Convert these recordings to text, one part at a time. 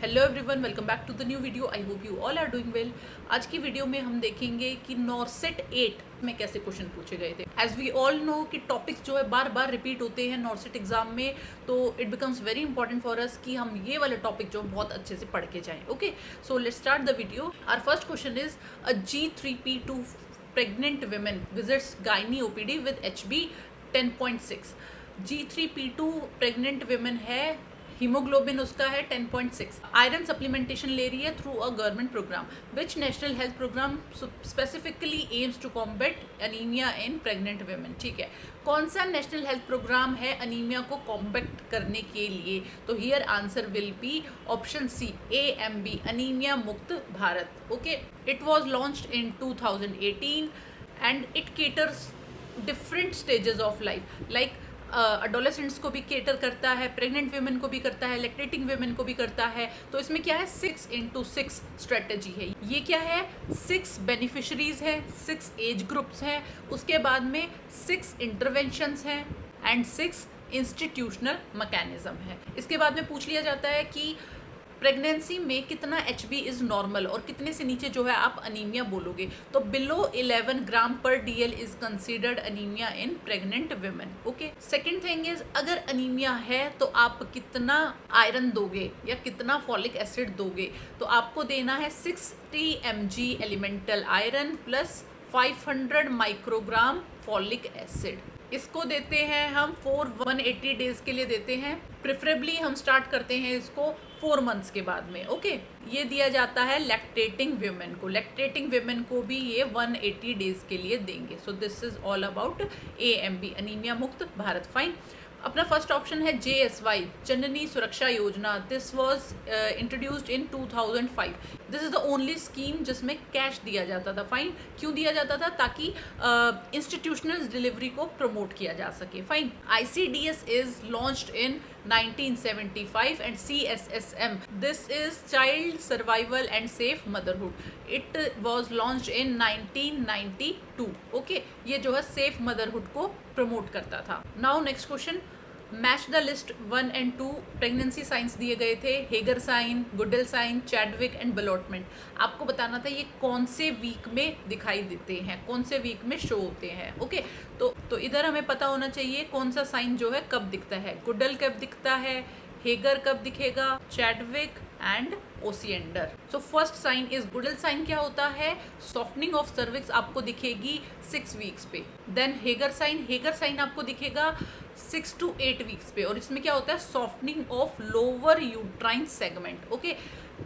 Hello everyone, welcome back to the new video. I hope you all are doing well. आज की video में हम देखेंगे कि नॉर्सेट 8 में कैसे क्वेश्चन पूछे गए थे। एज वी ऑल नो कि टॉपिक्स जो है बार बार रिपीट होते हैं नॉर्सेट एग्जाम में, तो it becomes very important for us कि हम ये वाले टॉपिक जो बहुत अच्छे से पढ़ के जाएं। Okay, so let's start the video. Our first question is a G3P2 pregnant women visits gynae OPD with HB 10.6। G3P2 pregnant women है, हीमोग्लोबिन उसका है 10.6। आयरन सप्लीमेंटेशन ले रही है through a government programme. Which national health programme specifically aims to combat anaemia in pregnant women. ठीक है, कौन सा नेशनल हेल्थ प्रोग्राम है अनीमिया को कॉम्बैट करने के लिए? तो here answer will be option C AMB, anaemia मुक्त भारत। Okay, it was launched in 2018 and it caters different stages of life, like अडोलेसेंट्स को भी केटर करता है, प्रेग्नेंट वीमेन को भी करता है, लैक्टेटिंग वीमेन को भी करता है। तो इसमें क्या है, 6x6 स्ट्रेटेजी है। ये क्या है, 6 बेनिफिशरीज है, 6 एज ग्रुप्स हैं, उसके बाद में 6 इंटरवेंशंस हैं एंड 6 इंस्टीट्यूशनल मैकेनिज्म है। इसके बाद में पूछ लिया जाता है कि प्रेगनेंसी में कितना HB इज नॉर्मल और कितने से नीचे जो है आप अनीमिया बोलोगे। तो बिलो 11 ग्राम पर DL is considered anaemia in pregnant women. Okay, second thing is अगर अनीमिया है तो आप कितना आयरन दोगे या कितना फॉलिक एसिड दोगे? तो आपको देना है 60 mg elemental iron plus 500 microgram folic acid. इसको देते हैं हम 180 डेज के लिए देते हैं। प्रेफरेबली हम स्टार्ट करते हैं इसको 4 मंथ्स के बाद में। ओके, ये दिया जाता है लैक्टेटिंग वुमेन को। लैक्टेटिंग वुमेन को भी ये 180 डेज के लिए देंगे। सो this is all about AMB, anaemia मुक्त भारत। फाइन। अपना फर्स्ट ऑप्शन है JSY, जननी सुरक्षा योजना। This was introduced in 2005। This is the only scheme जिसमें कैश दिया जाता था। फाइन, क्यों दिया जाता था? ताकि इंस्टीट्यूशनल डिलीवरी को प्रमोट किया जा सके। Fine. ICDS is launched in 1975 and CSSM, this is child survival and safe motherhood, it was launched in 1992। Okay, ये जो है सेफ मदरहुड को प्रमोट करता था। Now next question, match the list 1 and 2। Pregnancy signs दिए गए थे, Hegar sign, Goodell sign, Chadwick and ballottement. आपको बताना था ये कौन से वीक में दिखाई देते हैं, कौन से वीक में शो होते हैं। ओके, तो इधर हमें पता होना चाहिए कौन सा साइन जो है कब दिखता है। गुडेल कब दिखता है, हेगर कब दिखेगा, Chadwick and Osiander. So first sign is Goodell sign. क्या होता है, सॉफ्टनिंग ऑफ सर्विक्स आपको दिखेगी 6 वीक्स पे। देन हेगर साइन आपको दिखेगा 6 to 8 वीक्स पे, और इसमें क्या होता है, softening of lower uterine segment. Okay,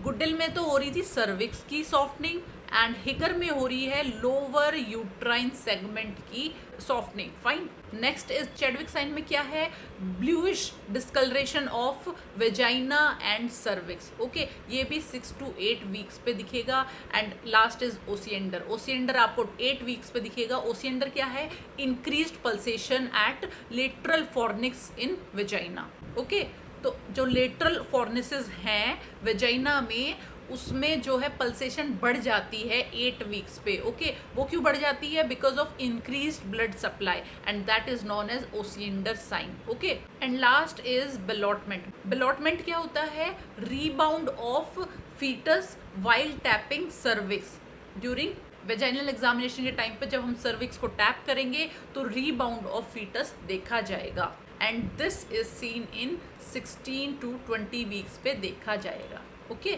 गुडेल में तो हो रही थी सर्विक्स की सॉफ्टनिंग एंड हिगर में हो रही है लोअर यूट्राइन सेगमेंट की softening. Fine. Next is Chadwick sign में क्या है, bluish discolouration of vagina and cervix. Okay, ये भी 6 to 8 वीक्स पे दिखेगा। एंड लास्ट इज ओसिएंडर आपको 8 वीक्स पे दिखेगा। ओसिएंडर क्या है, increased pulsation at lateral fornix in vagina. Okay, तो जो लेटरल फॉर्निसेस हैं वेजाइना में, उसमें जो है पल्सेशन बढ़ जाती है 8 वीक्स पे। ओके, वो क्यों बढ़ जाती है? Because of increased blood supply and that is known as Osiander sign. Okay, and last is ballottement क्या होता है, rebound of foetus while tapping cervix during vaginal examination के टाइम पे जब हम सर्विक्स को टैप करेंगे तो रीबाउंड ऑफ फीटस देखा जाएगा and this is seen in 16 to 20 weeks पे देखा जाएगा। ओके,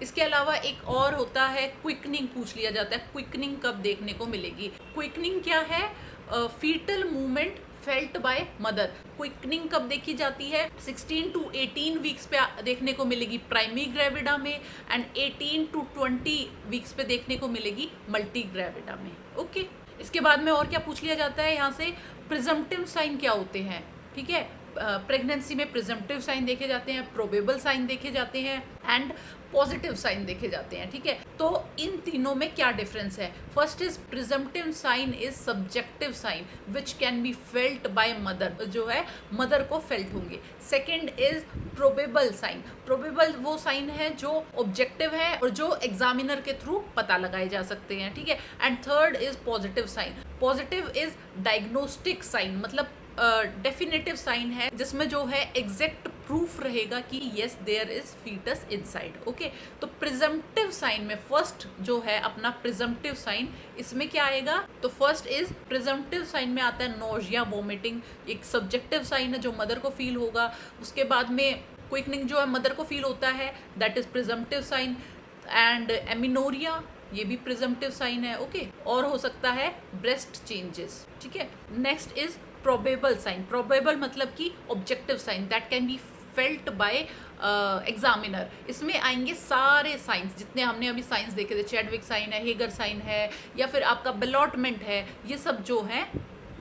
इसके अलावा एक और होता है क्विकनिंग, पूछ लिया जाता है क्विकनिंग कब देखने को मिलेगी। क्विकनिंग क्या है, fetal movement felt by mother. Quickening कब देखी जाती है, 16 to 18 वीक्स पे देखने को मिलेगी प्राइमरी ग्रेविडा में एंड 18 to 20 वीक्स पे देखने को मिलेगी मल्टी ग्रेविडा में। ओके, इसके बाद में और क्या पूछ लिया जाता है यहाँ से, प्रिजम्पटिव साइन क्या होते हैं। ठीक है, प्रेगनेंसी में प्रिजम्पटिव साइन देखे जाते हैं, प्रोबेबल साइन देखे जाते हैं एंड पॉजिटिव साइन देखे जाते हैं। ठीक है, तो इन तीनों में क्या डिफरेंस है? First is presumptive sign is subjective sign which can be felt by mother, जो है मदर को फेल्ट होंगे। Second is probable sign. Probable वो साइन है जो ऑब्जेक्टिव है और जो एग्जामिनर के थ्रू पता लगाए जा सकते हैं। ठीक है, and third is positive sign. Positive is diagnostic sign, मतलब डेफिनेटिव साइन है जिसमें जो है एग्जैक्ट प्रूफ रहेगा कि yes there is fetus inside. Okay, तो प्रिजम्पटिव साइन में फर्स्ट जो है अपना प्रिजम्पटिव साइन, इसमें क्या आएगा? तो फर्स्ट इज प्रिजम्पटिव साइन में आता है नोजिया, वोमिटिंग। एक सब्जेक्टिव साइन है जो मदर को फील होगा। उसके बाद में क्विकनिंग जो है मदर को फील होता है, that is presumptive sign. And amenorrhoea, ये भी प्रिजम्पटिव साइन है। ओके, और हो सकता है ब्रेस्ट चेंजेस। ठीक है, next is probable sign. Probable मतलब कि objective sign that can be felt by examiner. इसमें आएंगे सारे साइंस जितने हमने अभी साइंस देखे थे, चैडविक साइन है, हेगर साइन है, या फिर आपका बेलॉटमेंट है, ये सब जो है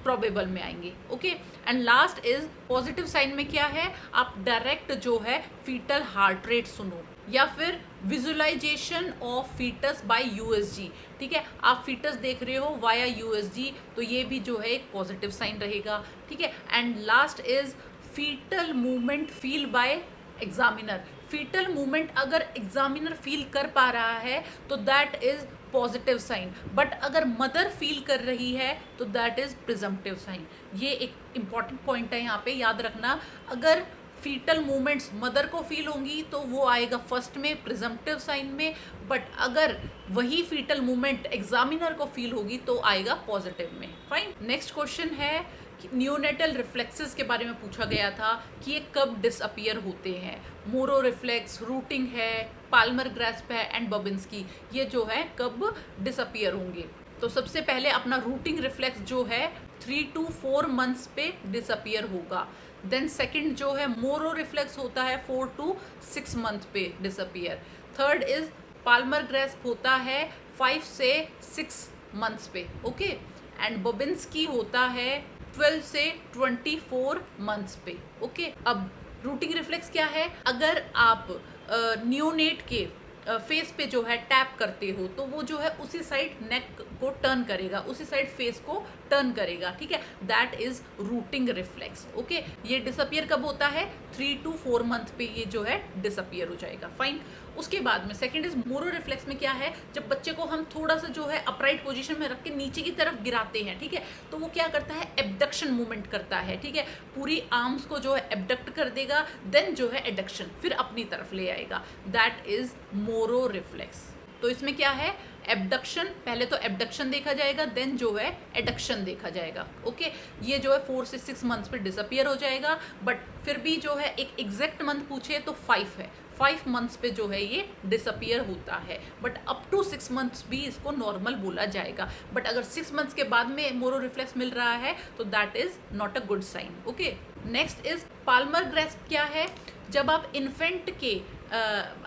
प्रोबेबल में आएंगे। Okay, and last is positive sign में क्या है? आप डायरेक्ट जो है फीटल हार्ट रेट सुनो, या फिर visualisation of fetus by USG. ठीक है, आप फीटस देख रहे हो वाया यूएसजी, तो ये भी जो है एक पॉजिटिव साइन रहेगा। ठीक है, and last is fetal movement feel by examiner. Fetal movement अगर एग्जामिनर फील कर पा रहा है तो that is positive sign, but अगर मदर फील कर रही है तो दैट इज प्रिजम्पटिव साइन। ये एक इंपॉर्टेंट पॉइंट है यहाँ पे, याद रखना। अगर फीटल मूवमेंट्स मदर को फील होंगी तो वो आएगा फर्स्ट में प्रिजम्पटिव साइन में, बट अगर वही फीटल मूवमेंट एग्जामिनर को फील होगी तो आएगा पॉजिटिव में। फाइन, नेक्स्ट क्वेश्चन है न्यूनेटल रिफ्लेक्सेस के बारे में पूछा गया था कि ये कब डिसअपियर होते हैं। मोरो रिफ्लेक्स, रूटिंग है, पाल्मर ग्रास्प है एंड बबिन्स्की, ये जो है कब डिसअपियर होंगे। तो सबसे पहले अपना रूटिंग रिफ्लेक्स जो है 3 to 4 मंथ्स पे डिसअपियर होगा। देन सेकंड जो है मोरो रिफ्लेक्स होता है 4 to 6 मंथ पे disappear. Third is palmar grasp होता है 5 से 6 मंथ्स पे। ओके, एंड बबिन्स्की होता है 12 से 24 मंथ्स पे। ओके, अब रूटिंग रिफ्लेक्स क्या है? अगर आप न्यूनेट के फेस पे जो है टैप करते हो तो वो जो है उसी साइड नेक को टर्न करेगा, उसी साइड फेस को टर्न करेगा। ठीक है, that is routing reflex. Okay, ये डिसअपियर कब होता है? 3 to 4 मंथ पे ये जो है डिसअपियर हो जाएगा। फाइन, उसके बाद में सेकंड इज मोरो रिफ्लेक्स में क्या है? जब बच्चे को हम थोड़ा सा जो है अपराइट पोजीशन में रख के नीचे की तरफ गिराते हैं, ठीक है, तो वो क्या करता है? एब्डक्शन मूवमेंट करता है। ठीक है, पूरी आर्म्स को जो है एब्डक्ट कर देगा, देन जो है एडक्शन, फिर अपनी तरफ ले आएगा। That is Moro reflex. तो इसमें क्या है? एब्डक्शन, पहले तो एब्डक्शन देखा जाएगा, देन जो है एडक्शन देखा जाएगा। ओके, ये जो है 4 से 6 मंथ्स पे डिसअपियर हो जाएगा, बट फिर भी जो है एक एग्जैक्ट मंथ पूछे तो 5 है, 5 मंथ्स पे जो है ये डिसअपियर होता है, बट अप टू 6 मंथ्स भी इसको नॉर्मल बोला जाएगा। बट अगर 6 मंथ्स के बाद में मोरो रिफ्लेक्स मिल रहा है तो that is not a good sign. Okay, next is palmar grasp. क्या है? जब आप इन्फेंट के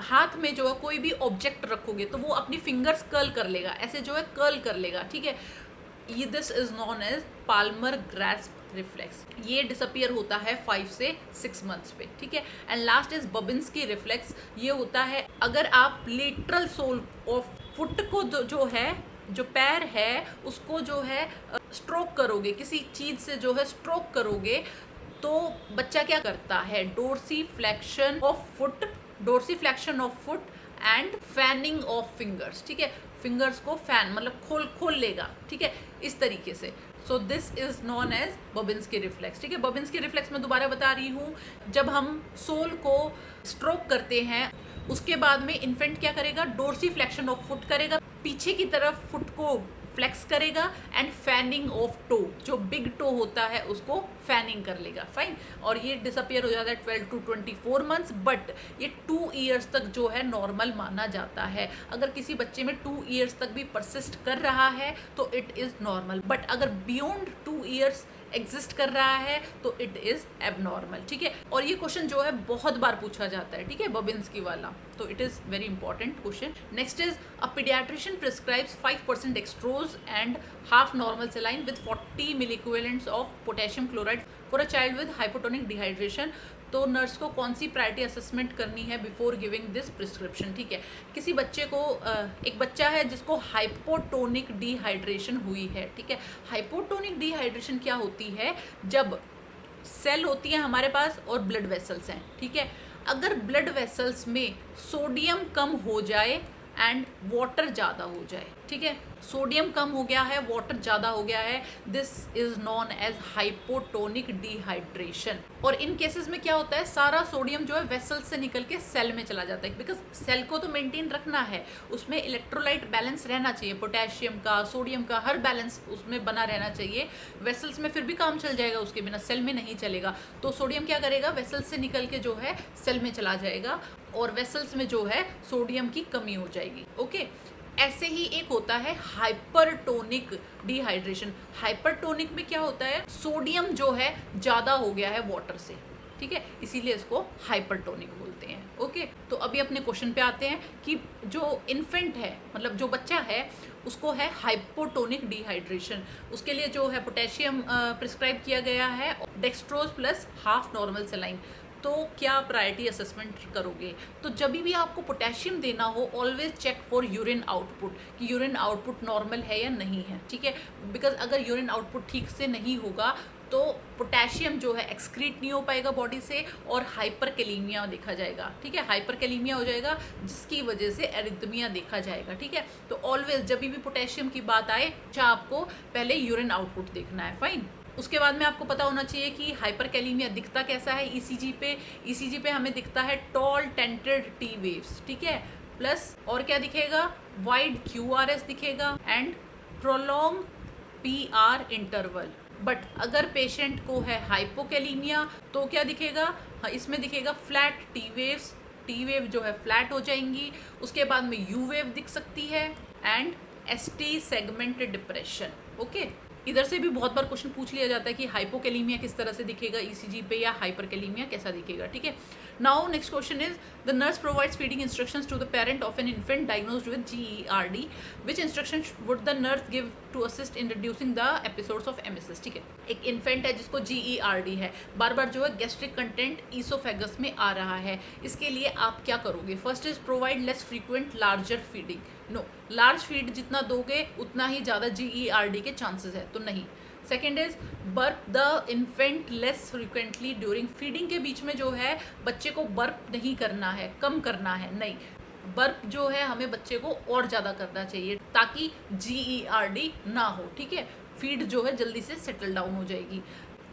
हाथ में जो है कोई भी ऑब्जेक्ट रखोगे तो वो अपनी फिंगर्स कर्ल कर लेगा, ऐसे जो है कर्ल कर लेगा। ठीक है, ये this is known as palmar grasp reflex. ये डिसअपियर होता है 5 से 6 मंथ्स पे। ठीक है, and last is Babinski reflex. ये होता है अगर आप लेटरल सोल ऑफ फुट को जो है, जो पैर है उसको जो है स्ट्रोक करोगे, किसी चीज से जो है स्ट्रोक करोगे, तो बच्चा क्या करता है? Dorsiflexion of foot, dorsiflexion of foot and fanning of fingers. ठीक है, फिंगर्स को फैन मतलब खोल लेगा। ठीक है, इस तरीके से। So this is known as Babinski reflex. ठीक है, बबिन्स्की रिफ्लेक्स में दोबारा बता रही हूँ, जब हम सोल को स्ट्रोक करते हैं उसके बाद में इन्फेंट क्या करेगा? डोर्सीफ्लेक्शन ऑफ फुट करेगा, पीछे की तरफ फुट को फ्लेक्स करेगा एंड फैनिंग ऑफ टो, जो बिग टो होता है उसको फैनिंग कर लेगा। फाइन, और ये डिसअपियर हो जाता है 12 to 24 मंथ्स, बट ये 2 ईयर्स तक जो है नॉर्मल माना जाता है। अगर किसी बच्चे में 2 ईयर्स तक भी परसिस्ट कर रहा है तो इट इज़ नॉर्मल, बट अगर बियॉन्ड 2 ईयर्स एग्जिस्ट कर रहा है तो इट इज एबनॉर्मल। ठीक है, और ये क्वेश्चन जो है बहुत बार पूछा जाता है। ठीक है, बबिन्स्की वाला, तो it is very important question. Next is a paediatrician prescribes 5% dextrose and half normal saline with 40 milliequivalents of potassium chloride for a child with hypotonic dehydration. तो नर्स को कौन सी प्रायोरिटी असेसमेंट करनी है बिफोर गिविंग दिस प्रिस्क्रिप्शन? ठीक है, किसी बच्चे को, एक बच्चा है जिसको हाइपोटोनिक डिहाइड्रेशन हुई है। ठीक है, हाइपोटोनिक डिहाइड्रेशन क्या होती है? जब सेल होती है हमारे पास और ब्लड वेसल्स हैं। ठीक है, अगर ब्लड वेसल्स में सोडियम कम हो जाए एंड वाटर ज़्यादा हो जाए, ठीक है, सोडियम कम हो गया है, वाटर ज़्यादा हो गया है, this is known as hypotonic dehydration. और इन केसेस में क्या होता है, सारा सोडियम जो है वेसल से निकल के सेल में चला जाता है, बिकॉज सेल को तो मेंटेन रखना है, उसमें इलेक्ट्रोलाइट बैलेंस रहना चाहिए, पोटेशियम का, सोडियम का, हर बैलेंस उसमें बना रहना चाहिए। वेसल्स में फिर भी काम चल जाएगा, उसके बिना सेल में नहीं चलेगा। तो सोडियम क्या करेगा, वेसल से निकल के जो है सेल में चला जाएगा और वेसल्स में जो है सोडियम की कमी हो जाएगी। ओके, ऐसे ही एक होता है हाइपरटोनिक डिहाइड्रेशन। हाइपरटोनिक में क्या होता है, सोडियम जो है ज़्यादा हो गया है वाटर से, ठीक है, इसीलिए इसको हाइपरटोनिक बोलते हैं। ओके, तो अभी अपने क्वेश्चन पे आते हैं कि जो इन्फेंट है, मतलब जो बच्चा है, उसको है हाइपोटोनिक डिहाइड्रेशन। उसके लिए जो है पोटेशियम प्रिस्क्राइब किया गया है, डेक्सट्रोज प्लस हाफ नॉर्मल सेलाइन। तो क्या प्रायोरिटी असेसमेंट करोगे, तो जब भी आपको पोटेशियम देना हो, always check for urine output कि यूरिन आउटपुट नॉर्मल है या नहीं है, ठीक है। बिकॉज अगर यूरिन आउटपुट ठीक से नहीं होगा तो पोटेशियम जो है एक्सक्रीट नहीं हो पाएगा बॉडी से और हाइपरकैलेमिया देखा जाएगा, ठीक है, हाइपरकैलेमिया हो जाएगा, जिसकी वजह से एरिथमिया देखा जाएगा, ठीक है। तो ऑलवेज जब भी पोटेशियम की बात आए, आपको पहले यूरिन आउटपुट देखना है, फाइन। उसके बाद में आपको पता होना चाहिए कि हाइपरकैलेमिया दिखता कैसा है। ईसीजी पे हमें दिखता है टॉल टेंटेड टी वेव्स, ठीक है, प्लस और क्या दिखेगा, वाइड क्यूआरएस दिखेगा and prolong PR interval. But अगर पेशेंट को है हाइपोकैलेमिया तो क्या दिखेगा, हाँ, इसमें दिखेगा flat T waves, T wave जो है फ्लैट हो जाएंगी। उसके बाद में यू वेव दिख सकती है and ST segment depression. Okay, इधर से भी बहुत बार क्वेश्चन पूछ लिया जाता है कि हाइपोकैलेमिया किस तरह से दिखेगा ईसीजी पे, या हाइपरकैलेमिया कैसा दिखेगा, ठीक है। Now next question is, the nurse provides feeding instructions to the parent of an infant diagnosed with GERD, which instruction would the nurse give to assist in reducing the episodes of emesis, ठीक है। एक infant है जिसको GERD है, बार बार जो है gastric content oesophagus में आ रहा है, इसके लिए आप क्या करोगे, first is provide less frequent larger feeding. No, large feed जितना दोगे उतना ही ज़्यादा GERD के चांसेस है, तो नहीं। Second is burp the infant less frequently during feeding, के बीच में जो है बच्चे को बर्प नहीं करना है, कम करना है, नहीं, बर्प जो है हमें बच्चे को और ज़्यादा करना चाहिए ताकि GERD ना हो, ठीक है, फीड जो है जल्दी से सेटल डाउन हो जाएगी।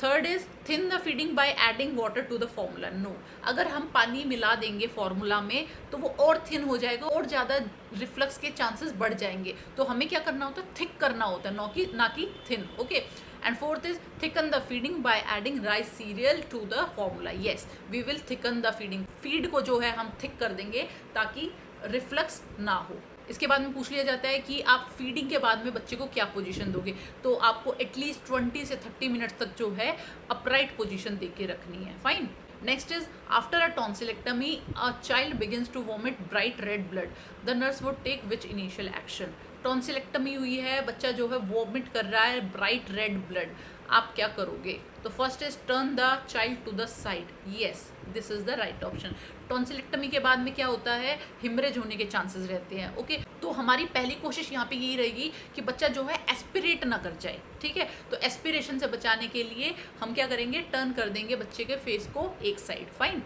Third is thin the feeding by adding water to the formula. No, अगर हम पानी मिला देंगे फॉर्मूला में तो वो और थिन हो जाएगा और ज़्यादा रिफ्लक्स के चांसेस बढ़ जाएंगे, तो हमें क्या करना होता है, थिक करना होता है, ना कि thin. Okay, and fourth is thicken the feeding by adding rice cereal to the formula. Yes, we will thicken the feeding, feed को जो है हम थिक कर देंगे ताकि रिफ्लक्स ना हो। इसके बाद में पूछ लिया जाता है कि आप फीडिंग के बाद में बच्चे को क्या पोजीशन दोगे, तो आपको एटलीस्ट 20 से 30 मिनट तक जो है अपराइट पोजीशन दे के रखनी है, fine. Next is after a tonsillectomy a child begins to vomit bright red blood, the nurse would take which initial action. Tonsillectomy हुई है, बच्चा जो है वॉमिट कर रहा है ब्राइट रेड ब्लड, आप क्या करोगे, तो first is turn the child to the side. Yes, this is the right option. Tonsillectomy के बाद में क्या होता है, हिमरेज होने के चांसेस रहते हैं। ओके, तो हमारी पहली कोशिश यहाँ पे यही रहेगी कि बच्चा जो है एस्पिरेट ना कर जाए, ठीक है। तो एस्पिरेशन से बचाने के लिए हम क्या करेंगे, टर्न कर देंगे बच्चे के फेस को एक साइड, फाइन।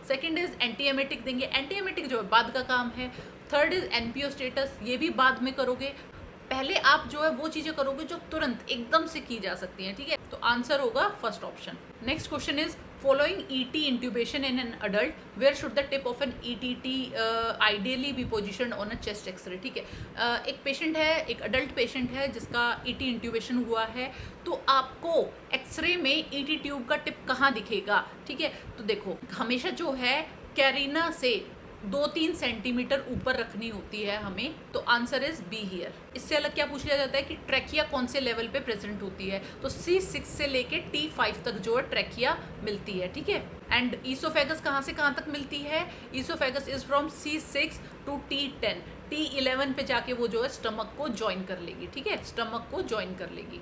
सेकेंड इज एंटीएमेटिक देंगे, एंटीएमेटिक जो है बाद का काम है। थर्ड इज एनपीओ स्टेटस, ये भी बाद में करोगे, पहले आप जो है वो चीज़ें करोगे जो तुरंत एकदम से की जा सकती हैं, ठीक है। तो आंसर होगा first option. Next question is following ET intubation in an adult, where should the tip of an ETT ideally be positioned on a chest X-ray, ठीक है। एक पेशेंट है, एक अडल्ट पेशेंट है जिसका ET इंट्यूबेशन हुआ है, तो आपको एक्सरे में ET ट्यूब का टिप कहाँ दिखेगा, ठीक है। तो देखो, हमेशा जो है कैरिना से 2-3 सेंटीमीटर ऊपर रखनी होती है हमें, तो आंसर इज बी हियर। इससे अलग क्या पूछ लिया जाता है कि ट्रैकिया कौन से लेवल पे प्रेजेंट होती है, तो C6 से लेके T5 तक जो है ट्रैकिया मिलती है, ठीक है। एंड ईसोफेगस कहाँ से कहाँ तक मिलती है, oesophagus is from C6 to T10, T11 पे जाके वो जो है स्टमक को ज्वाइन कर लेगी, ठीक है, स्टमक को ज्वाइन कर लेगी।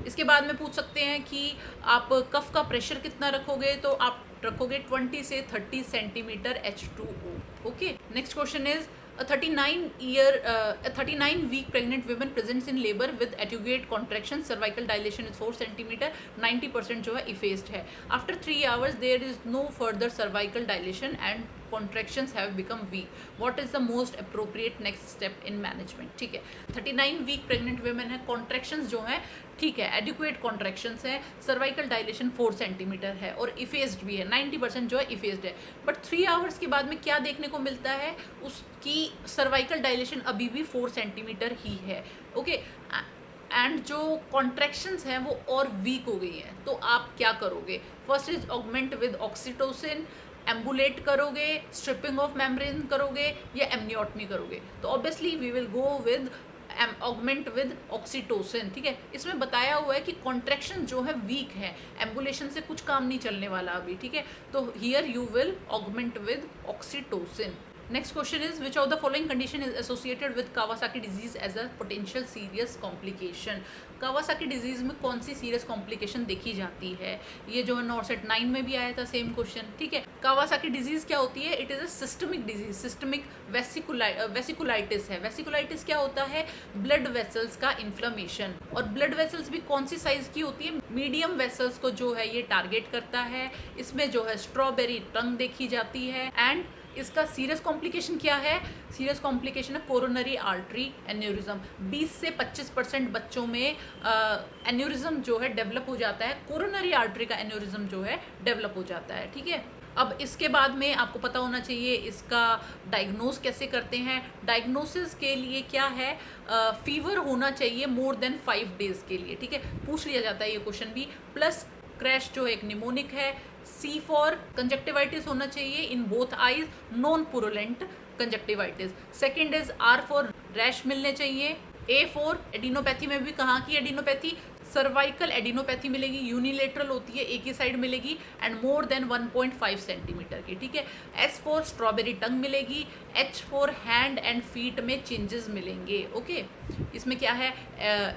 इसके बाद में पूछ सकते हैं कि आप कफ का प्रेशर कितना रखोगे, तो आप रखोगे 20 से 30 centimetre H2O। Okay, next question is 39 week pregnant women presents in labour with adequate contraction, cervical dilation is 4 centimetre, 90% जो है इफेस्ड है। After 3 hours there is no further cervical dilation and contractions have become weak, what is the most appropriate next step in management. ठीक है, 39 week pregnant women है, contractions जो है ठीक है, एडिक्वेट कॉन्ट्रैक्शंस है, सर्वाइकल डायलेशन 4 सेंटीमीटर है और इफेस्ड भी है, 90% जो है इफेस्ड है। बट 3 आवर्स के बाद में क्या देखने को मिलता है, उसकी सर्वाइकल डायलेशन अभी भी 4 सेंटीमीटर ही है। ओके, एंड जो कॉन्ट्रैक्शंस हैं वो और वीक हो गई हैं, तो आप क्या करोगे? First is augment with oxytocin, ambulate करोगे, स्ट्रिपिंग ऑफ मेम्ब्रेन करोगे या एमनियोटमी करोगे? तो obviously we will go with augment with oxytocin. ठीक है, इसमें बताया हुआ है कि कॉन्ट्रैक्शन जो है वीक है, एम्बुलेशन से कुछ काम नहीं चलने वाला अभी। ठीक है, तो here you will augment with oxytocin. Next question is which of the following condition is associated with Kawasaki disease as a potential serious complication. Kawasaki disease में कौन सी सीरियस कॉम्प्लिकेशन देखी जाती है? ये जो है नॉर्सेट 9 में भी आया था सेम क्वेश्चन। ठीक है, कावासाकी डिजीज क्या होती है? It is a systemic disease, systemic vasculitis है। वेसिकुलाइटिस क्या होता है? ब्लड वेसल्स का इन्फ्लेमेशन, और ब्लड वेसल्स भी कौन सी साइज की होती है? मीडियम वेसल्स को जो है ये टारगेट करता है। इसमें जो है स्ट्रॉबेरी टंग देखी जाती है। एंड इसका सीरियस कॉम्प्लिकेशन क्या है? सीरियस कॉम्प्लिकेशन है कोरोनरी आर्टरी एन्यूरिज्म। 20 से 25% बच्चों में एन्यूरिज्म जो है डेवलप हो जाता है, कोरोनरी आर्टरी का एन्यूरिज्म जो है डेवलप हो जाता है। ठीक है, अब इसके बाद में आपको पता होना चाहिए इसका डायग्नोस कैसे करते हैं। डायग्नोसिस के लिए क्या है? फीवर होना चाहिए मोर देन 5 डेज के लिए। ठीक है, पूछ लिया जाता है ये क्वेश्चन भी। प्लस क्रैश जो एक निमोनिक है। C फॉर कंजक्टिवाइटिस होना चाहिए in both eyes, non purulent conjunctivitis. Second is R for rash मिलने चाहिए। A फॉर एडिनोपैथी में भी कहाँ की एडिनोपैथी? सर्वाइकल एडिनोपैथी मिलेगी, यूनिलेटरल होती है, एक ही साइड मिलेगी एंड मोर देन 1.5 सेंटीमीटर की। ठीक है, S फॉर स्ट्रॉबेरी टंग मिलेगी। H for hand and feet में चेंजेस मिलेंगे। ओके, इसमें क्या है?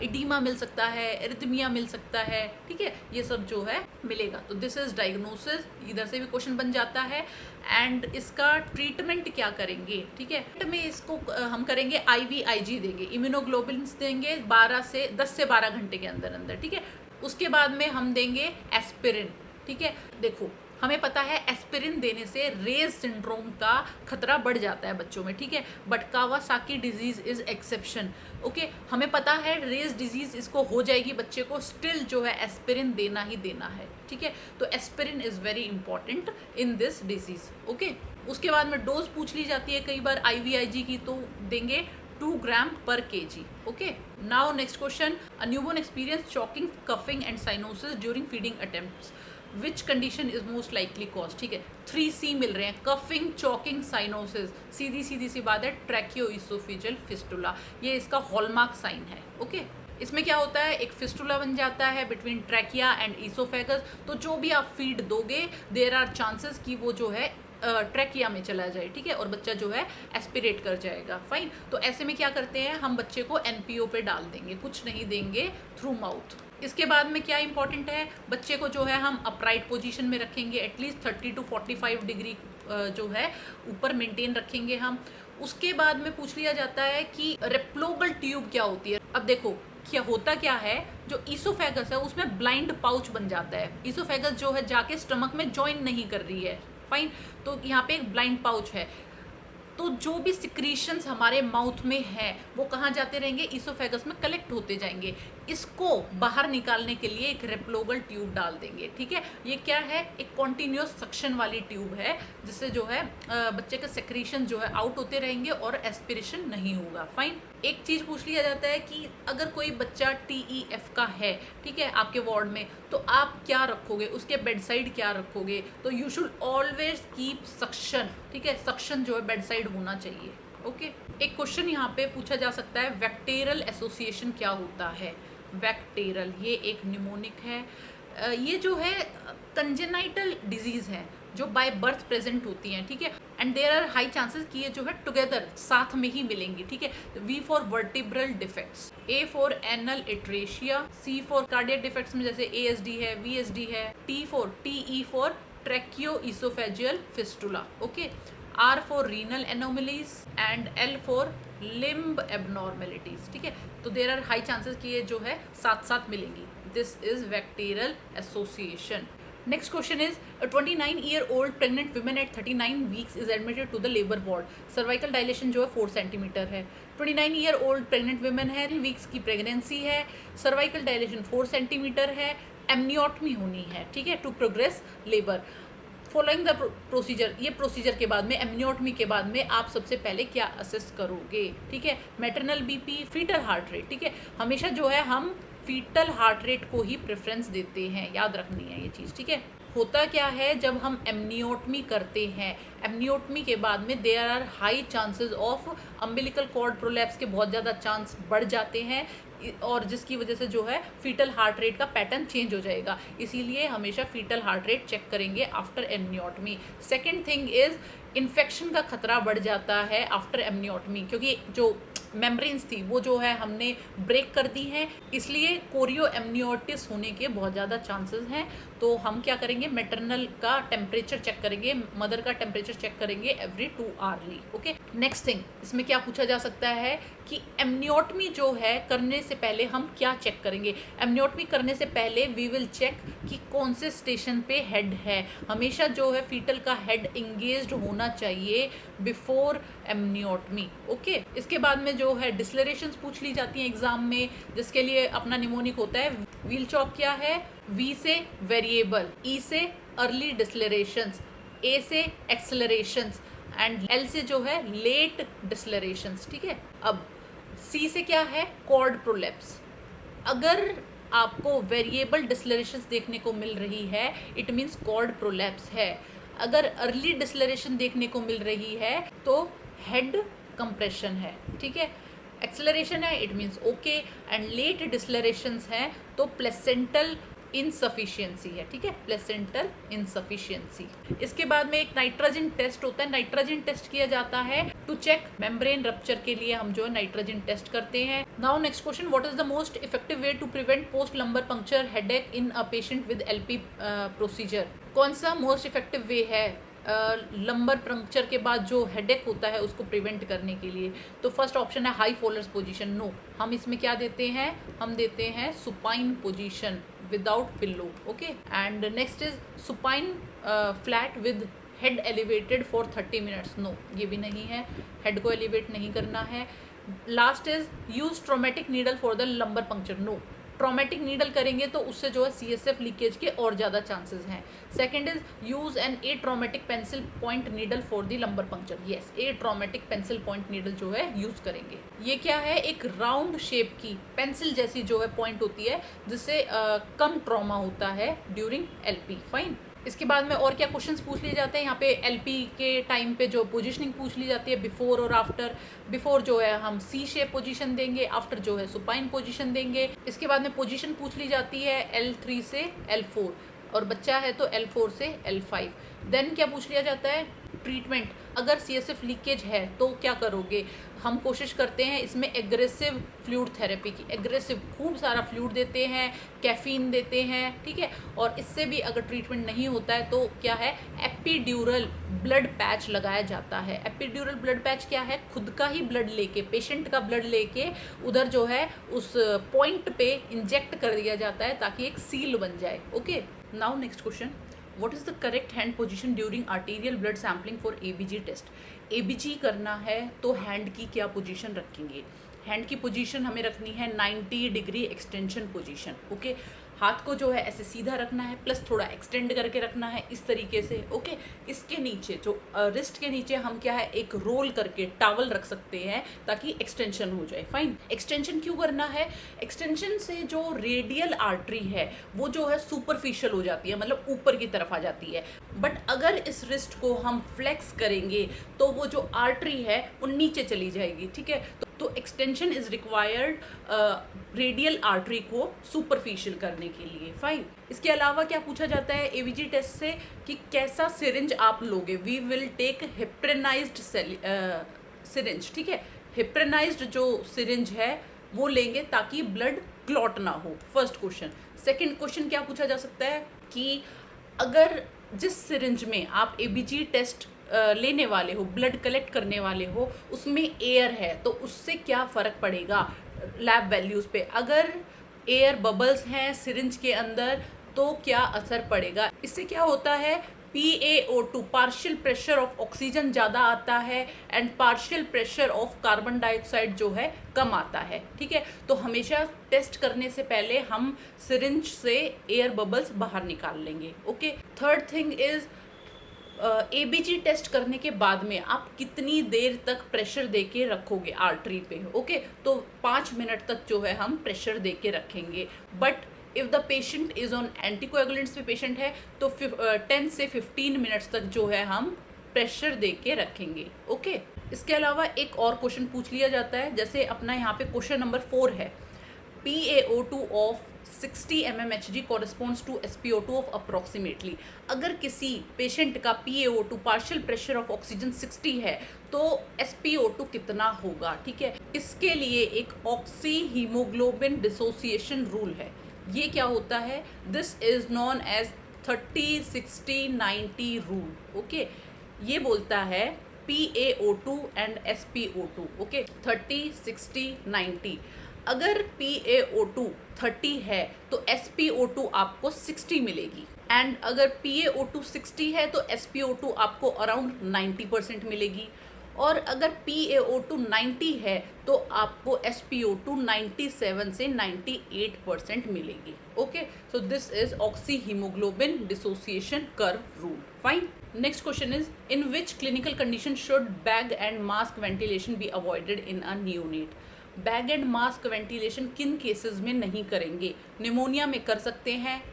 इडीमा मिल सकता है, एरिथमिया मिल सकता है। ठीक है, ये सब जो है मिलेगा। तो दिस इज डायग्नोसिस, इधर से भी क्वेश्चन बन जाता है। एंड इसका ट्रीटमेंट क्या करेंगे? ठीक है, में इसको हम करेंगे IVIG देंगे, इम्यूनोग्लोबुलिन्स देंगे 10 से 12 घंटे के अंदर अंदर। ठीक है, उसके बाद में हम देंगे एस्पिरिन। ठीक है, देखो हमें पता है एस्पिरिन देने से रेज सिंड्रोम का खतरा बढ़ जाता है बच्चों में। ठीक है, but Kawasaki disease is exception. Okay, हमें पता है रेज डिजीज इसको हो जाएगी बच्चे को, स्टिल जो है एस्पिरिन देना ही देना है। ठीक है, तो aspirin is very important in this disease. Okay, उसके बाद में डोज पूछ ली जाती है कई बार IVIG की, तो देंगे 2 ग्राम पर kg। Okay, now next question, a newborn experience choking, coughing and cyanosis during feeding attempts, which condition is most likely cause? ठीक है, 3C मिल रहे हैं, कफिंग, चॉकिंग, साइनोसिस। सीधी सी बात है, ट्रैकियोइसोफेजियल फिस्टुला, ये इसका हॉलमार्क साइन है। ओके, इसमें क्या होता है? एक फिस्टुला बन जाता है बिटवीन ट्रैकिया एंड ईसोफेगस। तो जो भी आप फीड दोगे, देयर आर चांसेस कि वो जो है ट्रैकिया में चला जाए। ठीक है, और बच्चा जो है एस्पिरेट कर जाएगा। फाइन, तो ऐसे में क्या करते हैं हम? बच्चे को NPO पे डाल देंगे, कुछ नहीं देंगे थ्रू माउथ। इसके बाद में क्या इंपॉर्टेंट है? बच्चे को जो है हम अपराइट पोजीशन में रखेंगे, एटलीस्ट 30 to 45 डिग्री जो है ऊपर मेंटेन रखेंगे हम। उसके बाद में पूछ लिया जाता है कि रेप्लोगल ट्यूब क्या होती है। अब देखो क्या होता क्या है, जो ईसोफेगस है उसमें ब्लाइंड पाउच बन जाता है। ईसोफेगस जो है जाके स्टमक में ज्वाइन नहीं कर रही है। फाइन, तो यहाँ पे एक ब्लाइंड पाउच है, तो जो भी सिक्रीशंस हमारे माउथ में है वो कहाँ जाते रहेंगे? ईसोफेगस में कलेक्ट होते जाएंगे। इसको बाहर निकालने के लिए एक रेप्लोगल ट्यूब डाल देंगे। ठीक है, ये क्या है? एक कॉन्टिन्यूस सक्शन वाली ट्यूब है, जिससे जो है बच्चे के सेक्रीशन जो है आउट होते रहेंगे और एस्पिरेशन नहीं होगा। फाइन, एक चीज़ पूछ लिया जाता है कि अगर कोई बच्चा TEF का है, ठीक है, आपके वार्ड में, तो आप क्या रखोगे? उसके बेड साइड क्या रखोगे? तो you should always keep suction. ठीक है, सक्शन जो है बेड साइड होना चाहिए। ओके, एक क्वेश्चन यहाँ पे पूछा जा सकता है, वेक्टेरल एसोसिएशन क्या होता है? वेक्टेरल, ये एक निमोनिक है। ये जो है कंजेनाइटल डिजीज है जो बाय बर्थ प्रेजेंट होती हैं। ठीक है, and there are high chances कि ये जो है टुगेदर साथ में ही मिलेंगी। ठीक है, V for vertebral defects, A for anal atresia, C for cardiac defects में जैसे ASD है, VSD है, TE for tracheoesophageal fistula. Okay, R for renal anomalies and L for limb abnormalities. ठीक है, तो देयर आर हाई चांसेस कि ये जो है साथ साथ मिलेंगी। This is VACTERL association. Next question is, a 29-year-old pregnant woman at 39 weeks is admitted to the labor ward. Cervical dilation जो है 4 सेंटीमीटर है. 29-year-old pregnant woman है, वीक्स की प्रेगनेंसी है, cervical dilation 4 सेंटीमीटर है, एमनियोटमी होनी है, ठीक है, to progress labour. Following the procedure, ये प्रोसीजर के बाद में, एमनियोटमी के बाद में आप सबसे पहले क्या असेस करोगे, ठीक है, maternal BP, fetal heart rate, ठीक है. हमेशा जो है हम फीटल हार्ट रेट को ही प्रेफरेंस देते हैं, याद रखनी है ये चीज़, ठीक है. होता क्या है जब हम एमनियोटमी करते हैं, एमनियोटमी के बाद में there are high chances of umbilical cord prolapse के बहुत ज़्यादा चांस बढ़ जाते हैं, और जिसकी वजह से जो है फीटल हार्ट रेट का पैटर्न चेंज हो जाएगा. इसीलिए हमेशा फीटल हार्ट रेट चेक करेंगे after amniotomy. Second thing is, infection का खतरा बढ़ जाता है आफ्टर एमनियोटमी, क्योंकि जो मेम्ब्रेन्स थी वो जो है हमने ब्रेक कर दी हैं, इसलिए कोरियो एमनियोटिस होने के बहुत ज़्यादा चांसेस हैं. तो हम क्या करेंगे, मैटरनल का टेम्परेचर चेक करेंगे, मदर का टेम्परेचर चेक करेंगे every 2 hourly. Okay. Next thing, इसमें क्या पूछा जा सकता है कि एमनियोटमी जो है करने से पहले हम क्या चेक करेंगे. एमनियोटमी करने से पहले वी विल चेक कि कौन से स्टेशन पे हेड है. हमेशा जो है फीटल का हेड इंगेज्ड होना चाहिए बिफोर एमनियोटमी. ओके. इसके बाद में जो है डिस्लरेशंस पूछ ली जाती हैं एग्जाम में, जिसके लिए अपना निमोनिक होता है. व्हील चॉक क्या है, वी से वेरिएबल, ई से अर्ली डिस्लरेशंस, ए से एक्सेलरेशंस एंड एल से जो है लेट डिस्लरेशंस, ठीक है. अब सी से क्या है, कॉर्ड प्रोलैप्स. अगर आपको वेरिएबल डिस्लरेशंस देखने को मिल रही है, इट मीन्स कॉर्ड प्रोलैप्स है. अगर अर्ली डिस्लरेशन देखने को मिल रही है तो हेड कंप्रेशन है, ठीक है. एक्सेलरेशन है, it means okay. And late decelerations हैं तो प्लेसेंटल इनसफिशियंसी है, ठीक है, प्लेसेंटल इनसफिशियंसी. इसके बाद में एक नाइट्रोजन टेस्ट होता है. नाइट्रोजन टेस्ट किया जाता है टू चेक मेम्ब्रेन रप्चर के लिए हम जो है नाइट्रोजन टेस्ट करते हैं. Now next question, what is the most effective way to prevent post lumbar puncture headache in a patient with LP procedure. कौन सा मोस्ट इफेक्टिव वे है लंबर पंक्चर के बाद जो हेडेक होता है उसको प्रिवेंट करने के लिए. तो फर्स्ट ऑप्शन है हाई फोल्डर्स पोजीशन. नो, हम इसमें क्या देते हैं, हम देते हैं supine position without pillow. Okay. And next is supine flat with head elevated for 30 minutes. No, ये भी नहीं है, हेड को एलिवेट नहीं करना है. Last is use traumatic needle for the lumbar puncture. No, traumatic needle करेंगे तो उससे जो है CSF लीकेज के और ज़्यादा चांसेस हैं. Second is use an atraumatic pencil point needle for the lumbar puncture. Yes, atraumatic pencil point needle जो है यूज़ करेंगे. ये क्या है, एक राउंड शेप की पेंसिल जैसी जो है पॉइंट होती है जिससे कम ट्रॉमा होता है ड्यूरिंग LP. फाइन. इसके बाद में और क्या क्वेश्चंस पूछ लिए जाते हैं यहाँ पे. LP के टाइम पे जो पोजीशनिंग पूछ ली जाती है बिफोर और आफ्टर. बिफोर जो है हम C शेप पोजीशन देंगे, आफ्टर जो है सुपाइन पोजीशन देंगे. इसके बाद में पोजीशन पूछ ली जाती है L3 से L4, और बच्चा है तो L4 से L5. देन क्या पूछ लिया जाता है, ट्रीटमेंट. अगर CSF लीकेज है तो क्या करोगे. हम कोशिश करते हैं इसमें एग्रेसिव फ्लूइड थेरेपी की. एग्रेसिव, खूब सारा फ्लूइड देते हैं, कैफीन देते हैं, ठीक है. और इससे भी अगर ट्रीटमेंट नहीं होता है तो क्या है, एपिड्यूरल ब्लड पैच लगाया जाता है. एपिड्यूरल ब्लड पैच क्या है, खुद का ही ब्लड लेके, पेशेंट का ब्लड लेके उधर जो है उस पॉइंट पे इंजेक्ट कर दिया जाता है ताकि एक सील बन जाए. Okay. Now next question, what is the correct hand position during arterial blood sampling for ABG test. ABG करना है तो हैंड की क्या पोजीशन रखेंगे. हैंड की पोजीशन हमें रखनी है 90 डिग्री एक्सटेंशन पोजीशन. ओके. हाथ को जो है ऐसे सीधा रखना है, प्लस थोड़ा एक्सटेंड करके रखना है इस तरीके से. ओके. इसके नीचे जो रिस्ट के नीचे हम क्या है, एक रोल करके टावल रख सकते हैं ताकि एक्सटेंशन हो जाए. फाइन. एक्सटेंशन क्यों करना है, एक्सटेंशन से जो रेडियल आर्टरी है वो जो है सुपरफिशियल हो जाती है, मतलब ऊपर की तरफ आ जाती है. बट अगर इस रिस्ट को हम फ्लेक्स करेंगे तो वो जो आर्टरी है वो नीचे चली जाएगी, ठीक है. तो extension is required radial artery को सुपरफिशियल करने के लिए. फाइन. इसके अलावा क्या पूछा जाता है ABG टेस्ट से कि कैसा सिरिंज आप लोगे. वी विल टेक हेप्रेनाइज्ड सिरिंज, ठीक है. हेप्रेनाइज्ड जो सिरिंज है वो लेंगे ताकि ब्लड क्लॉट ना हो. First question. सेकंड क्वेश्चन क्या पूछा जा सकता है कि अगर जिस सिरिंज में आप ABG टेस्ट लेने वाले हो, ब्लड कलेक्ट करने वाले हो, उसमें एयर है तो उससे क्या फ़र्क पड़ेगा लैब वैल्यूज़ पे. अगर एयर बबल्स हैं सिरिंज के अंदर तो क्या असर पड़ेगा। इससे क्या होता है, PaO2 partial pressure of oxygen ज़्यादा आता है and partial pressure of carbon dioxide जो है कम आता है। ठीक है, तो हमेशा टेस्ट करने से पहले हम सिरिंज से एयर बबल्स बाहर निकाल लेंगे। Okay, third thing is ABG test करने के बाद में आप कितनी देर तक प्रेशर दे के रखोगे आर्टरी पे। ओके, तो 5 मिनट तक जो है हम प्रेशर दे के रखेंगे। But if the patient is on anticoagulants पे पेशेंट है तो 10 से 15 मिनट्स तक जो है हम प्रेशर दे के रखेंगे। ओके, इसके अलावा एक और क्वेश्चन पूछ लिया जाता है, जैसे अपना यहाँ पे क्वेश्चन नंबर 4 है, PaO2 of 60 mmHg corresponds to SpO2 of approximately। अगर किसी पेशेंट का PaO2 partial pressure of oxygen 60 है तो SpO2 कितना होगा। ठीक है, इसके लिए एक ऑक्सी हीमोग्लोबिन डिसोसिएशन रूल है। ये क्या होता है, this is known as 30-60-90 rule. Okay, ये बोलता है PaO2 एंड SpO2। ओके, 30-60-90। अगर PaO2 30 है तो SpO2 आपको 60 मिलेगी, एंड अगर PaO2 60 है तो SpO2 आपको अराउंड 90% मिलेगी, और अगर PaO2 90 है तो आपको SpO2 97 से 98% मिलेगी। Okay, so this is oxy haemoglobin dissociation curve rule. Fine, next question is, in which clinical condition should bag and mask ventilation be avoided in a neonate. Bag and mask ventilation किन cases में नहीं करेंगे। Pneumonia में कर सकते हैं,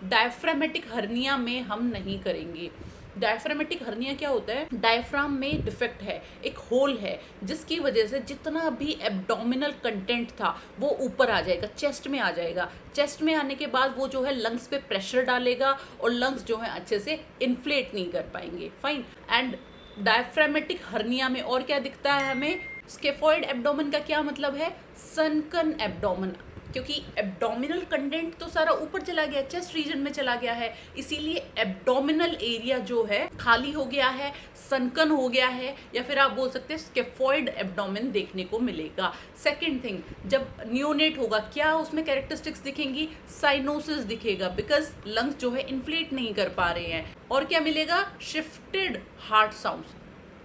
diaphragmatic hernia में हम नहीं करेंगे। डायफ्रामेटिक हर्निया क्या होता है, डायफ्राम में डिफेक्ट है, एक होल है जिसकी वजह से जितना भी एब्डोमिनल कंटेंट था वो ऊपर आ जाएगा, चेस्ट में आ जाएगा। चेस्ट में आने के बाद वो जो है लंग्स पे प्रेशर डालेगा और लंग्स जो है अच्छे से इन्फ्लेट नहीं कर पाएंगे। फाइन, एंड डायफ्रामेटिक हर्निया में और क्या दिखता है हमें, स्केफॉइड एब्डोमेन का क्या मतलब है, सनकन एब्डोमेन, क्योंकि एब्डोमिनल कंटेंट तो सारा ऊपर चला गया, चेस्ट रीजन में चला गया है, इसीलिए एब्डोमिनल एरिया जो है खाली हो गया है, सनकन हो गया है, या फिर आप बोल सकते हैं स्केफॉइड एब्डोमेन देखने को मिलेगा। सेकंड थिंग, जब नियोनेट होगा क्या उसमें कैरेक्टरिस्टिक्स दिखेंगी, साइनोसिस दिखेगा, बिकॉज लंग्स जो है इन्फ्लेट नहीं कर पा रहे हैं। और क्या मिलेगा, shifted heart sounds,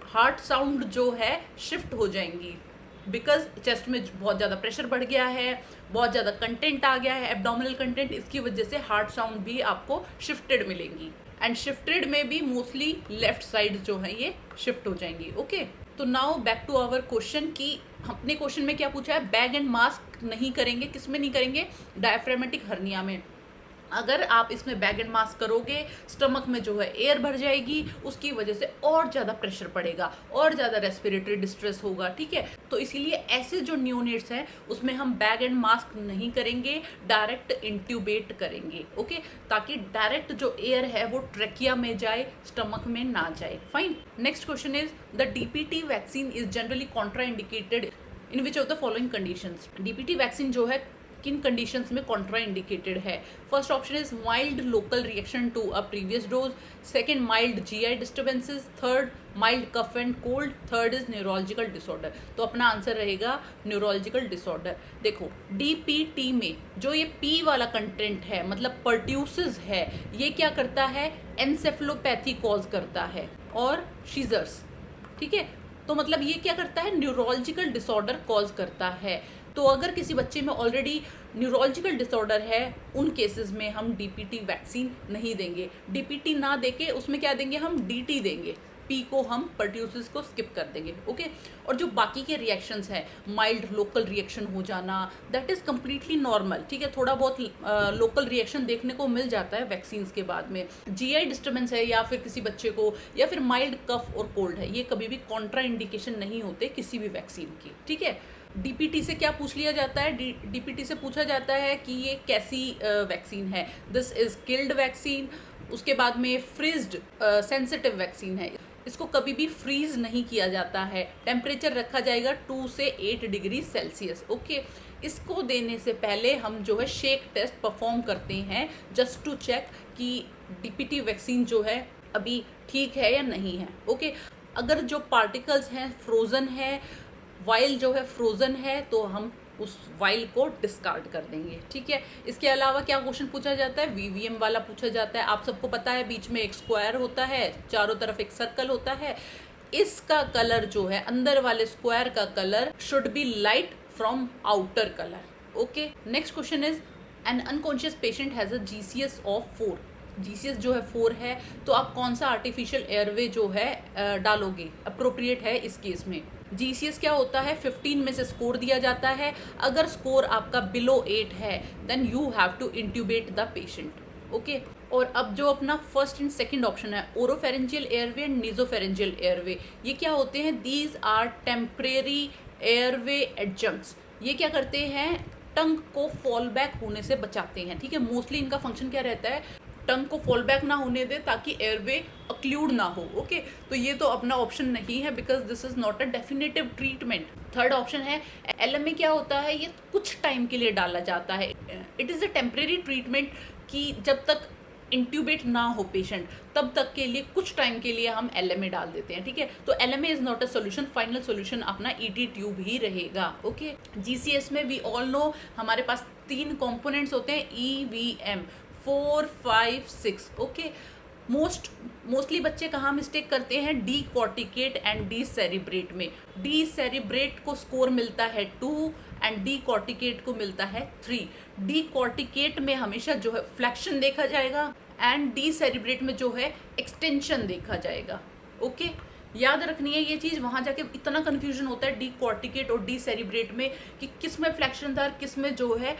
heart sound जो है शिफ्ट हो जाएंगी, बिकॉज चेस्ट में बहुत ज़्यादा प्रेशर बढ़ गया है, बहुत ज़्यादा कंटेंट आ गया है, एब्डोमिनल कंटेंट, इसकी वजह से हार्ट साउंड भी आपको शिफ्टेड मिलेंगी, एंड शिफ्टेड में भी मोस्टली लेफ्ट साइड जो है ये शिफ्ट हो जाएंगी। ओके, तो now back to our question कि अपने क्वेश्चन में क्या पूछा है, बैग एंड मास्क नहीं करेंगे, किस में नहीं करेंगे, डायफ्रामेटिक हर्निया में। अगर आप इसमें बैग एंड मास्क करोगे, स्टमक में जो है एयर भर जाएगी, उसकी वजह से और ज़्यादा प्रेशर पड़ेगा, और ज़्यादा रेस्पिरेटरी डिस्ट्रेस होगा। ठीक है, तो इसीलिए ऐसे जो नियोनेट्स हैं उसमें हम बैग एंड मास्क नहीं करेंगे, डायरेक्ट इंट्यूबेट करेंगे। ओके, ताकि डायरेक्ट जो एयर है वो ट्रेकिया में जाए, स्टमक में ना जाए। Fine, next question is, the DPT vaccine is generally contraindicated in which of the following conditions. DPT vaccine जो है किन कंडीशंस में कॉन्ट्रा इंडिकेटेड है। First option is mild local reaction to a previous dose, second mild GI disturbances, third mild cough and cold, third is neurological disorder. तो अपना answer रहेगा neurological disorder. देखो, DPT में जो ये P वाला कंटेंट है, मतलब पर्ट्यूसिस है, ये क्या करता है, एनसेफेलोपैथी कॉज करता है और शीजर्स। ठीक है, तो मतलब ये क्या करता है, न्यूरोलॉजिकल डिसऑर्डर कॉज करता है। तो अगर किसी बच्चे में ऑलरेडी न्यूरोलॉजिकल डिसऑर्डर है, उन केसेस में हम DPT वैक्सीन नहीं देंगे। DPT ना देके उसमें क्या देंगे, हम DT देंगे, P को हम पर्ट्यूसिस को स्किप कर देंगे। ओके, और जो बाकी के रिएक्शंस हैं, माइल्ड लोकल रिएक्शन हो जाना, दैट इज़ कम्प्लीटली नॉर्मल। ठीक है, थोड़ा बहुत लोकल रिएक्शन देखने को मिल जाता है वैक्सीन्स के बाद में। GI डिस्टर्बेंस है या फिर किसी बच्चे को, या फिर माइल्ड कफ और कोल्ड है, ये कभी भी कॉन्ट्रा इंडिकेशन नहीं होते किसी भी वैक्सीन की। ठीक है, DPT से क्या पूछ लिया जाता है, DPT से पूछा जाता है कि ये कैसी वैक्सीन है। This is killed vaccine. उसके बाद में फ्रीज्ड सेंसिटिव वैक्सीन है, इसको कभी भी फ्रीज नहीं किया जाता है, टेम्परेचर रखा जाएगा 2 से 8 डिग्री सेल्सियस। ओके, इसको देने से पहले हम जो है शेक टेस्ट परफॉर्म करते हैं, जस्ट टू चेक कि DPT वैक्सीन जो है अभी ठीक है या नहीं है। ओके, अगर जो पार्टिकल्स हैं फ्रोज़न है, वाइल जो है फ्रोज़न है, तो हम उस वाइल को डिस्कार्ड कर देंगे, ठीक है। इसके अलावा क्या क्वेश्चन पूछा जाता है, वीवीएम वाला पूछा जाता है। आप सबको पता है बीच में एक स्क्वायर होता है, चारों तरफ एक सर्कल होता है। इसका कलर जो है, अंदर वाले स्क्वायर का colour should be light from outer colour. Okay, next question is an unconscious patient has a GCS of 4। GCS जो है 4 है, तो आप कौन सा आर्टिफिशियल एयरवे जो है डालोगे, अप्रोप्रिएट है इस केस में। जीसीएस क्या होता है, 15 में से स्कोर दिया जाता है। अगर स्कोर आपका बिलो 8 है then you have to intubate the patient. Okay, और अब जो अपना फर्स्ट एंड सेकंड ऑप्शन है, oropharyngeal airway and nasopharyngeal airway, ये क्या होते हैं, these are temporary airway adjuncts. ये क्या करते हैं, टंग को फॉल बैक होने से बचाते हैं, ठीक है। मोस्टली इनका फंक्शन क्या रहता है, टंग को फॉल बैक ना होने दे ताकि एयरवे अक्लूड ना हो। ओके, तो ये तो अपना ऑप्शन नहीं है because this is not a definitive treatment. Third option है एलएमए। क्या होता है, ये कुछ टाइम के लिए डाला जाता है। It is a temporary treatment कि जब तक इंट्यूबेट ना हो पेशेंट तब तक के लिए, कुछ टाइम के लिए हम एलएमए डाल देते हैं, ठीक है। तो LMA is not a solution, final solution अपना ईटी ट्यूब ही रहेगा। ओके, जीसीएस में वी ऑल नो हमारे पास 3 कंपोनेंट्स होते हैं, ईवीएम 4, 5, 6। ओके, मोस्टली बच्चे कहाँ मिस्टेक करते हैं, डी कॉर्टिकेट एंड डी सेरिब्रेट में। डी सेरिब्रेट को स्कोर मिलता है 2 एंड डी कॉर्टिकेट को मिलता है 3। डी कॉर्टिकेट में हमेशा जो है फ्लैक्शन देखा जाएगा एंड डी सेरिब्रेट में जो है एक्सटेंशन देखा जाएगा। ओके, याद रखनी है ये चीज़, वहाँ जाके इतना कन्फ्यूजन होता है डी कॉर्टिकेट और डी सेरिब्रेट में कि किस में फ्लैक्शन था, किस में जो है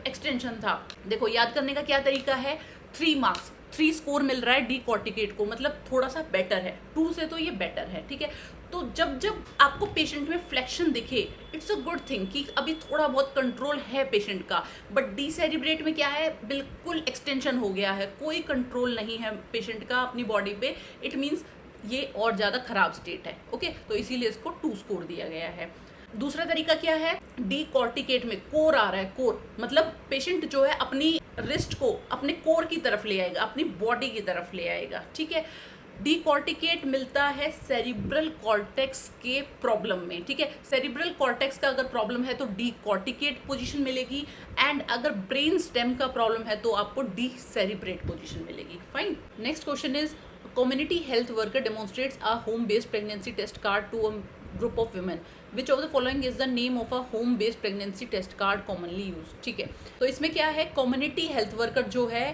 एक्सटेंशन था। देखो, याद करने का क्या तरीका है, 3 मार्क्स, 3 स्कोर मिल रहा है डी कॉर्टिकेट को, मतलब थोड़ा सा बेटर है, 2 से तो ये बेटर है, ठीक है। तो जब आपको पेशेंट में फ्लैक्शन दिखे, इट्स अ गुड थिंग कि अभी थोड़ा बहुत कंट्रोल है पेशेंट का। बट डी सेरिब्रेट में क्या है, बिल्कुल एक्सटेंशन हो गया है, कोई कंट्रोल नहीं है पेशेंट का अपनी बॉडी पे। इट मीन्स ये और ज़्यादा खराब स्टेट है। ओके, तो इसीलिए इसको 2 स्कोर दिया गया है। दूसरा तरीका क्या है, डी कॉर्टिकेट में कोर आ रहा है, कोर मतलब पेशेंट जो है अपनी रिस्ट को अपने कोर की तरफ ले आएगा, अपनी बॉडी की तरफ ले आएगा, ठीक है। डी कॉर्टिकेट मिलता है सेरिब्रल कॉर्टेक्स के प्रॉब्लम में, ठीक है। सेरिब्रल कॉर्टेक्स का अगर प्रॉब्लम है तो डी कॉर्टिकेट पोजीशन मिलेगी, एंड अगर ब्रेन स्टेम का प्रॉब्लम है तो आपको डी सेरिब्रेट पोजीशन मिलेगी। Fine, next question is community health worker demonstrates a home based pregnancy test card to a group of women. Which of the following is the name of a home based pregnancy test card commonly used? ठीक है, तो इसमें क्या है, community health worker जो है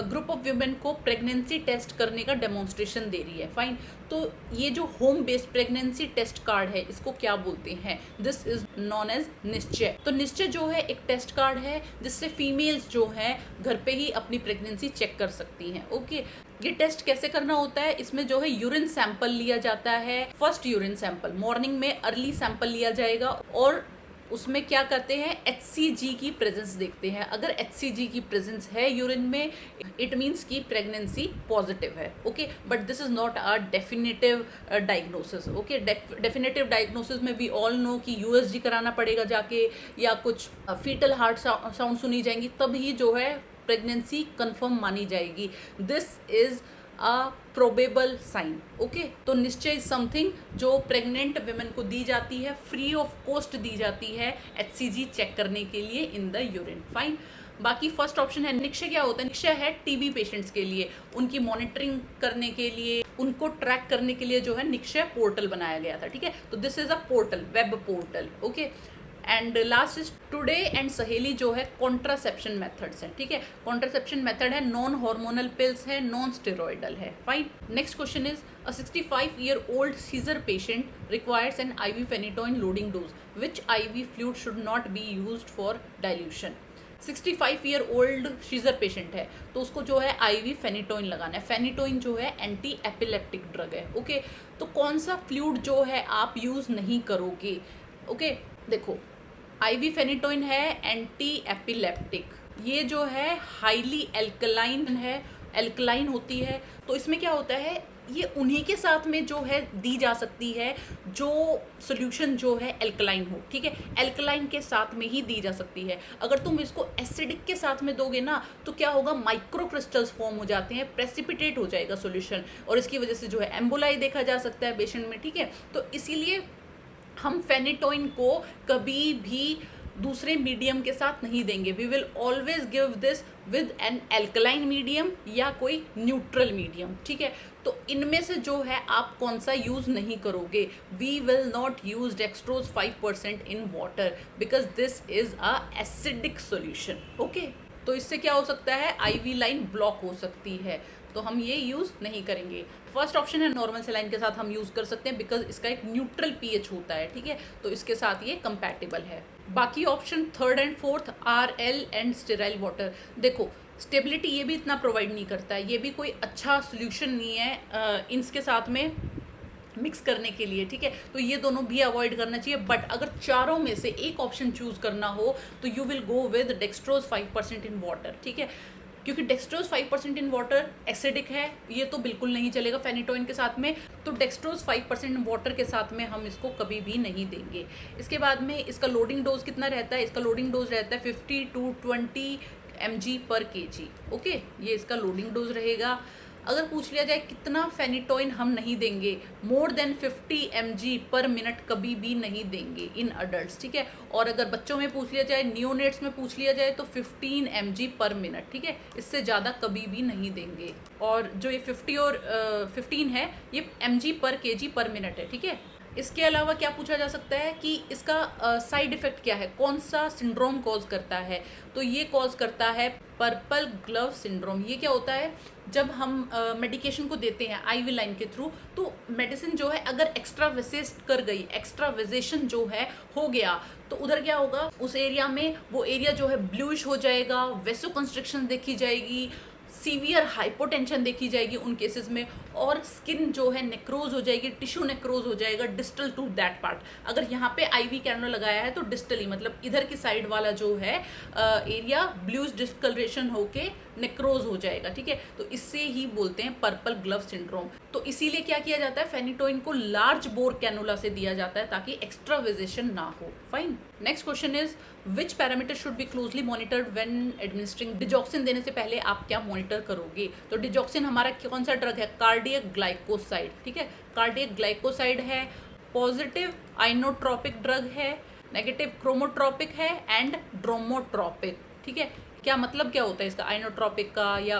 group of women को pregnancy test करने का डेमोन्स्ट्रेशन दे रही है। फाइन, तो ये जो home based pregnancy test card है इसको क्या बोलते हैं, दिस इज नॉन एज निश्चय। तो निश्चय जो है एक टेस्ट कार्ड है जिससे फीमेल्स जो है घर पे ही अपनी प्रेगनेंसी चेक कर सकती हैं। ओके, ये टेस्ट कैसे करना होता है, इसमें जो है यूरिन सैंपल लिया जाता है। फर्स्ट यूरिन सैंपल मॉर्निंग में अर्ली सैंपल लिया जाएगा और उसमें क्या करते हैं, HCG की प्रेजेंस देखते हैं। अगर HCG की प्रेजेंस है यूरिन में, इट मीन्स कि प्रेगनेंसी पॉजिटिव है। Okay, but this is not a definitive diagnosis. Okay, definitive diagnosis में वी ऑल नो कि USG कराना पड़ेगा जाके, या कुछ फीटल हार्ट साउंड सुनी जाएंगी, तभी जो है प्रेगनेंसी कंफर्म मानी जाएगी। This is a probable sign. Okay, तो निश्चय इज समथिंग जो प्रेग्नेंट वुमेन को दी जाती है, फ्री ऑफ कॉस्ट दी जाती है HCG चेक करने के लिए इन द यूरिन। फाइन, बाकी फर्स्ट ऑप्शन है निश्चय। क्या होता है, निश्चय है टीबी पेशेंट्स के लिए, उनकी मॉनिटरिंग करने के लिए, उनको ट्रैक करने के लिए जो है निश्चय पोर्टल बनाया गया था, ठीक है। तो this is a portal, web portal. Okay, and last is Today and Saheli जो है कॉन्ट्रासेप्शन मेथड्स है, ठीक है। कॉन्ट्रासेप्शन मेथड है, नॉन हार्मोनल पिल्स है, नॉन स्टेरॉइडल है। Fine, next question is a 65-year-old seizure patient requires an IV phenytoin loading dose, which IV fluid should not be used for dilution. 65-year-old seizure patient है तो उसको जो है IV phenytoin लगाना है। Phenytoin जो है एंटी एपिलेप्टिक ड्रग है। ओके, तो कौन सा फ्लूइड जो है आप यूज़ नहीं करोगे। ओके, देखो IV फेनिटोइन है एंटी एपिलेप्टिक, ये जो है हाईली एल्कलाइन है, एल्कलाइन होती है। तो इसमें क्या होता है, ये उन्हीं के साथ में जो है दी जा सकती है जो सोल्यूशन जो है एल्कलाइन हो, ठीक है। एल्कलाइन के साथ में ही दी जा सकती है। अगर तुम इसको एसिडिक के साथ में दोगे ना तो क्या होगा, माइक्रो क्रिस्टल्स फॉर्म हो जाते हैं, प्रेसिपिटेट हो जाएगा सोल्यूशन, और इसकी वजह से जो है एम्बोलाई देखा जा सकता है पेशेंट में, ठीक है। तो इसीलिए हम फेनिटोइन को कभी भी दूसरे मीडियम के साथ नहीं देंगे। We will always give this with an alkaline medium या कोई न्यूट्रल मीडियम, ठीक है। तो इनमें से जो है आप कौन सा यूज नहीं करोगे? We will not use dextrose 5% in water because this is a acidic solution, okay. तो इससे क्या हो सकता है? आईवी लाइन ब्लॉक हो सकती है, तो हम ये यूज नहीं करेंगे। फर्स्ट ऑप्शन है नॉर्मल सेलाइन के साथ हम यूज कर सकते हैं बिकॉज इसका एक न्यूट्रल पीएच होता है, ठीक है, तो इसके साथ ये कंपैटिबल है। बाकी option third and fourth RL and sterile water, देखो स्टेबिलिटी ये भी इतना प्रोवाइड नहीं करता है, ये भी कोई अच्छा सोल्यूशन नहीं है इनके साथ में मिक्स करने के लिए, ठीक है। तो ये दोनों भी अवॉइड करना चाहिए। बट अगर चारों में से एक ऑप्शन चूज करना हो तो you will go with dextrose 5% in water, ठीक है, क्योंकि डेक्सट्रोज 5% इन वाटर एसिडिक है, ये तो बिल्कुल नहीं चलेगा फेनिटोइन के साथ में। तो डेक्सट्रोज 5% वाटर के साथ में हम इसको कभी भी नहीं देंगे। इसके बाद में इसका लोडिंग डोज कितना रहता है? इसका लोडिंग डोज रहता है 50 to 20 mg पर kg, ओके, ये इसका लोडिंग डोज रहेगा। अगर पूछ लिया जाए कितना फेनिटोइन हम नहीं देंगे, मोर देन 50 mg पर मिनट कभी भी नहीं देंगे इन अडल्ट्स, ठीक है। और अगर बच्चों में पूछ लिया जाए, नियोनेट्स में पूछ लिया जाए तो 15 mg पर मिनट, ठीक है, इससे ज़्यादा कभी भी नहीं देंगे। और जो ये 50 और 15 है ये mg पर kg पर मिनट है, ठीक है। इसके अलावा क्या पूछा जा सकता है कि इसका साइड इफेक्ट क्या है, कौन सा सिंड्रोम कॉज करता है? तो ये कॉज करता है पर्पल ग्लव सिंड्रोम। ये क्या होता है? जब हम मेडिकेशन को देते हैं आईवी लाइन के थ्रू, तो मेडिसिन जो है अगर एक्स्ट्रा वेसेस्ट कर गई, एक्स्ट्रा वेजेशन जो है हो गया, तो उधर क्या होगा, उस एरिया में वो एरिया जो है ब्लूइश हो जाएगा, वेसो कंस्ट्रिक्शन देखी जाएगी, सीवियर हाइपोटेंशन देखी जाएगी उन केसेस में, और स्किन जो है नेक्रोज हो जाएगी, टिश्यू नेक्रोज हो जाएगा डिस्टल टू दैट पार्ट। अगर यहाँ पे आईवी कैनुला लगाया है तो डिस्टली मतलब इधर की साइड वाला जो है एरिया ब्लूज डिस्कलरेशन होके नेक्रोज हो जाएगा, ठीक है। तो इससे ही बोलते हैं पर्पल ग्लव सिंड्रोम। तो इसीलिए क्या किया जाता है, फेनिटोइन को लार्ज बोर कैनुला से दिया जाता है ताकि एक्स्ट्रा वेजेशन ना हो। Fine. Next question is which parameter should be closely monitored when administering digoxin? देने से पहले आप क्या मॉनिटर करोगे? तो डिजॉक्सिन हमारा कौन सा ड्रग है? कार्डियक ग्लाइकोसाइड, ठीक है, कार्डियक ग्लाइकोसाइड है, पॉजिटिव आइनोट्रोपिक ड्रग है, नेगेटिव क्रोमोट्रोपिक है एंड ड्रोमोट्रोपिक, ठीक है। क्या मतलब क्या होता है इसका, आइनोट्रोपिक का या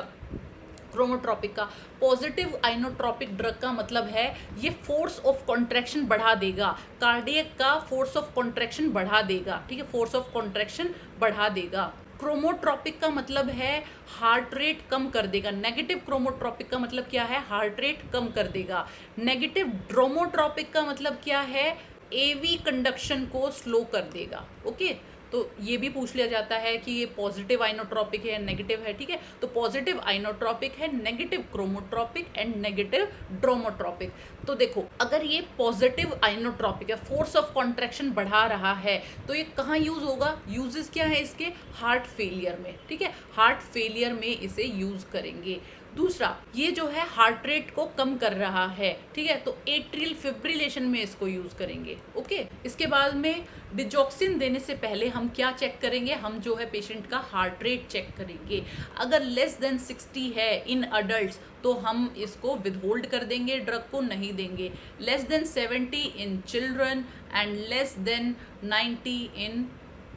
क्रोमोट्रोपिक का? पॉजिटिव आइनोट्रोपिक ड्रग का मतलब है ये फोर्स ऑफ कॉन्ट्रैक्शन बढ़ा देगा, कार्डियक का फोर्स ऑफ कॉन्ट्रैक्शन बढ़ा देगा, ठीक है, फोर्स ऑफ कॉन्ट्रैक्शन बढ़ा देगा। क्रोमोट्रोपिक का मतलब है हार्ट रेट कम कर देगा। नेगेटिव क्रोमोट्रोपिक का मतलब क्या है? हार्ट रेट कम कर देगा। नेगेटिव ड्रोमोट्रोपिक का मतलब क्या है? एवी कंडक्शन को स्लो कर देगा, ओके। तो ये भी पूछ लिया जाता है कि ये पॉजिटिव आइनोट्रोपिक है, नेगेटिव है, ठीक है। तो पॉजिटिव आइनोट्रोपिक है, नेगेटिव क्रोमोट्रोपिक एंड नेगेटिव ड्रोमोट्रोपिक। तो देखो अगर ये पॉजिटिव आइनोट्रोपिक है, फोर्स ऑफ कॉन्ट्रैक्शन बढ़ा रहा है, तो ये कहाँ यूज होगा? यूजेस क्या है इसके? हार्ट फेलियर में, ठीक है, हार्ट फेलियर में इसे यूज करेंगे। दूसरा, ये जो है हार्ट रेट को कम कर रहा है, ठीक है, तो एट्रियल फिब्रिलेशन में इसको यूज करेंगे, ओके। इसके बाद में डिजॉक्सिन देने से पहले हम क्या चेक करेंगे? हम जो है पेशेंट का हार्ट रेट चेक करेंगे। अगर लेस देन 60 है इन अडल्ट्स तो हम इसको विदहोल्ड कर देंगे, ड्रग को नहीं देंगे। Less than 70 in children and less than 90 in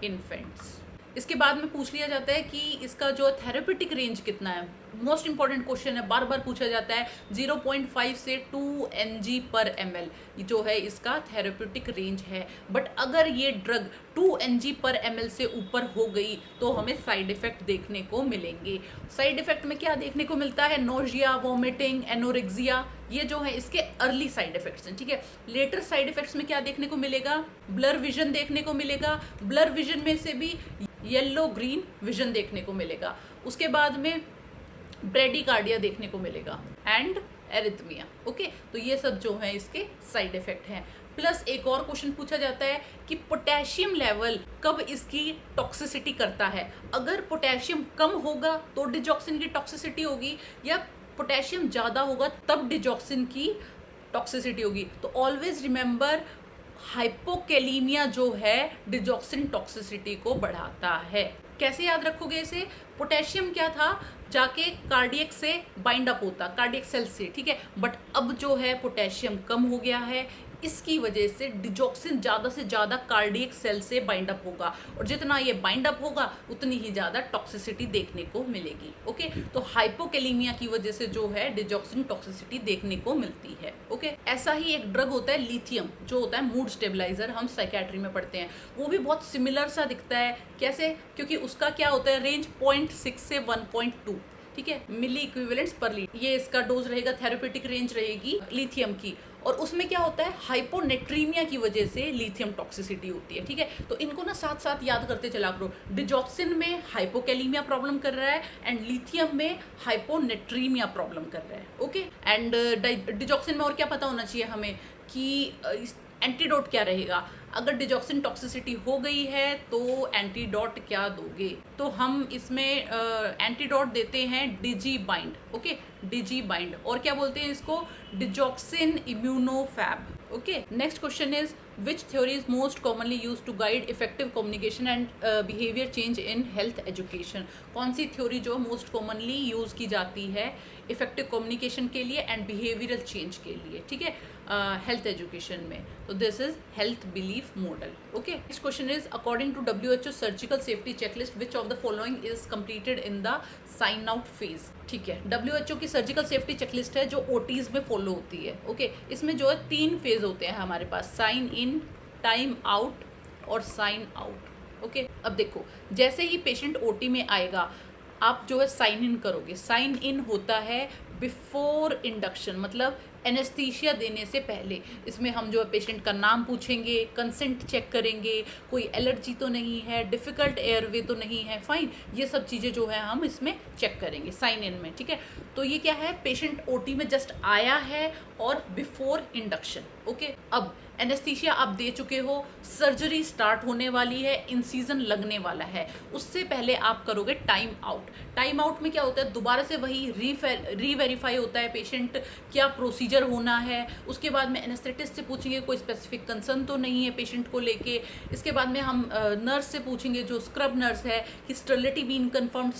infants. इसके बाद में पूछ लिया जाता है कि इसका जो थेरेपेटिक रेंज कितना है। मोस्ट इंपॉर्टेंट क्वेश्चन है, बार बार पूछा जाता है। 0.5 से 2 mg पर ml जो है इसका थेरेपेटिक रेंज है। बट अगर ये ड्रग 2 mg पर ml से ऊपर हो गई तो हमें साइड इफेक्ट देखने को मिलेंगे। साइड इफेक्ट में क्या देखने को मिलता है? नोजिया, वॉमिटिंग, एनोरेक्सिया, ये जो है इसके अर्ली साइड इफेक्ट्स हैं, ठीक है। लेटर साइड इफेक्ट्स में क्या देखने को मिलेगा? ब्लर विजन देखने को मिलेगा। ब्लर विजन में से भी येलो ग्रीन विजन देखने को मिलेगा। उसके बाद में ब्रेडिकार्डिया देखने को मिलेगा एंड एरिथमिया, ओके। तो ये सब जो है इसके साइड इफेक्ट हैं। प्लस एक और क्वेश्चन पूछा जाता है कि पोटेशियम लेवल कब इसकी टॉक्सिसिटी करता है। अगर पोटेशियम कम होगा तो डिजॉक्सिन की टॉक्सिसिटी होगी, या पोटेशियम ज़्यादा होगा तब डिजॉक्सिन की टॉक्सिसिटी होगी। तो ऑलवेज रिमेंबर, हाइपोकैलीमिया जो है डिजॉक्सिन टॉक्सिसिटी को बढ़ाता है। कैसे याद रखोगे इसे? पोटेशियम क्या था? जाके कार्डियक से बाइंड अप होता, कार्डियक सेल से, ठीक है। बट अब जो है पोटेशियम कम हो गया है, इसकी वजह से डिजॉक्सिन ज़्यादा से ज़्यादा कार्डियक सेल से बाइंड अप होगा, और जितना ये बाइंड अप होगा उतनी ही ज़्यादा टॉक्सिसिटी देखने को मिलेगी। ओके, तो हाइपोकैलेमिया की वजह से जो है डिजॉक्सिन टॉक्सिसिटी देखने को मिलती है। ओके, ऐसा ही एक ड्रग होता है लिथियम, जो होता है मूड स्टेबलाइजर, हम साइकेट्री में पढ़ते हैं। वो भी बहुत सिमिलर सा दिखता है। कैसे? क्योंकि उसका क्या होता है, रेंज 0.6 से 1.2, ठीक है, मिली इक्विवेलेंट्स पर लीटर, ये इसका डोज रहेगा। थेरेपेटिक रेंज रहेगी लिथियम की। और उसमें क्या होता है, हाइपोनेट्रीमिया की वजह से लिथियम टॉक्सिसिटी होती है। ठीक है, तो इनको ना साथ साथ याद करते चला करो। डिजॉक्सिन में हाइपोकैलेमिया प्रॉब्लम कर रहा है एंड लिथियम में हाइपोनेट्रीमिया प्रॉब्लम कर रहा है। ओके, एंड डिजॉक्सिन में और क्या पता होना चाहिए हमें कि एंटीडोट क्या रहेगा। अगर डिजॉक्सिन टॉक्सिसिटी हो गई है तो एंटीडोट क्या दोगे, तो हम इसमें एंटीडोट देते हैं Digibind. Okay, Digibind, और क्या बोलते हैं इसको, digoxin immune fab. Okay, next question is which theory is most commonly use to guide effective communication and behaviour change in health education. कौन सी थ्योरी जो मोस्ट कॉमनली यूज की जाती है इफेक्टिव कम्युनिकेशन के लिए एंड बिहेवियरल चेंज के लिए, ठीक है, हेल्थ एजुकेशन में। तो this is health belief model. Okay, next question is according to WHO surgical safety checklist which of the following is completed in the sign out phase. ठीक है, WHO की surgical safety checklist है जो OTs में follow होती है। Okay, इसमें जो है 3 फेज होते हैं हमारे पास, साइन इन, टाइम आउट और साइन आउट। ओके, अब देखो, जैसे ही पेशेंट OT में आएगा आप जो है साइन इन करोगे। साइन इन होता है बिफोर इंडक्शन, मतलब एनेस्थीसिया देने से पहले। इसमें हम जो है पेशेंट का नाम पूछेंगे, कंसेंट चेक करेंगे, कोई एलर्जी तो नहीं है, डिफ़िकल्ट एयरवे तो नहीं है, फाइन, ये सब चीज़ें जो है हम इसमें चेक करेंगे साइन इन में। ठीक है, तो ये क्या है, पेशेंट OT में जस्ट आया है और बिफोर इंडक्शन। ओके, अब एनेस्थीसिया आप दे चुके हो, सर्जरी स्टार्ट होने वाली है, इंसीजन लगने वाला है, उससे पहले आप करोगे टाइम आउट। टाइम आउट में क्या होता है, दोबारा से वही रीवेरीफाई होता है पेशेंट क्या प्रोसीजर होना है। उसके बाद में एनेस्थेटिस्ट से पूछेंगे कोई स्पेसिफिक कंसर्न तो नहीं है पेशेंट को लेके। इसके बाद में हम नर्स से पूछेंगे, जो स्क्रब नर्स है, कि स्टेरिलिटी बीन कन्फर्म,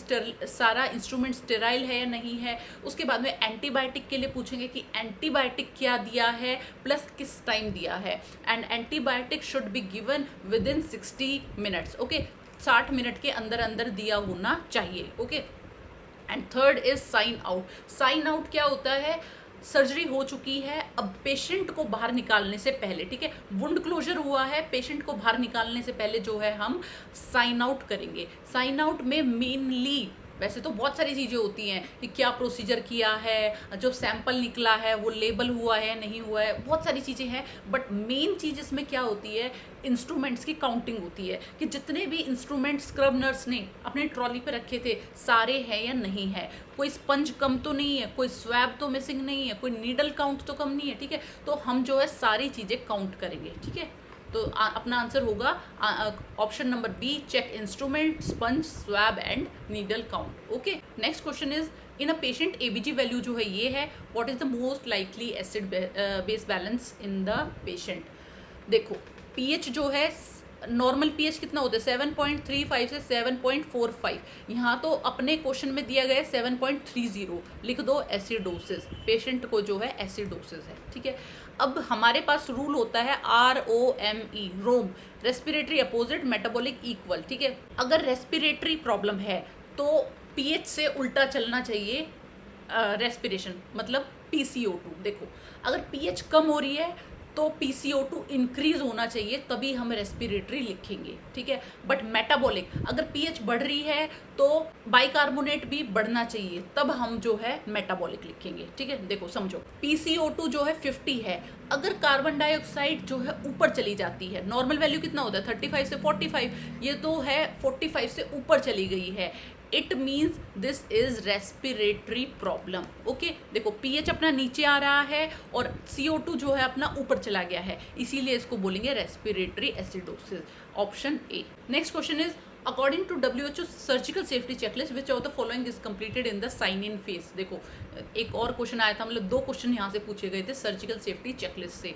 सारा इंस्ट्रूमेंट स्टेराइल है या नहीं है। उसके बाद में एंटीबायोटिक के लिए पूछेंगे कि एंटीबायोटिक क्या दिया है प्लस किस टाइम दिया है, and antibiotic should be given within 60 minutes. Okay, 60 minute के अंदर अंदर दिया होना चाहिए। Okay, and third is sign out. Sign out क्या होता है, सर्जरी हो चुकी है, अब पेशेंट को बाहर निकालने से पहले, ठीक है, वुंड क्लोजर हुआ है, पेशेंट को बाहर निकालने से पहले जो है हम साइन आउट करेंगे। साइन आउट में मेनली, वैसे तो बहुत सारी चीज़ें होती हैं कि क्या प्रोसीजर किया है, जो सैंपल निकला है वो लेबल हुआ है नहीं हुआ है, बहुत सारी चीज़ें हैं, बट मेन चीज़ इसमें क्या होती है, इंस्ट्रूमेंट्स की काउंटिंग होती है कि जितने भी इंस्ट्रूमेंट स्क्रब नर्स ने अपने ट्रॉली पे रखे थे सारे हैं या नहीं है, कोई स्पंज कम तो नहीं है, कोई स्वैब तो मिसिंग नहीं है, कोई नीडल काउंट तो कम नहीं है। ठीक है, तो हम जो है सारी चीज़ें काउंट करेंगे। ठीक है, तो अपना आंसर होगा option number B, check instrument, sponge, swab and needle count. Okay, next question is in a patient ABG value जो है ये है, what is the most likely acid base balance in the patient. देखो, pH जो है, normal pH कितना होता है, 7.35 से 7.45। यहाँ तो अपने क्वेश्चन में दिया गया है 7.30, लिख दो एसिडोसिस, पेशेंट को जो है एसिडोसिस है। ठीक है, अब हमारे पास रूल होता है ROME, रोम, रेस्पिरेटरी अपोजिट, मेटाबॉलिक इक्वल। ठीक है, अगर रेस्पिरेटरी प्रॉब्लम है तो pH से उल्टा चलना चाहिए रेस्पिरेशन, मतलब PCO2। देखो, अगर pH कम हो रही है तो PCO2 इंक्रीज होना चाहिए, तभी हम रेस्पिरेटरी लिखेंगे। ठीक है, बट मेटाबॉलिक, अगर pH बढ़ रही है तो बाइकार्बोनेट भी बढ़ना चाहिए, तब हम जो है मेटाबॉलिक लिखेंगे। ठीक है, देखो समझो, PCO2 जो है 50 है, अगर कार्बन डाइऑक्साइड जो है ऊपर चली जाती है, नॉर्मल वैल्यू कितना होता है 35 से 45, ये तो है 45 से ऊपर चली गई है, it means this is respiratory problem. Okay, देखो pH अपना नीचे आ रहा है और CO2 जो है अपना ऊपर चला गया है, इसीलिए इसको बोलेंगे respiratory acidosis, option A. Next question is according to WHO surgical safety checklist which of the following is completed in the sign in phase. देखो, एक और क्वेश्चन आया था, मतलब 2 क्वेश्चन यहाँ से पूछे गए थे सर्जिकल सेफ्टी चेकलिस्ट से।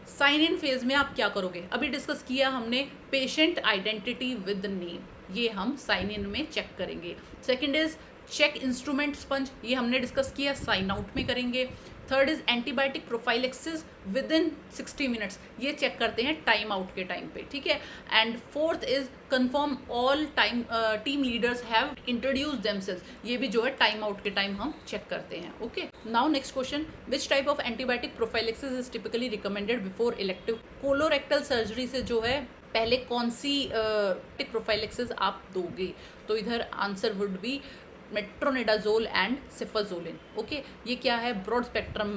साइन इन फेज में आप क्या करोगे, अभी डिस्कस किया हमने, पेशेंट आइडेंटिटी विद नेम, ये हम साइन इन में चेक करेंगे। Second is check instrument sponge, ये हमने डिस्कस किया, साइन आउट में करेंगे। Third is antibiotic prophylaxis within 60 minutes, ये चेक करते हैं टाइम आउट के टाइम पे, ठीक है। And fourth is confirm all team leaders have introduce themselves, ये भी जो है टाइम आउट के टाइम हम चेक करते हैं। Okay, now next question, which type of antibiotic prophylaxis is typically recommended before elective colorectal surgery से जो है पहले कौन सी टिक प्रोफाइलेक्सिस आप दोगे? तो इधर answer would be metronidazole and cefazolin. Okay, ये क्या है? ब्रॉड स्पेक्ट्रम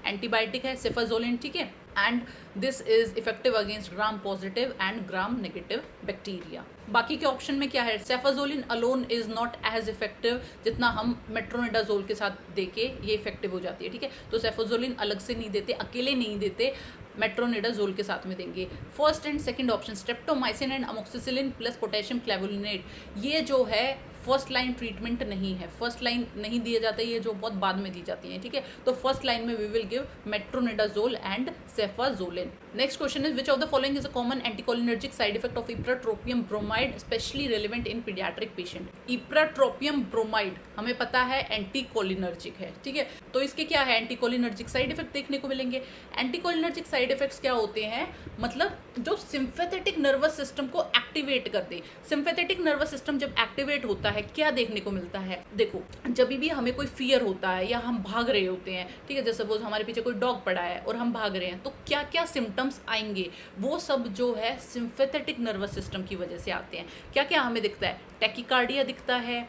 एंटीबायोटिक है सिफाजोलिन, ठीक है। And this is effective against gram positive and gram negative bacteria. बाकी के ऑप्शन में क्या है? Cefazolin alone is not as effective जितना हम मेट्रोनिडाजोल के साथ देके ये इफेक्टिव हो जाती है, ठीक है। तो सेफाजोलिन अलग से नहीं देते, अकेले नहीं देते, मेट्रोनिडाजोल के साथ में देंगे। First and second option streptomycin and amoxicillin plus potassium clavulanate, ये जो है फर्स्ट लाइन ट्रीटमेंट नहीं है, फर्स्ट लाइन नहीं दिया जाता है, ये जो बहुत बाद में दी जाती है, ठीक है। तो फर्स्ट लाइन में we will give metronidazole and cefazolin. Next question is which of the following is a common anticholinergic side effect of ipratropium bromide specially relevant in paediatric patient? Ipratropium bromide हमें पता है anticholinergic है, ठीक है। तो इसके क्या है? एंटीकोलिनर्जिक साइड इफेक्ट देखने को मिलेंगे। एंटीकोलिनर्जिक साइड इफेक्ट्स क्या होते हैं? मतलब जो सिंपैथेटिक नर्वस सिस्टम को एक्टिवेट कर दे। सिंपैथेटिक नर्वस सिस्टम जब एक्टिवेट होता है क्या देखने को मिलता है? देखो, जब भी हमें कोई फियर होता है या हम भाग रहे होते हैं, ठीक है, जैसे सपोज हमारे पीछे कोई डॉग पड़ा है और हम भाग रहे हैं, तो क्या क्या सिम्टम्स आएंगे? वो सब जो है सिंपैथेटिक नर्वस सिस्टम की वजह से आते हैं। क्या क्या हमें दिखता है? टैकीकार्डिया दिखता है,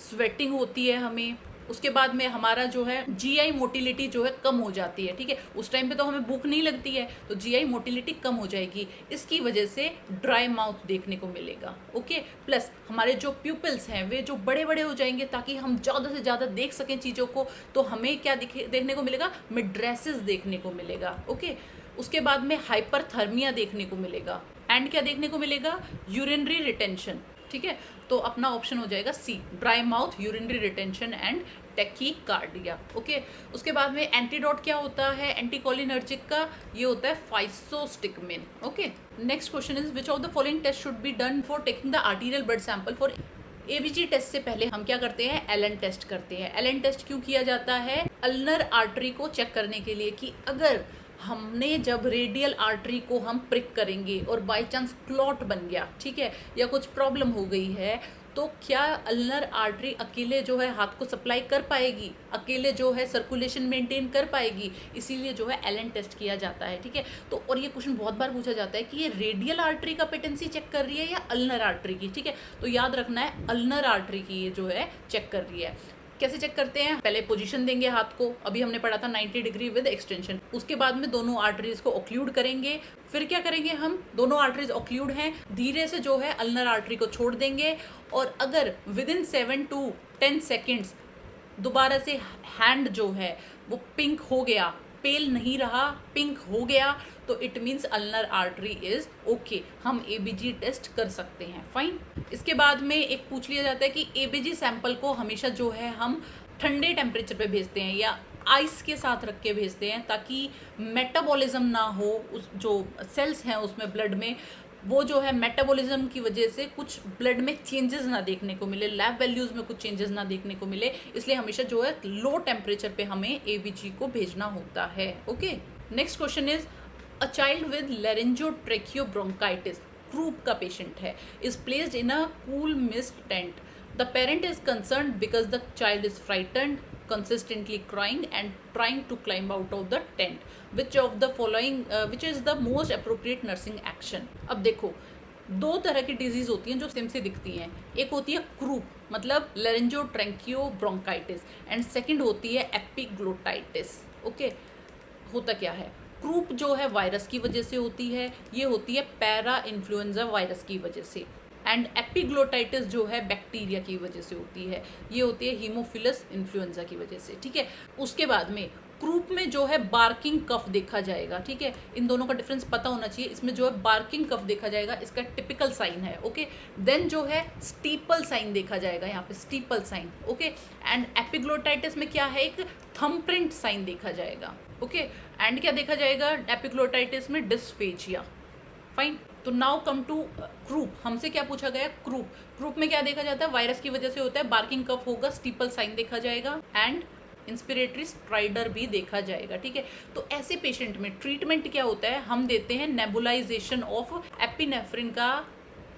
स्वेटिंग होती है हमें, उसके बाद में हमारा जो है जीआई मोटिलिटी जो है कम हो जाती है, ठीक है। उस टाइम पे तो हमें भूख नहीं लगती है, तो जीआई मोटिलिटी कम हो जाएगी, इसकी वजह से ड्राई माउथ देखने को मिलेगा। ओके, प्लस हमारे जो प्यूपिल्स हैं वे जो बड़े बड़े हो जाएंगे ताकि हम ज़्यादा से ज़्यादा देख सकें चीज़ों को, तो हमें क्या देखने को मिलेगा? मिड्रेसिस देखने को मिलेगा। ओके, उसके बाद में हाइपरथर्मिया देखने को मिलेगा, एंड क्या देखने को मिलेगा? यूरिनरी रिटेंशन, ठीक है। तो अपना ऑप्शन हो जाएगा C, dry mouth, urinary retention and tachycardia. Okay, उसके बाद में एंटीडोट क्या होता है एंटीकोलिनर्जिक का? ये होता है physostigmine. Okay, next question is which of the following test should be done for taking the arterial blood sample for ABG test से पहले हम क्या करते हैं? एलन टेस्ट करते हैं। एलन टेस्ट क्यों किया जाता है? अल्नर आर्टरी को चेक करने के लिए कि अगर हमने जब रेडियल आर्टरी को हम प्रिक करेंगे और बाय चांस क्लॉट बन गया, ठीक है, या कुछ प्रॉब्लम हो गई है, तो क्या अल्नर आर्टरी अकेले जो है हाथ को सप्लाई कर पाएगी, अकेले जो है सर्कुलेशन मेंटेन कर पाएगी? इसीलिए जो है एलन टेस्ट किया जाता है, ठीक है। तो और ये क्वेश्चन बहुत बार पूछा जाता है कि ये रेडियल आर्टरी का पेटेंसी चेक कर रही है या अल्नर आर्टरी की, ठीक है। तो याद रखना है अल्नर आर्टरी की ये जो है चेक कर रही है। कैसे चेक करते हैं? पहले पोजीशन देंगे हाथ को, अभी हमने पढ़ा था 90 डिग्री विद एक्सटेंशन। उसके बाद में दोनों आर्टरीज को ऑक्लूड करेंगे। फिर क्या करेंगे हम? दोनों आर्टरीज ऑक्लूड हैं, धीरे से जो है अल्नर आर्टरी को छोड़ देंगे, और अगर विद इन 7 to 10 सेकेंड्स दोबारा से हैंड जो है वो पिंक हो गया, पेल नहीं रहा, पिंक हो गया, तो it means ulnar artery is okay, हम एबीजी टेस्ट कर सकते हैं। फाइन। इसके बाद में एक पूछ लिया जाता है कि एबीजी सैंपल को हमेशा जो है हम ठंडे टेम्परेचर पे भेजते हैं या आइस के साथ रख के भेजते हैं ताकि मेटाबॉलिज्म ना हो, उस जो सेल्स हैं उसमें ब्लड में, वो जो है मेटाबॉलिज्म की वजह से कुछ ब्लड में चेंजेस ना देखने को मिले, लैब वैल्यूज़ में कुछ चेंजेस ना देखने को मिले, इसलिए हमेशा जो है लो टेम्परेचर पे हमें एबीजी को भेजना होता है। Okay, next question is a child with laryngotracheobronchitis, croup का पेशेंट है, is placed in a cool mist tent. The parent is concern because the child is frightened, consistently crying and trying to climb out of the tent. Which of the following which is the most appropriate nursing action? अब देखो, दो तरह की disease होती हैं जो same से दिखती हैं। एक होती है क्रूप, मतलब लेरिंजोट्रेकियोब्रोंकाइटिस, एंड सेकंड होती है एपिग्लोटाइटिस। ओके, होता क्या है? क्रूप जो है वायरस की वजह से होती है, ये होती है पैरा इन्फ्लुएंजा वायरस की वजह से, एंड एपिग्लोटाइटिस जो है बैक्टीरिया की वजह से होती है, ये होती है हीमोफिलस इन्फ्लुएंजा की वजह से, ठीक है। उसके बाद में क्रूप में जो है बार्किंग कफ देखा जाएगा, ठीक है, इन दोनों का डिफरेंस पता होना चाहिए। इसमें जो है बार्किंग कफ देखा जाएगा, इसका टिपिकल साइन है। ओके, देन जो है स्टीपल साइन देखा जाएगा, यहाँ पे steeple sign. Okay, and epiglottitis में क्या है? एक थंबप्रिंट साइन देखा जाएगा। ओके, एंड क्या देखा जाएगा एपिग्लोटाइटिस में? डिस्फेजिया। फाइन। तो नाउ कम टू क्रूप। हमसे क्या पूछा गया? क्रूप में क्या देखा जाता है? वायरस की वजह से होता है, बार्किंग कफ होगा, स्टीपल साइन देखा जाएगा, एंड इंस्पिरेटरी स्ट्राइडर भी देखा जाएगा, ठीक है। तो ऐसे पेशेंट में ट्रीटमेंट क्या होता है, हम देते हैं नेबुलाइजेशन ऑफ एपिनेफ्रिन का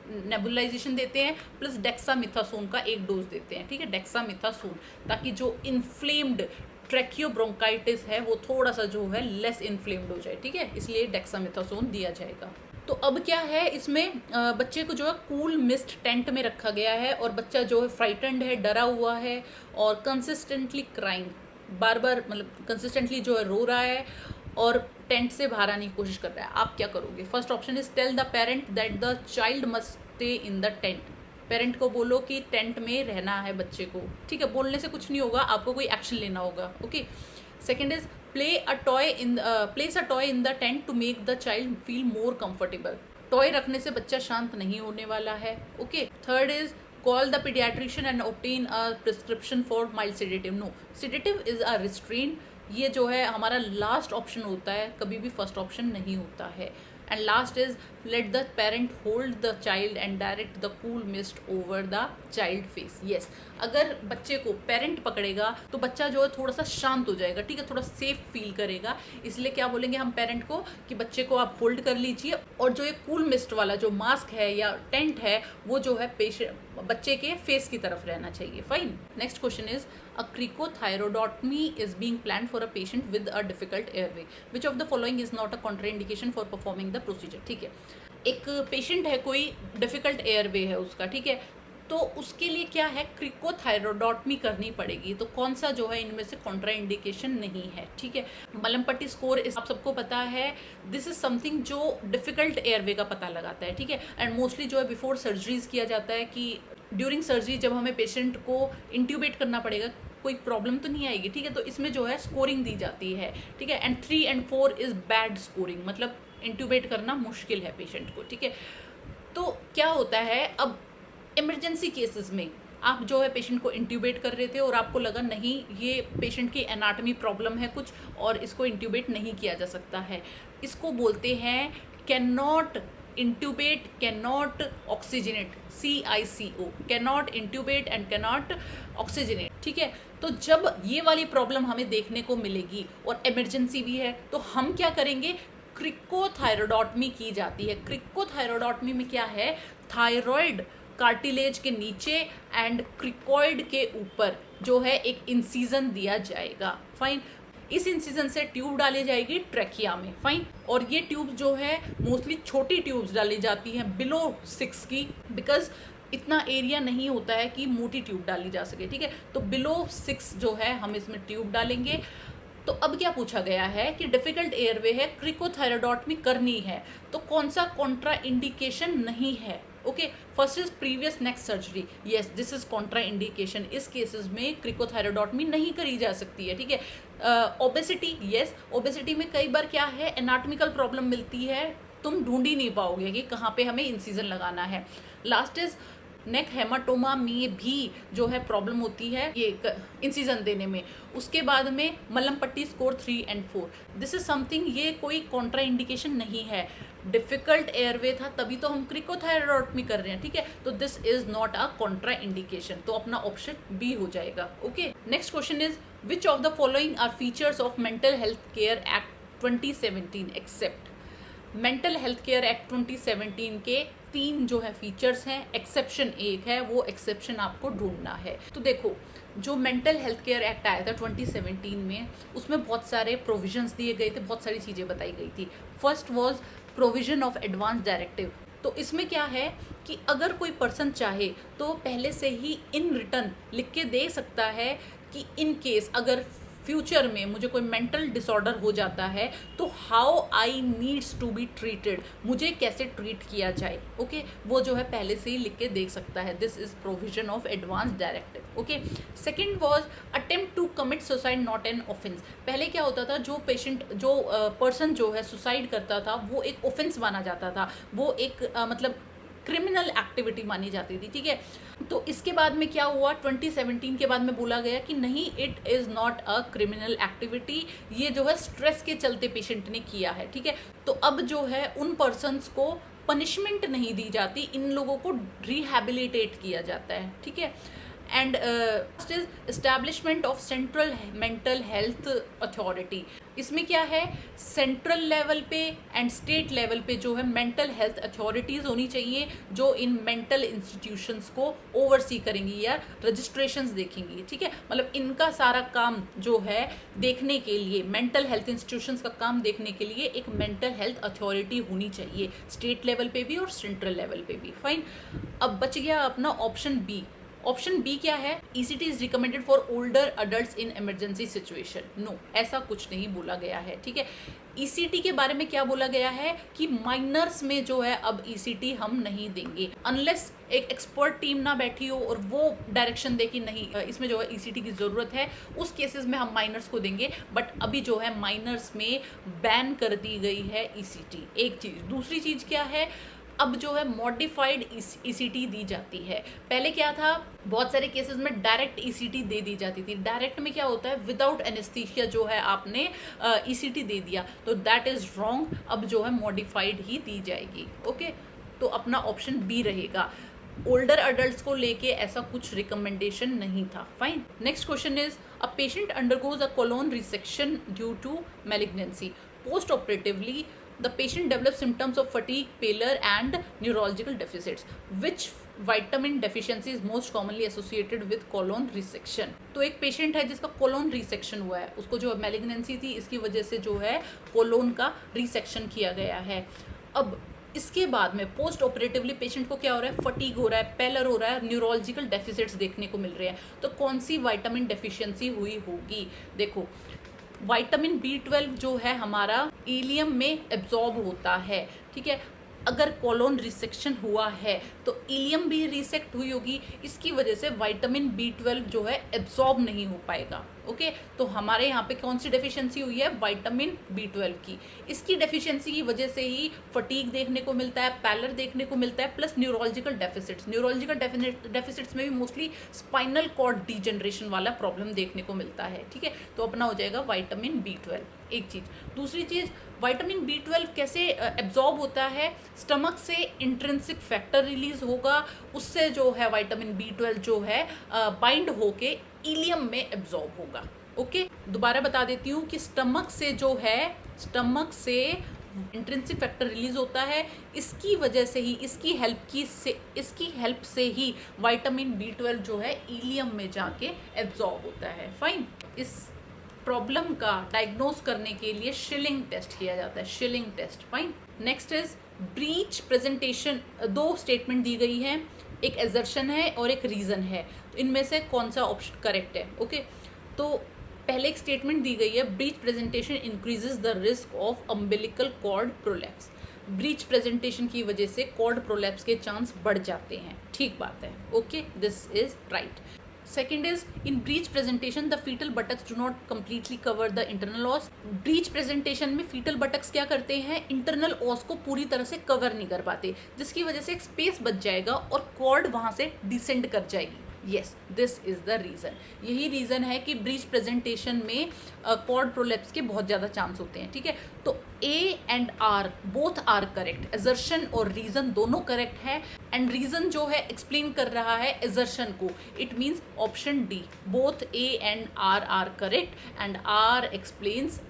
नेबुलाइजेशन देते हैं, प्लस डेक्सामेथासोन का एक डोज देते हैं, ठीक है, डेक्सामेथासोन, ताकि जो इन्फ्लेम्ड ट्रैकियोब्रोंकाइटिस है वो थोड़ा सा जो है लेस इन्फ्लेम्ड हो जाए, ठीक है, इसलिए डेक्सामेथासोन दिया जाएगा। तो अब क्या है इसमें, बच्चे को जो है कूल मिस्ट टेंट में रखा गया है और बच्चा जो है फ्राइटेंड है, डरा हुआ है और कंसिस्टेंटली क्राइंग, बार बार मतलब कंसिस्टेंटली जो है रो रहा है और टेंट से बाहर आने की कोशिश कर रहा है। आप क्या करोगे? First option is tell the parent that the child must stay in the tent. Parent को बोलो कि टेंट में रहना है बच्चे को, ठीक है, बोलने से कुछ नहीं होगा, आपको कोई एक्शन लेना होगा, okay. Second is place a toy in the tent to make the child feel more comfortable. Toy रखने से बच्चा शांत नहीं होने वाला है, okay. Third is call the paediatrician and obtain a prescription for mild sedative. No, sedative is a restraint, ये जो है हमारा लास्ट ऑप्शन होता है, कभी भी फर्स्ट ऑप्शन नहीं होता है। And last is let the parent hold the child and direct the cool mist over the child face. Yes, अगर बच्चे को पेरेंट पकड़ेगा तो बच्चा जो है थोड़ा सा शांत हो जाएगा, ठीक है, थोड़ा सेफ फील करेगा। इसलिए क्या बोलेंगे हम पेरेंट को कि बच्चे को आप होल्ड कर लीजिए और जो ये कूल मिस्ट वाला जो मास्क है या टेंट है वो जो है बच्चे के फेस की तरफ रहना चाहिए। Fine. Next question is a cricothyroidotomy is being planned for a patient with a difficult airway. Which of the following is not a contraindication for performing the procedure? ठीक है, एक पेशेंट है, कोई डिफिकल्ट एयरवे है उसका, ठीक है, तो उसके लिए क्या है, क्रिकोथायरोडोटमी करनी पड़ेगी। तो कौन सा जो है इनमें से कॉन्ट्राइंडिकेशन नहीं है, ठीक है। मलमपट्टी स्कोर आप सबको पता है, दिस इज समथिंग जो डिफिकल्ट एयरवे का पता लगाता है, ठीक है। एंड मोस्टली जो है बिफोर सर्जरीज किया जाता है कि ड्यूरिंग सर्जरी जब हमें पेशेंट को इंट्यूबेट करना पड़ेगा, कोई प्रॉब्लम तो नहीं आएगी, ठीक है, तो इसमें जो है स्कोरिंग दी जाती है, ठीक है। एंड 3 और 4 इज बैड स्कोरिंग, मतलब इंट्यूबेट करना मुश्किल है पेशेंट को, ठीक है। तो क्या होता है, अब इमरजेंसी केसेस में आप जो है पेशेंट को इंट्यूबेट कर रहे थे और आपको लगा नहीं ये पेशेंट की एनाटमी प्रॉब्लम है कुछ और इसको इंट्यूबेट नहीं किया जा सकता है, इसको बोलते हैं can not intubate, cannot oxygenate, CICO, cannot intubate and cannot oxygenate, ठीक है। तो जब ये वाली प्रॉब्लम हमें देखने को मिलेगी और इमरजेंसी भी है तो हम क्या करेंगे, क्रिकोथायरोडोटमी की जाती है। क्रिकोथायरोडोटमी में क्या है, थायराइड कार्टिलेज के नीचे एंड क्रिकॉइड के ऊपर जो है एक इंसिजन दिया जाएगा, फाइन। इस इंसिजन से ट्यूब डाली जाएगी ट्रैकिया में, फाइन। और ये ट्यूब जो है मोस्टली छोटी ट्यूब्स डाली जाती हैं बिलो 6 की, बिकॉज इतना एरिया नहीं होता है कि मोटी ट्यूब डाली जा सके, ठीक है। तो बिलो 6 जो है हम इसमें ट्यूब डालेंगे। तो अब क्या पूछा गया है कि डिफिकल्ट एयरवे है, क्रिकोथायरोडोटमी करनी है, तो कौन सा कॉन्ट्रा इंडिकेशन नहीं है, okay. First is previous neck surgery, yes this is Contra indication, इस केसेस में क्रिकोथायरोडोटमी नहीं करी जा सकती है, ठीक है। ओबेसिटी, यस, ओबेसिटी में कई बार क्या है, एनाटॉमिकल प्रॉब्लम मिलती है, तुम ढूंढ ही नहीं पाओगे कि कहाँ पे हमें इंसिजन लगाना है। लास्ट इज नेक हेमाटोमा में भी जो है प्रॉब्लम होती है ये इंसिजन देने में। उसके बाद में मलमपट्टी स्कोर 3 और 4, दिस इज समथिंग, ये कोई कॉन्ट्रा इंडिकेशन नहीं है, डिफिकल्ट एयरवे था तभी तो हम क्रिकोथायरोडोटमी कर रहे हैं, ठीक है। तो this is not a contra indication, तो अपना ऑप्शन बी हो जाएगा, okay. Next question is which of the following are features of mental health care act 2017 except. Mental health care act 2017 के 3 जो है फीचर्स हैं, एक्सेप्शन एक है, वो एक्सेप्शन आपको ढूंढना है। तो देखो, जो मेंटल हेल्थ केयर एक्ट आया था 2017 में, उसमें बहुत सारे प्रोविजंस दिए गए थे, बहुत सारी चीज़ें बताई गई थी। First was provision of advance directive. तो इसमें क्या है कि अगर कोई पर्सन चाहे तो पहले से ही इन रिटर्न लिख के दे सकता है कि इन केस अगर फ्यूचर में मुझे कोई मेंटल डिसऑर्डर हो जाता है तो how I needs to be treated, मुझे कैसे ट्रीट किया जाए, ओके। वो जो है पहले से ही लिख के देख सकता है, this is provision of advance directive, okay. Second was attempt to commit suicide not an offence. पहले क्या होता था, जो पेशेंट जो पर्सन जो है सुसाइड करता था वो एक ऑफेंस माना जाता था, वो एक मतलब क्रिमिनल एक्टिविटी मानी जाती थी, ठीक है। तो इसके बाद में क्या हुआ, 2017 के बाद में बोला गया कि नहीं, it is not a criminal activity, ये जो है स्ट्रेस के चलते पेशेंट ने किया है, ठीक है। तो अब जो है उन पर्सन्स को पनिशमेंट नहीं दी जाती, इन लोगों को रिहैबिलिटेट किया जाता है, ठीक है। And first is establishment of central mental health authority. इसमें क्या है, सेंट्रल लेवल पे एंड स्टेट लेवल पे जो है मेंटल हेल्थ अथॉरिटीज़ होनी चाहिए जो इन मेंटल इंस्टीट्यूशंस को ओवरसी करेंगी या रजिस्ट्रेशंस देखेंगी, ठीक है। मतलब इनका सारा काम जो है देखने के लिए, मेंटल हेल्थ इंस्टीट्यूशंस का काम देखने के लिए एक मेंटल हेल्थ अथॉरिटी होनी चाहिए, स्टेट लेवल पे भी और सेंट्रल लेवल पे भी। फाइन। अब बच गया अपना ऑप्शन बी। ऑप्शन बी क्या है, ECT is recommended for older adults in emergency situation. No, ऐसा कुछ नहीं बोला गया है, ठीक है। ECT के बारे में क्या बोला गया है कि माइनर्स में जो है अब ECT हम नहीं देंगे अनलेस एक एक्सपर्ट टीम ना बैठी हो और वो डायरेक्शन दे कि नहीं इसमें जो है ECT की ज़रूरत है, उस केसेस में हम माइनर्स को देंगे। बट अभी जो है माइनर्स में बैन कर दी गई है ECT, एक चीज़। दूसरी चीज़ क्या है, अब जो है मॉडिफाइड ECT दी जाती है। पहले क्या था, बहुत सारे केसेस में डायरेक्ट ECT दे दी जाती थी। डायरेक्ट में क्या होता है, विदाउट एनेस्थीसिया जो है आपने ECT दे दिया, तो दैट इज़ रॉन्ग। अब जो है मॉडिफाइड ही दी जाएगी। ओके, तो अपना ऑप्शन बी रहेगा। ओल्डर अडल्ट्स को लेके ऐसा कुछ रिकमेंडेशन नहीं था। Fine. Next question is, a patient undergoes a colon resection due to malignancy. Post operatively the patient develops symptoms of fatigue, pallor and neurological deficits. Which vitamin deficiency is most commonly associated with colon resection? तो एक patient है जिसका colon resection हुआ है, उसको जो malignancy थी, इसकी वजह से जो है कोलोन का रिसेक्शन किया गया है। अब इसके बाद में पोस्ट ऑपरेटिवली पेशेंट को क्या हो रहा है, फटीग हो रहा है, पेलर हो रहा है, न्यूरोलॉजिकल डेफिसिट्स देखने को मिल रहे हैं। तो कौन सी विटामिन डेफिशिएंसी हुई होगी? देखो, विटामिन B12 जो है हमारा इलियम में एब्जॉर्ब होता है, ठीक है। अगर कोलोन रिसेक्शन हुआ है तो इलियम भी रिसेक्ट हुई होगी, इसकी वजह से विटामिन B12 जो है एब्जॉर्ब नहीं हो पाएगा। ओके, तो हमारे यहाँ पे कौन सी डेफिशिएंसी हुई है, विटामिन B12 की। इसकी डेफिशिएंसी की वजह से ही फटीग देखने को मिलता है, पैलर देखने को मिलता है, plus neurological deficits. Neurological deficits में भी मोस्टली स्पाइनल कॉर्ड डिजनरेशन वाला प्रॉब्लम देखने को मिलता है, ठीक है। तो अपना हो जाएगा विटामिन B12, एक चीज़। दूसरी चीज़, विटामिन B12 कैसे एब्जॉर्ब होता है, स्टमक से इंट्रिंसिक फैक्टर रिलीज होगा, उससे जो है विटामिन B12 जो है बाइंड होके इलियम में एब्जॉर्ब होगा। ओके, दोबारा बता देती हूँ कि स्टमक से जो है, स्टमक से इंट्रिंसिक फैक्टर रिलीज होता है, इसकी वजह से ही, इसकी हेल्प से ही विटामिन B12 जो है इलियम में जाके एब्जॉर्ब होता है। फाइन। इस प्रॉब्लम का डायग्नोज करने के लिए शिलिंग टेस्ट किया जाता है, Schilling test. Fine. Next is breech presentation. दो स्टेटमेंट दी गई है, एक एजर्शन है और एक रीज़न है। तो इनमें से कौन सा ऑप्शन करेक्ट है? ओके, तो पहले एक स्टेटमेंट दी गई है, breech presentation increases the risk of umbilical cord prolapse. Breech presentation की वजह से कॉर्ड प्रोलैप्स के चांस बढ़ जाते हैं, ठीक बात है। Okay, this is right. Second is, in breech presentation the fetal buttocks do not completely cover the internal os. breech presentation में fetal buttocks क्या करते हैं, internal os को पूरी तरह से कवर नहीं कर पाते, जिसकी वजह से एक स्पेस बच जाएगा और कॉर्ड वहाँ से डिसेंड कर जाएगी। Yes, this is the reason. यही रीज़न है कि ब्रीच प्रेजेंटेशन में कॉर्ड प्रोलैप्स के बहुत ज़्यादा चांस होते हैं, ठीक है। तो A and R both are correct, assertion और रीज़न दोनों करेक्ट है। एंड रीज़न जो है एक्सप्लेन कर रहा है एजर्शन को, it means option D, both A and R are correct and R explains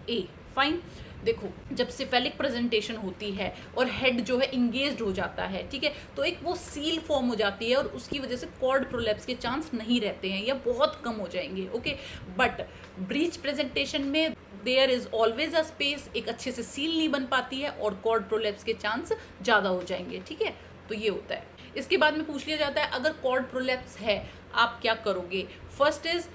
A। Fine. देखो, जब सिफेलिक प्रेजेंटेशन होती है और हेड जो है इंगेज्ड हो जाता है, ठीक है, तो एक वो सील फॉर्म हो जाती है और उसकी वजह से कॉर्ड प्रोलैप्स के चांस नहीं रहते हैं या बहुत कम हो जाएंगे। ओके, बट ब्रीच प्रेजेंटेशन में there is always a space, एक अच्छे से सील नहीं बन पाती है और कॉर्ड प्रोलैप्स के चांस ज़्यादा हो जाएंगे, ठीक है। तो ये होता है। इसके बाद में पूछ लिया जाता है, अगर कॉर्ड प्रोलैप्स है आप क्या करोगे? फर्स्ट इज,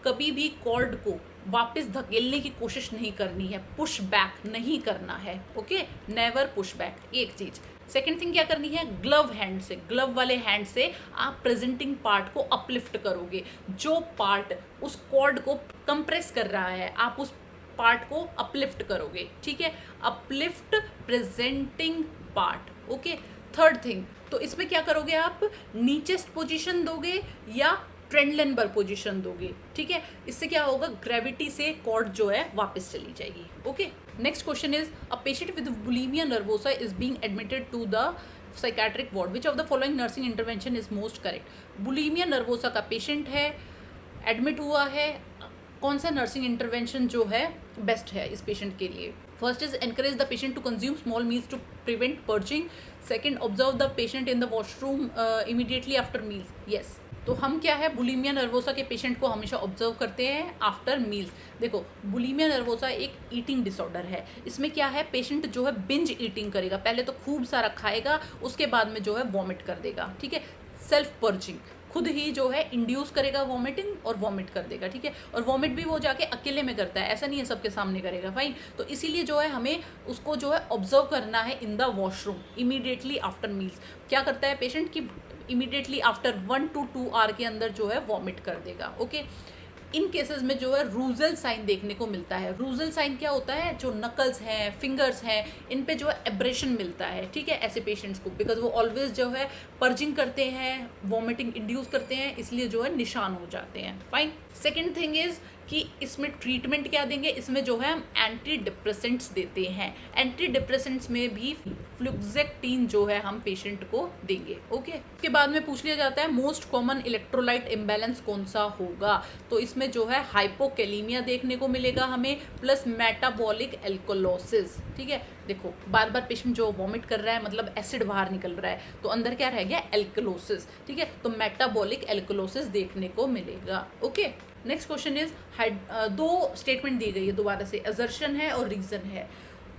कभी भी कॉर्ड को वापस धकेलने की कोशिश नहीं करनी है, पुश बैक नहीं करना है। ओके, नेवर पुश बैक, एक चीज। सेकेंड थिंग क्या करनी है, ग्लव हैंड से, ग्लव वाले हैंड से आप प्रेजेंटिंग पार्ट को अपलिफ्ट करोगे। जो पार्ट उस कॉर्ड को कंप्रेस कर रहा है, आप उस पार्ट को अपलिफ्ट करोगे, ठीक है। Uplift presenting part. Okay, third thing, तो इसमें क्या करोगे आप, नीचेस्ट पोजीशन दोगे या ट्रेंडलेनबर पोजीशन दोगे, ठीक है। इससे क्या होगा, ग्रेविटी से कॉर्ड जो है वापस चली जाएगी। Okay, next question is, a patient with bulimia nervosa is being admitted to the psychiatric ward. Which of the following nursing intervention is most correct? Bulimia nervosa का पेशेंट है, एडमिट हुआ है, कौन सा नर्सिंग इंटरवेंशन जो है best है इस पेशेंट के लिए? First is encourage the patient to consume small meals to prevent purging. Second, observe the patient in the washroom immediately after meals. Yes, तो हम क्या है, बुलीमिया नर्वोसा के पेशेंट को हमेशा ऑब्जर्व करते हैं आफ्टर मील्स। देखो, बुलीमिया नर्वोसा एक ईटिंग डिसऑर्डर है। इसमें क्या है, पेशेंट जो है बिंज ईटिंग करेगा, पहले तो खूब सारा खाएगा, उसके बाद में जो है वॉमिट कर देगा, ठीक है। सेल्फ पर्चिंग, खुद ही जो है इंड्यूस करेगा वॉमिटिंग और वॉमिट कर देगा, ठीक है। और वॉमिट भी वो जाके अकेले में करता है, ऐसा नहीं है सबके सामने करेगा, फाइन। तो इसीलिए जो है हमें उसको जो है ऑब्जर्व करना है इन the washroom immediately after meals. क्या करता है पेशेंट की इमीडिएटली आफ्टर 1 to 2 आवर के अंदर जो है वॉमिट कर देगा, ओके। इन केसेस में जो है रूजल साइन देखने को मिलता है। रूजल साइन क्या होता है, जो नकल्स हैं, फिंगर्स हैं, इन पे जो है एब्रेशन मिलता है, ठीक है, ऐसे पेशेंट्स को, बिकॉज वो ऑलवेज जो है पर्जिंग करते हैं, वॉमिटिंग इंड्यूस करते हैं, इसलिए जो है निशान हो जाते हैं, फाइन। सेकेंड थिंग इज कि इसमें ट्रीटमेंट क्या देंगे, इसमें जो है हम एंटी डिप्रेसेंट्स देते हैं। एंटी डिप्रेसेंट्स में भी फ्लुक्सेक्टिन जो है हम पेशेंट को देंगे, ओके। उसके बाद में पूछ लिया जाता है मोस्ट कॉमन इलेक्ट्रोलाइट इम्बैलेंस कौन सा होगा, तो इसमें जो है हाइपोकैलीमिया देखने को मिलेगा हमें, प्लस मेटाबॉलिक एल्कोलोसिस, ठीक है। देखो, बार बार पेशेंट जो वॉमिट कर रहा है, मतलब एसिड बाहर निकल रहा है, तो अंदर क्या रह गया, एल्कोलोसिस, ठीक है। तो मेटाबॉलिक एल्कोलोसिस देखने को मिलेगा, ओके। नेक्स्ट क्वेश्चन इज, दो स्टेटमेंट दी गई है दोबारा से, असर्शन है और रीजन है।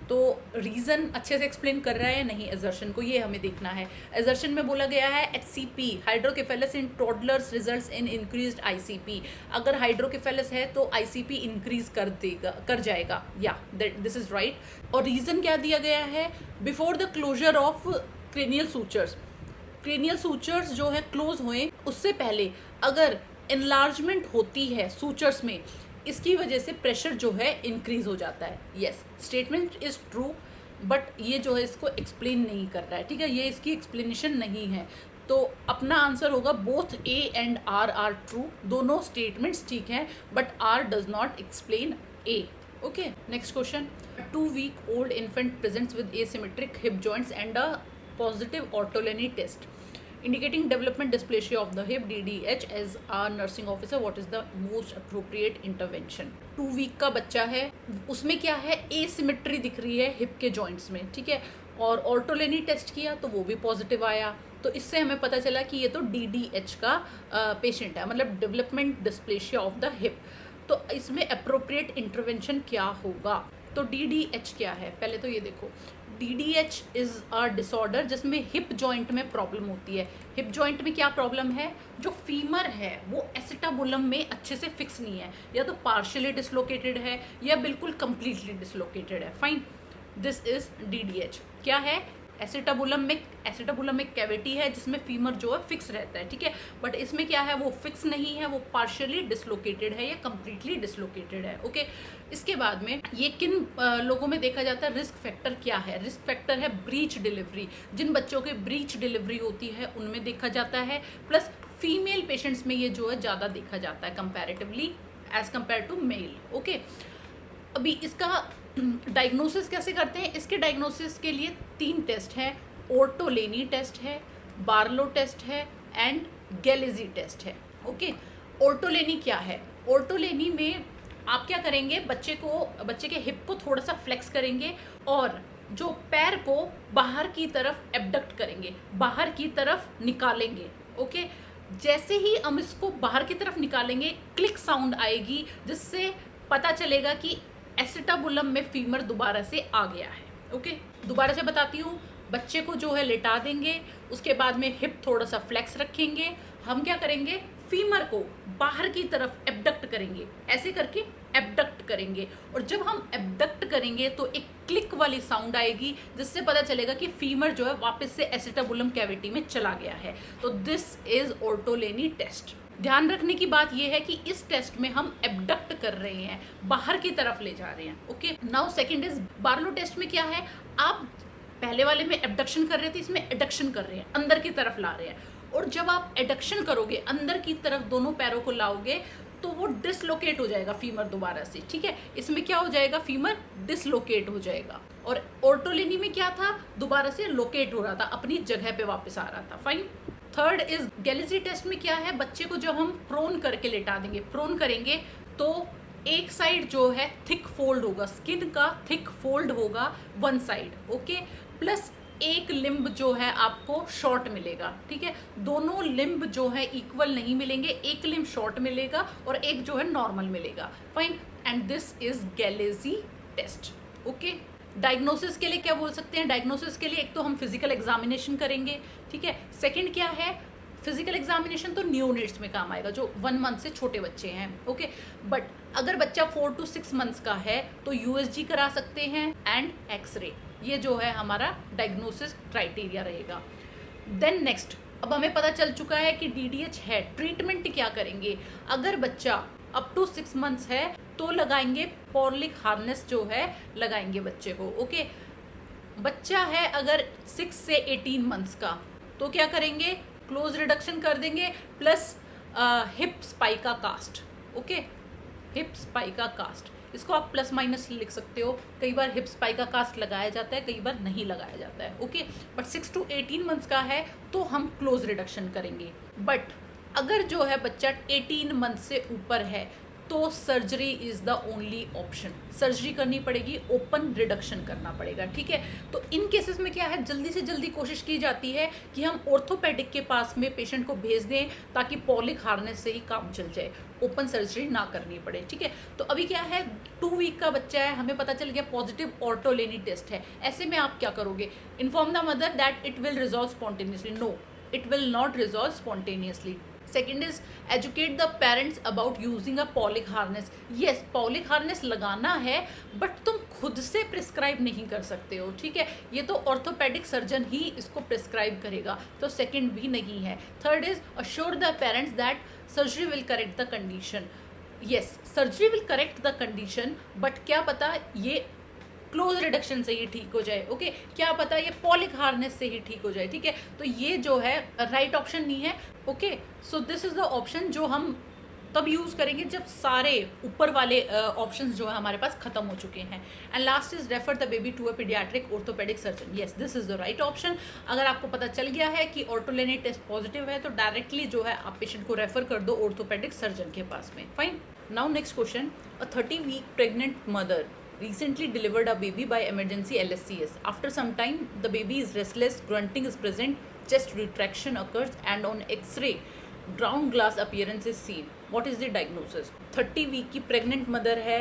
तो रीजन अच्छे से एक्सप्लेन कर रहा है या नहीं असर्शन को, ये हमें देखना है। असर्शन में बोला गया है HCP hydrocephalus in toddlers results in increased ICP। अगर हाइड्रोकेफेलस है तो ICP इंक्रीज कर जाएगा, या दिस इज राइट। और रीजन क्या दिया गया है, before the closure of cranial sutures. Cranial sutures जो है क्लोज हुए उससे पहले अगर एनलार्जमेंट होती है सूचर्स में, इसकी वजह से प्रेशर जो है इंक्रीज हो जाता है। Yes, statement is true, but ये जो है इसको एक्सप्लेन नहीं कर रहा है, ठीक है, ये इसकी एक्सप्लेनेशन नहीं है। तो अपना आंसर होगा both A and R are true, दोनों स्टेटमेंट्स ठीक हैं, but R does not explain A, okay. Next question, 2 week old infant presents with asymmetric hip joints and a positive Ortolani test indicating development dysplasia of the hip, DDH. As a nursing officer, what is the most appropriate intervention? 2 week का बच्चा है, उसमें क्या है, asymmetry दिख रही है hip के जॉइंट्स में, ठीक है। और ऑर्टोलेनी टेस्ट किया तो वो भी पॉजिटिव आया, तो इससे हमें पता चला कि ये तो DDH का पेशेंट है, मतलब डेवलपमेंट डिस्प्लेशिया ऑफ द हिप। तो इसमें अप्रोप्रिएट इंटरवेंशन क्या होगा? तो DDH क्या है, पहले तो ये देखो, DDH इज़ अ डिसऑर्डर जिसमें हिप जॉइंट में प्रॉब्लम होती है। हिप जॉइंट में क्या प्रॉब्लम है, जो फीमर है वो एसिटाबुलम में अच्छे से फिक्स नहीं है, या तो पार्शियली डिसलोकेटेड है या बिल्कुल कंप्लीटली डिसलोकेटेड है, फाइन। This is DDH। क्या है, एसिटाबुलम में कैविटी है जिसमें फीमर जो है फिक्स रहता है, ठीक है, बट इसमें क्या है, वो फिक्स नहीं है, वो पार्शियली डिसलोकेटेड है या कंप्लीटली डिसलोकेटेड है, ओके। इसके बाद में ये किन लोगों में देखा जाता है, रिस्क फैक्टर क्या है, रिस्क फैक्टर है ब्रीच डिलीवरी। जिन बच्चों की ब्रीच डिलीवरी होती है उनमें देखा जाता है, प्लस फीमेल पेशेंट्स में ये जो है ज़्यादा देखा जाता है comparatively as compare to male, okay. अभी इसका डायग्नोसिस कैसे करते हैं, इसके डायग्नोसिस के लिए 3 टेस्ट हैं, ओर्टोलेनी टेस्ट है, बार्लो टेस्ट है एंड गैलेजी टेस्ट है, ओके। ओर्टोलेनी क्या है, ओर्टोलेनी में आप क्या करेंगे, बच्चे के हिप को थोड़ा सा फ्लेक्स करेंगे और जो पैर को बाहर की तरफ एबडक्ट करेंगे, बाहर की तरफ निकालेंगे, ओके। जैसे ही हम इसको बाहर की तरफ निकालेंगे क्लिक साउंड आएगी, जिससे पता चलेगा कि एसिटाबुलम में फीमर दोबारा से आ गया है, ओके। दोबारा से बताती हूँ, बच्चे को जो है लेटा देंगे, उसके बाद में हिप थोड़ा सा फ्लेक्स रखेंगे, हम क्या करेंगे, फीमर को बाहर की तरफ एबडक्ट करेंगे, ऐसे करके एबडक्ट करेंगे, और जब हम एबडक्ट करेंगे तो एक क्लिक वाली साउंड आएगी, जिससे पता चलेगा कि फीमर जो है वापस से एसिटाबुलम कैविटी में चला गया है। तो दिस इज ओर्टोलेनी टेस्ट। ध्यान रखने की बात यह है कि इस टेस्ट में हम एबडक्ट कर रहे हैं, बाहर की तरफ ले जा रहे हैं, okay. Now second is Barlow test में क्या है, आप पहले वाले में एबडक्शन कर रहे थे, इसमें एडक्शन कर रहे हैं, अंदर की तरफ ला रहे हैं। और जब आप एडक्शन करोगे, अंदर की तरफ दोनों पैरों को लाओगे, तो वो डिसलोकेट हो जाएगा फीमर दोबारा से, ठीक है। इसमें क्या हो जाएगा, फीमर डिसलोकेट हो जाएगा। और ऑर्टोलिनी में क्या था, दोबारा से लोकेट हो रहा था, अपनी जगह पे वापस आ रहा था। Fine. Third is Galeazzi test में क्या है, बच्चे को जब हम प्रोन करके लेटा देंगे, प्रोन करेंगे तो एक साइड जो है थिक फोल्ड होगा, स्किन का थिक फोल्ड होगा वन साइड, ओके, प्लस एक लिम्ब जो है आपको शॉर्ट मिलेगा, ठीक है। दोनों लिम्ब जो है इक्वल नहीं मिलेंगे, एक लिम्ब शॉर्ट मिलेगा और एक जो है नॉर्मल मिलेगा। Fine. And this is Galeazzi test, okay. Diagnosis के लिए क्या बोल सकते हैं, डायग्नोसिस के लिए एक तो हम फिजिकल एग्जामिनेशन करेंगे, ठीक है। सेकंड क्या है, फिजिकल एग्जामिनेशन तो न्यूनेट्स में काम आएगा, जो 1 मंथ से छोटे बच्चे हैं, ओके। बट अगर बच्चा 4 to 6 मंथ्स का है तो यूएसजी करा सकते हैं एंड एक्सरे, ये जो है हमारा डायग्नोसिस क्राइटेरिया रहेगा। देन नेक्स्ट, अब हमें पता चल चुका है कि डीडीएच है, ट्रीटमेंट क्या करेंगे। अगर बच्चा अप टू 6 मंथ्स है तो लगाएंगे पॉलिक हार्नेस जो है लगाएंगे बच्चे को, ओके। बच्चा है अगर 6 से 18 मंथ्स का तो क्या करेंगे, क्लोज रिडक्शन कर देंगे plus hip spica cast, okay, hip spica cast. इसको आप प्लस माइनस लिख सकते हो, कई बार हिप स्पाइका कास्ट लगाया जाता है, कई बार नहीं लगाया जाता है, ओके। बट 6 to 18 मंथ्स का है तो हम क्लोज रिडक्शन करेंगे। बट अगर जो है बच्चा 18 मंथ से ऊपर है तो surgery is the only option, surgery करनी पड़ेगी, ओपन रिडक्शन करना पड़ेगा, ठीक है। तो इन केसेस में क्या है, जल्दी से जल्दी कोशिश की जाती है कि हम ऑर्थोपेडिक के पास में पेशेंट को भेज दें ताकि पॉलिक हार्नेस से ही काम चल जाए, ओपन सर्जरी ना करनी पड़े, ठीक है। तो अभी क्या है, 2 वीक का बच्चा है, हमें पता चल गया पॉजिटिव ऑर्टोलेनी टेस्ट है। ऐसे में आप क्या करोगे, inform the mother that it will resolve spontaneously. No, it will not resolve spontaneously. Second is educate the parents about using a Pavlik harness. Yes, Pavlik harness लगाना है बट तुम खुद से प्रिस्क्राइब नहीं कर सकते हो, ठीक है। ये तो ऑर्थोपेडिक सर्जन ही इसको प्रिस्क्राइब करेगा, तो सेकेंड भी नहीं है। Third is assure the parents that surgery will correct the condition. Yes, surgery will correct the condition, but क्या पता ये क्लोज रिडक्शन से ही ठीक हो जाए, ओके, क्या पता ये पॉलिक हार्नेस से ही ठीक हो जाए, ठीक है। तो ये जो है राइट ऑप्शन नहीं है, okay. So this is the option जो हम तब यूज़ करेंगे जब सारे ऊपर वाले ऑप्शंस जो है हमारे पास खत्म हो चुके हैं। And last is refer the baby to a paediatric orthopaedic surgeon. Yes, this is the right option. अगर आपको पता चल गया है कि ऑर्टोलेनी टेस्ट पॉजिटिव है तो डायरेक्टली जो है आप पेशेंट को रेफर कर दो ऑर्थोपेडिक सर्जन के पास में। Fine. Now next question, a 30-week pregnant mother recently delivered a baby by emergency LSCS. After some time, the baby is restless, grunting is present, chest retraction occurs, and on X-ray, ground glass appearance is seen. What is the diagnosis? 30 week की pregnant mother है,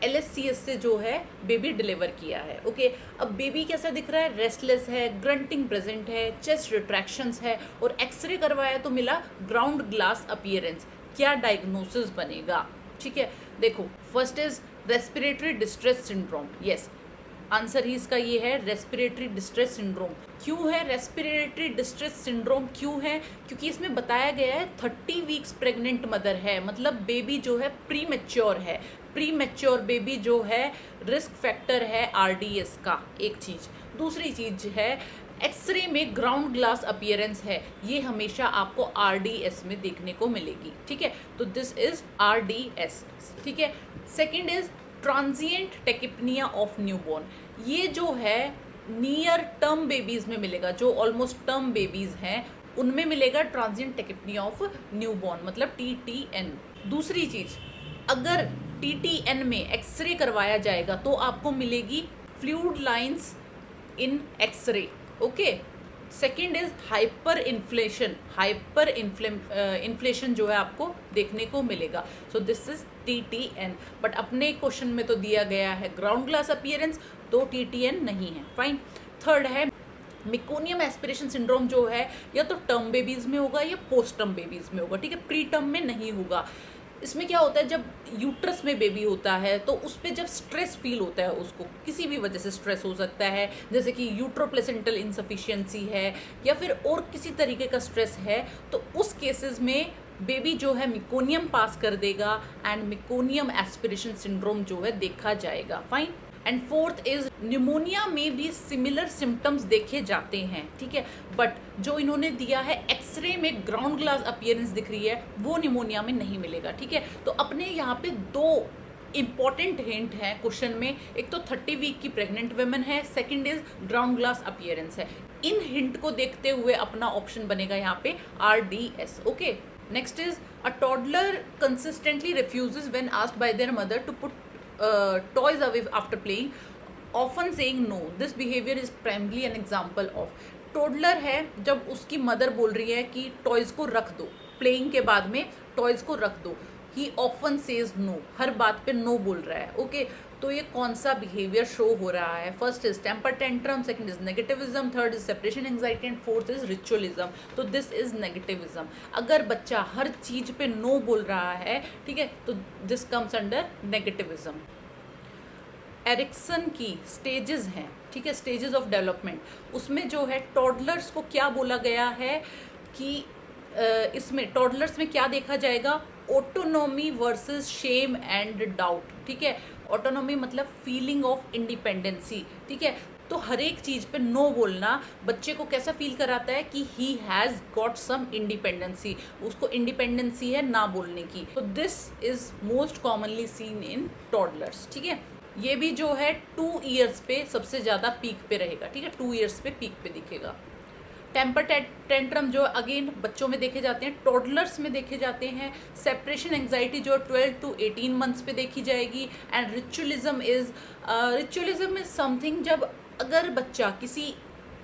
LSCS से जो है baby deliver किया है, okay. अब baby कैसा दिख रहा है, रेस्टलेस है, ग्रंटिंग प्रेजेंट है, चेस्ट रिट्रैक्शंस है और एक्सरे करवाया तो मिला ग्राउंड ग्लास अपीयरेंस। क्या डायग्नोसिस बनेगा, ठीक है। देखो, first is respiratory distress syndrome. Yes, answer ही इसका ये है, रेस्पिरेटरी डिस्ट्रेस सिंड्रोम। क्यों है रेस्पिरेटरी डिस्ट्रेस सिंड्रोम, क्यों है, क्योंकि इसमें बताया गया है 30 वीक्स प्रेग्नेंट मदर है, मतलब बेबी जो है प्री मैच्योर है। प्री मैच्योर बेबी जो है रिस्क फैक्टर है RDS का, एक चीज़। दूसरी चीज़ है एक्सरे में ग्राउंड ग्लास अपीयरेंस है, ये हमेशा आपको RDS में देखने को मिलेगी, ठीक है। तो दिस इज RDS, ठीक है। Second is transient tachypnoea of newborn. ये जो है नियर टर्म बेबीज में मिलेगा, जो ऑलमोस्ट टर्म बेबीज हैं उनमें मिलेगा ट्रांजिएंट टेकिपनिया ऑफ न्यूबॉर्न, मतलब TTN। दूसरी चीज, अगर TTN में एक्सरे करवाया जाएगा तो आपको मिलेगी fluid lines in x ray, okay. Second is hyper inflation जो है आपको देखने को मिलेगा। So this is TTN। But अपने क्वेश्चन में तो दिया गया है ग्राउंड ग्लास अपीयरेंस, तो TTN नहीं है। फाइन। थर्ड है मेकोनियम एस्पिरेशन सिंड्रोम, जो है या तो टर्म बेबीज में होगा या पोस्ट टर्म बेबीज में होगा, ठीक है, प्री टर्म में नहीं होगा। इसमें क्या होता है, जब यूट्रस में बेबी होता है तो उस पर जब स्ट्रेस फील होता है, उसको किसी भी वजह से स्ट्रेस हो सकता है, जैसे कि यूट्रोप्लेसेंटल इनसफिशिएंसी है या फिर और किसी तरीके का स्ट्रेस है, तो उस केसेस में बेबी जो है मेकोनियम पास कर देगा एंड मेकोनियम एस्पिरेशन सिंड्रोम जो है देखा जाएगा। Fine. And fourth is pneumonia में भी सिमिलर सिम्टम्स देखे जाते हैं, ठीक है, बट जो इन्होंने दिया है एक्सरे में ग्राउंड ग्लास अपीयरेंस दिख रही है, वो न्यूमोनिया में नहीं मिलेगा, ठीक है। तो अपने यहाँ पे दो इंपॉर्टेंट हिंट है क्वेश्चन में, एक तो 30 वीक की प्रेग्नेंट वुमेन है, second is ground glass appearance है। इन हिंट को देखते हुए अपना ऑप्शन बनेगा यहाँ पे RDS। Okay, next is a toddler consistently refuses when asked by their mother to put toys away after playing, often saying no. This behavior is primarily an example of toddler है, जब उसकी mother बोल रही है कि toys को रख दो, प्लेइंग के बाद में टॉयज को रख दो, ही ऑफन सेज नो, हर बात पे नो बोल रहा है। ओके, तो ये कौन सा बिहेवियर शो हो रहा है? First is temper tantrum, second is negativism, third is separation anxiety and fourth is ritualism. तो दिस इज नेगेटिविज्म। अगर बच्चा हर चीज पे नो बोल रहा है, ठीक है, तो this comes under negativism. Erikson की स्टेजेस हैं, ठीक है, स्टेजेस ऑफ डेवलपमेंट, उसमें जो है टॉडलर्स को क्या बोला गया है कि इसमें टॉडलर्स में क्या देखा जाएगा? Autonomy versus shame and doubt, ठीक है। ऑटोनॉमी मतलब फीलिंग ऑफ इंडिपेंडेंसी, ठीक है। तो हर एक चीज पे नो बोलना बच्चे को कैसा फील कराता है कि he has got some independency, उसको इंडिपेंडेंसी है ना बोलने की। तो this is most commonly seen in toddlers, ठीक है। ये भी जो है 2 ईयर्स पे सबसे ज़्यादा पीक पे रहेगा, ठीक है, 2 ईयर्स पे पीक पे दिखेगा। टेम्पर टेंट्रम जो अगेन बच्चों में देखे जाते हैं, टॉडलर्स में देखे जाते हैं। सेपरेशन एंजाइटी जो 12 to 18 मंथ्स पे देखी जाएगी। एंड रिचुअलिज्म इज समथिंग जब अगर बच्चा किसी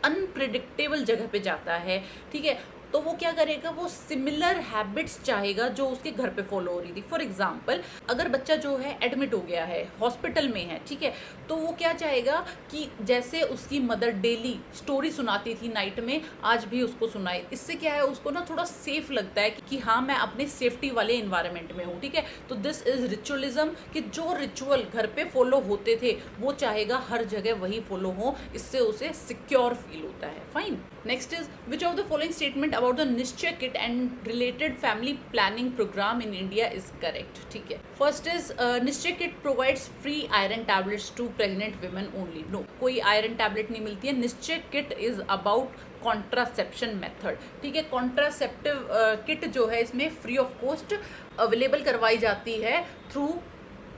अनप्रिडिक्टेबल जगह पे जाता है, ठीक है, तो वो क्या करेगा? वो सिमिलर हैबिट्स चाहेगा जो उसके घर पे फॉलो हो रही थी। फॉर एग्जाम्पल, अगर बच्चा जो है एडमिट हो गया है, हॉस्पिटल में है, ठीक है, तो वो क्या चाहेगा कि जैसे उसकी मदर डेली स्टोरी सुनाती थी नाइट में, आज भी उसको सुनाए। इससे क्या है, उसको ना थोड़ा सेफ लगता है कि हाँ मैं अपने सेफ्टी वाले इन्वायरमेंट में हूँ, ठीक है। तो दिस इज रिचुअलिज्म, कि जो रिचुअल घर पे फॉलो होते थे वो चाहेगा हर जगह वही फॉलो हो, इससे उसे सिक्योर फील होता है। Fine. Next is which of the following statement about the निश्चय kit and related family planning program in India is correct, ठीक है। फर्स्ट इज निश्चय kit provides free iron tablets to pregnant women only. No, कोई iron tablet नहीं मिलती है। निश्चय kit is about contraception method, ठीक है। कॉन्ट्रासेप्टिव किट जो है इसमें फ्री ऑफ कॉस्ट अवेलेबल करवाई जाती है थ्रू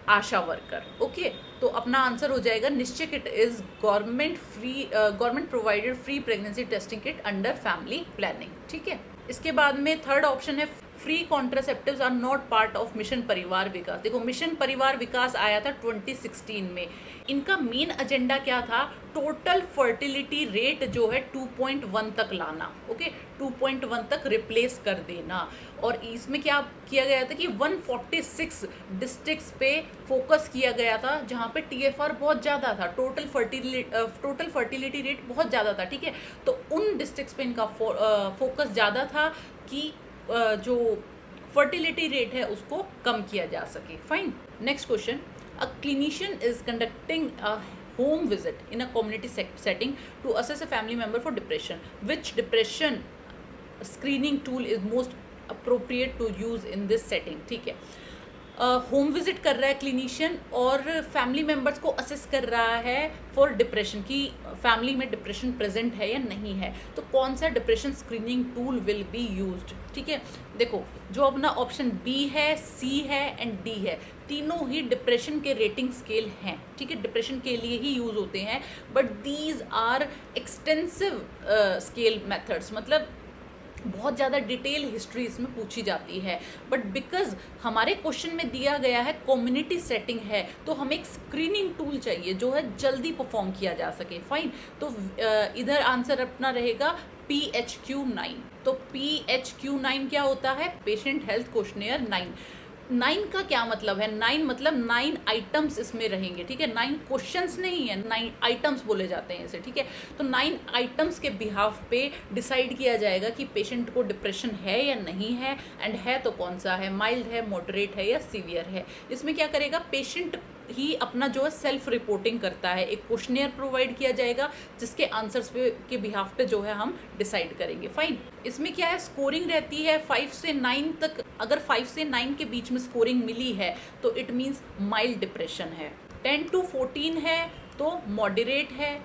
आशा वर्कर। ओके, तो अपना आंसर हो जाएगा Nischay kit is government provided free pregnancy testing kit under family planning, ठीक है। इसके बाद में थर्ड ऑप्शन है free contraceptives are not part of mission Parivar Vikas. देखो, मिशन परिवार विकास आया था 2016 में। इनका मेन एजेंडा क्या था? टोटल फर्टिलिटी रेट जो है 2.1 तक लाना, ओके, 2.1 तक रिप्लेस कर देना। और इसमें क्या किया गया था कि 146 डिस्ट्रिक्ट्स पे फोकस किया गया था जहाँ पे TFR बहुत ज़्यादा था, टोटल फर्टिलिटी रेट बहुत ज़्यादा था, ठीक है। तो उन डिस्ट्रिक्ट्स पे इनका फोकस ज़्यादा था कि जो फर्टिलिटी रेट है उसको कम किया जा सके। Fine. Next question, a clinician is conducting a home visit in a community setting to assess a family member for depression. Which depression screening tool is most appropriate to use in this setting? ठीक है, home visit कर रहा है clinician और family members को assess कर रहा है फॉर डिप्रेशन, की फैमिली में डिप्रेशन प्रेजेंट है या नहीं है। तो कौन सा depression screening tool will be used? ठीक है, देखो जो अपना ऑप्शन बी है, सी है एंड डी है, तीनों ही डिप्रेशन के रेटिंग स्केल हैं, ठीक है, डिप्रेशन के लिए ही यूज होते हैं। But these are extensive scale methods, मतलब बहुत ज़्यादा डिटेल हिस्ट्री इसमें पूछी जाती है। बट बिकॉज हमारे क्वेश्चन में दिया गया है कम्युनिटी सेटिंग है, तो हमें एक स्क्रीनिंग टूल चाहिए जो है जल्दी परफॉर्म किया जा सके। फाइन, तो इधर आंसर अपना रहेगा PHQ-9। तो PHQ-9 क्या होता है? Patient health questionnaire 9। 9 का क्या मतलब है? 9 मतलब 9 आइटम्स इसमें रहेंगे, ठीक है, 9 क्वेश्चंस नहीं है, 9 आइटम्स बोले जाते हैं इसे, ठीक है। तो 9 आइटम्स के बिहाफ पे डिसाइड किया जाएगा कि पेशेंट को डिप्रेशन है या नहीं है, एंड है तो कौन सा है, माइल्ड है, मॉडरेट है या सीवियर है। इसमें क्या करेगा पेशेंट ही अपना जो है सेल्फ रिपोर्टिंग करता है, एक क्वेश्चनेयर प्रोवाइड किया जाएगा जिसके आंसर्स पे के बिहाफ पे जो है हम डिसाइड करेंगे। फाइन, इसमें क्या है स्कोरिंग रहती है 5 से 9 तक। अगर 5 से 9 के बीच में स्कोरिंग मिली है तो इट मीन्स माइल्ड डिप्रेशन है। 10 to 14 है तो मॉडरेट है,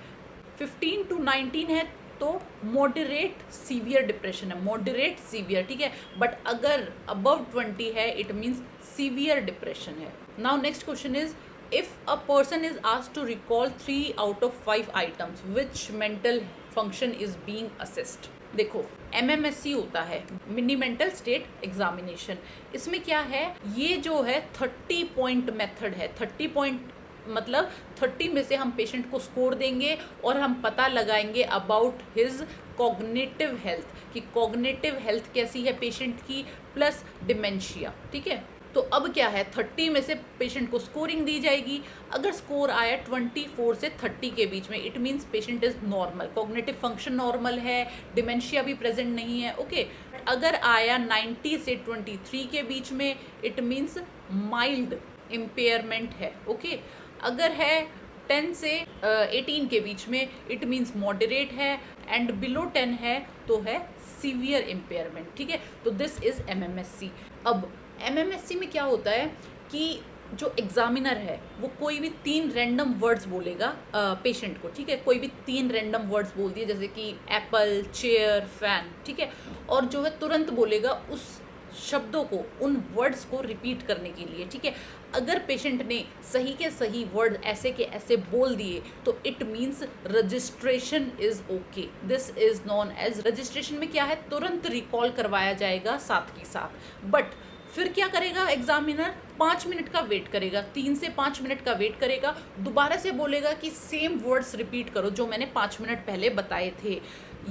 15 to 19 है तो मॉडरेट सीवियर डिप्रेशन है, मॉडरेट सीवियर, ठीक है। बट अगर अबव 20 है इट मीन्स सीवियर डिप्रेशन है। Now next question is, if a person is asked to recall 3 out of 5 items which mental function is being assessed. देखो MMSE होता है, mini mental state examination. इसमें क्या है, ये जो है 30 पॉइंट मेथड है। 30 पॉइंट मतलब 30 में से हम पेशेंट को स्कोर देंगे और हम पता लगाएंगे अबाउट हिज कॉग्निटिव हेल्थ, कि कॉग्निटिव हेल्थ कैसी है पेशेंट की, प्लस डिमेंशिया, ठीक है। तो अब क्या है, 30 में से पेशेंट को स्कोरिंग दी जाएगी। अगर स्कोर आया 24 से 30 के बीच में it means patient is normal, cognitive function normal है, डिमेंशिया भी प्रेजेंट नहीं है, ओके। अगर आया 90 से 23 के बीच में इट मीन्स माइल्ड इम्पेयरमेंट है, ओके। अगर है 10 से 18 के बीच में इट मीन्स मॉडरेट है, एंड बिलो 10 है तो है सीवियर इम्पेयरमेंट, ठीक है। तो दिस इज MMSE। अब MMSE में क्या होता है कि जो एग्जामिनर है वो कोई भी 3 रैंडम वर्ड्स बोलेगा पेशेंट को, ठीक है। कोई भी 3 रैंडम वर्ड्स बोल दिए जैसे कि एप्पल, चेयर, फैन, ठीक है। और जो है तुरंत बोलेगा उस शब्दों को, उन वर्ड्स को रिपीट करने के लिए, ठीक है। अगर पेशेंट ने सही के सही वर्ड ऐसे के ऐसे बोल दिए तो it means registration is okay. This is known as registration. में क्या है, तुरंत रिकॉल करवाया जाएगा साथ के साथ। बट फिर क्या करेगा एग्जामिनर, 5 मिनट का वेट करेगा, 3 से 5 मिनट का वेट करेगा, दोबारा से बोलेगा कि सेम वर्ड्स रिपीट करो जो मैंने 5 मिनट पहले बताए थे।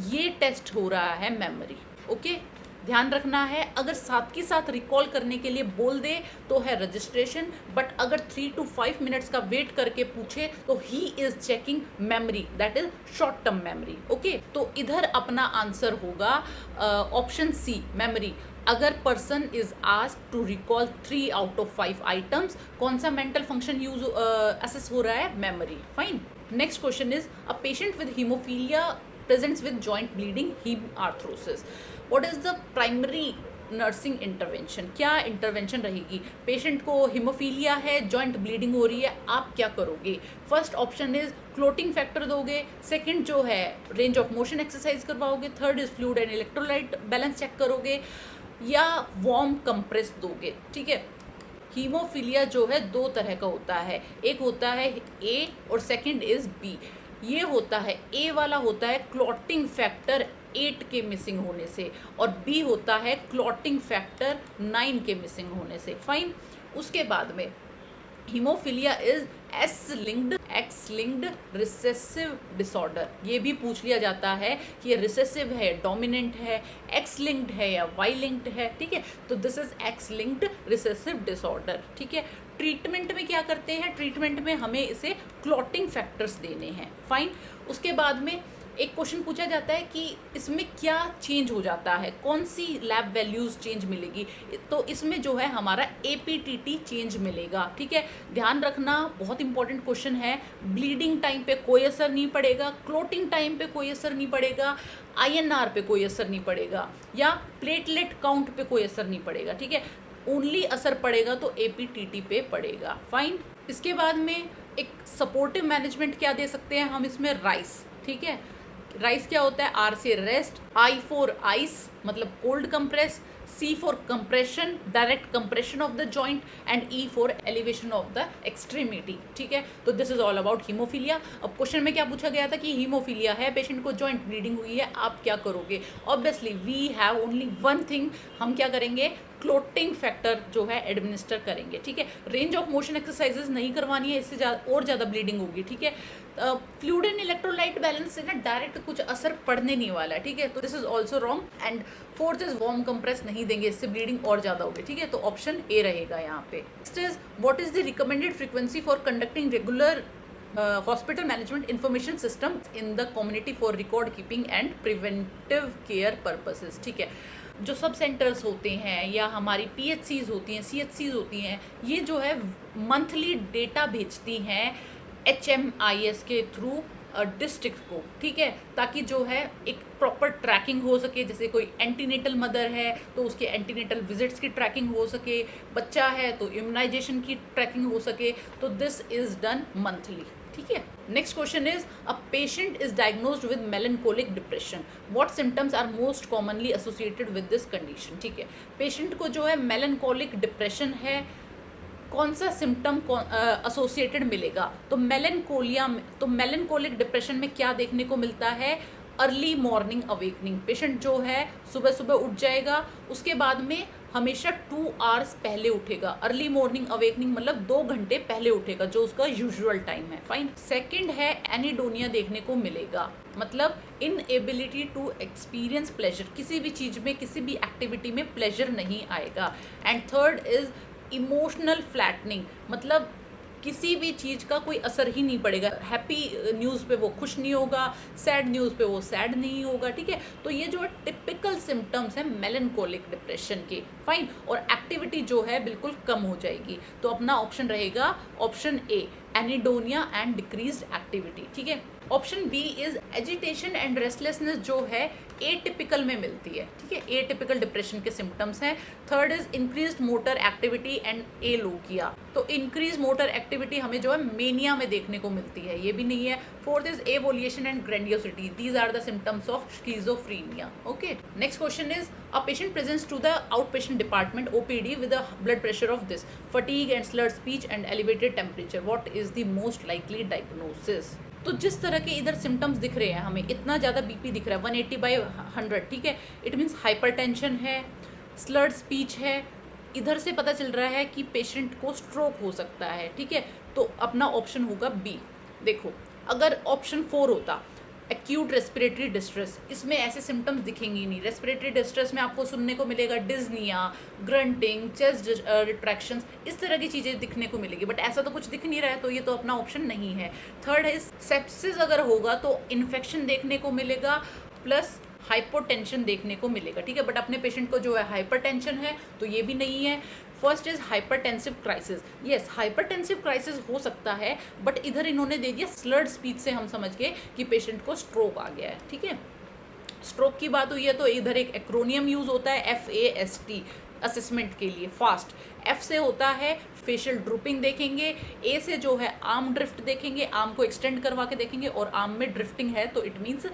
ये टेस्ट हो रहा है मेमोरी, ओके। ध्यान रखना है, अगर साथ के साथ रिकॉल करने के लिए बोल दे तो है रजिस्ट्रेशन, बट अगर 3 to 5 मिनट्स का वेट करके पूछे तो he is checking memory, that is short term memory, okay. तो इधर अपना आंसर होगा ऑप्शन सी, मेमोरी। अगर person is asked to recall 3 out of 5 items, कौन सा मेंटल फंक्शन यूज असेस हो रहा है, memory, fine. Next question is, a patient with haemophilia presents with joint bleeding, hem arthrosis. What is the primary nursing intervention? क्या intervention रहेगी? Patient को haemophilia है, joint bleeding हो रही है, आप क्या करोगे? First option is clotting factor दोगे, सेकंड जो है रेंज ऑफ मोशन एक्सरसाइज करवाओगे, third is fluid and electrolyte balance check करोगे, या वार्म कंप्रेस दोगे, ठीक है। हीमोफीलिया जो है 2 तरह का होता है, एक होता है A और सेकंड इज B। ये होता है A वाला होता है क्लॉटिंग फैक्टर 8 के मिसिंग होने से, और B होता है क्लॉटिंग फैक्टर 9 के मिसिंग होने से, फाइन। उसके बाद में haemophilia is x linked recessive disorder. ये भी पूछ लिया जाता है कि ये रिसेसिव है, डोमिनेंट है, एक्स लिंक्ड है या वाई लिंक्ड है, ठीक है। तो this is x linked recessive disorder, ठीक है। ट्रीटमेंट में क्या करते हैं, ट्रीटमेंट में हमें इसे क्लॉटिंग फैक्टर्स देने हैं, फाइन। उसके बाद में एक क्वेश्चन पूछा जाता है कि इसमें क्या चेंज हो जाता है, कौन सी लैब वैल्यूज चेंज मिलेगी, तो इसमें जो है हमारा APTT चेंज मिलेगा, ठीक है। ध्यान रखना, बहुत इंपॉर्टेंट क्वेश्चन है। ब्लीडिंग टाइम पे कोई असर नहीं पड़ेगा, क्लोटिंग टाइम पे कोई असर नहीं पड़ेगा, INR पे कोई असर नहीं पड़ेगा, या प्लेटलेट काउंट पे कोई असर नहीं पड़ेगा, ठीक है। ओनली असर पड़ेगा तो APTT पे पड़ेगा, फाइन। इसके बाद में एक सपोर्टिव मैनेजमेंट क्या दे सकते हैं हम इसमें, राइस, ठीक है। राइस क्या होता है, R से रेस्ट, I for आइस मतलब cold compress, C for compression, direct compression of the joint, and E for elevation of the extremity, ठीक है। तो this is all about haemophilia. अब क्वेश्चन में क्या पूछा गया था कि हीमोफीलिया है, पेशेंट को जॉइंट ब्लीडिंग हुई है, आप क्या करोगे? Obviously we have only one thing, हम क्या करेंगे, क्लोटिंग फैक्टर जो है एडमिनिस्टर करेंगे, ठीक है। रेंज ऑफ मोशन एक्सरसाइजेस नहीं करवानी है, इससे और ज़्यादा ब्लीडिंग होगी, ठीक है। फ्लूइड एंड इलेक्ट्रोलाइट बैलेंस से ना डायरेक्ट कुछ असर पड़ने नहीं वाला है, ठीक है। तो this is also wrong. And fourth is warm compress नहीं देंगे, इससे ब्लीडिंग और ज़्यादा होगी, ठीक है। तो ऑप्शन ए रहेगा यहाँ पे। Next is, what is the recommended frequency for conducting regular hospital management information system in the community for record keeping and preventive care purposes, ठीक है। जो सब सेंटर्स होते हैं या हमारी PHCs होती हैं, CHCs होती हैं, ये जो है मंथली डेटा भेजती हैं HMIS के थ्रू डिस्ट्रिक्ट को, ठीक है, ताकि जो है एक प्रॉपर ट्रैकिंग हो सके। जैसे कोई एंटीनेटल मदर है तो उसके एंटीनेटल विजिट्स की ट्रैकिंग हो सके, बच्चा है तो इम्यूनाइजेशन की ट्रैकिंग हो सके। तो दिस इज डन मंथली, ठीक है। Next question is a patient is diagnosed with melancholic depression, what symptoms are most commonly associated with this condition, ठीक है। पेशेंट को जो है मेलनकोलिक डिप्रेशन है, कौन सा सिम्टम एसोसिएटेड मिलेगा? तो मेलनकोलिक डिप्रेशन में क्या देखने को मिलता है? अर्ली मॉर्निंग अवेकनिंग, पेशेंट जो है सुबह सुबह उठ जाएगा, उसके बाद में हमेशा 2 आवर्स पहले उठेगा। अर्ली मॉर्निंग अवेकनिंग मतलब 2 घंटे पहले उठेगा, जो उसका यूजुअल टाइम है, फाइन। सेकंड है एनीडोनिया देखने को मिलेगा, मतलब इनएबिलिटी टू एक्सपीरियंस प्लेजर, किसी भी चीज में किसी भी एक्टिविटी में प्लेजर नहीं आएगा। And third is emotional flattening, मतलब किसी भी चीज का कोई असर ही नहीं पड़ेगा। हैप्पी न्यूज़ पे वो खुश नहीं होगा, सैड न्यूज़ पे वो सैड नहीं होगा, ठीक है। तो ये जो टिपिकल सिम्टम्स हैं मेलनकोलिक डिप्रेशन के, फाइन। और एक्टिविटी जो है बिल्कुल कम हो जाएगी। तो अपना ऑप्शन रहेगा option A, anhedonia and decreased activity, ठीक है। Option B is agitation and restlessness, जो है एटिपिकल में मिलती है, ठीक है। एटिपिकल डिप्रेशन के सिम्टम्स हैं। Third is increased motor activity and alogia, तो इंक्रीज मोटर एक्टिविटी हमें जो है मेनिया में देखने को मिलती है, ये भी नहीं है। Fourth is evolution and grandiosity, these are the symptoms of schizophrenia, okay. Next question is a patient presents to the out patient department OPD with a blood pressure of this, fatigue and slurred speech and elevated temperature, what is the most likely diagnosis? तो जिस तरह के इधर symptoms दिख रहे हैं हमें, इतना ज़्यादा BP दिख रहा है 180/100, ठीक है, इट मीन्स हाइपरटेंशन है, स्लर्ड स्पीच है। इधर से पता चल रहा है कि पेशेंट को स्ट्रोक हो सकता है, ठीक है। तो अपना ऑप्शन होगा B। देखो, अगर ऑप्शन 4 होता एक्यूट रेस्पिरेटरी डिस्ट्रेस, इसमें ऐसे सिम्टम्स दिखेंगे ही नहीं। रेस्पिरेटरी डिस्ट्रेस में आपको सुनने को मिलेगा डिज्निया, ग्रंटिंग, चेस्ट रिट्रैक्शंस, इस तरह की चीज़ें दिखने को मिलेगी, बट ऐसा तो कुछ दिख नहीं रहा है, तो ये तो अपना ऑप्शन नहीं है। थर्ड है सेप्सिस, अगर होगा तो इन्फेक्शन देखने को मिलेगा प्लस हाइपोटेंशन देखने को मिलेगा, ठीक है। बट अपने पेशेंट को जो है हाइपरटेंशन है, तो ये भी नहीं है। First is hypertensive crisis, yes hypertensive crisis हो सकता है, बट इधर इन्होंने दे दिया स्लर्ड स्पीच से हम समझ गए कि पेशेंट को स्ट्रोक आ गया है, ठीक है। स्ट्रोक की बात हुई है तो इधर एक एक्रोनियम यूज होता है FAST असेसमेंट के लिए, फास्ट। F से होता है फेशियल ड्रूपिंग देखेंगे, A से जो है आर्म ड्रिफ्ट देखेंगे, आर्म को एक्सटेंड करवा के देखेंगे और आर्म में ड्रिफ्टिंग है तो इट मीन्स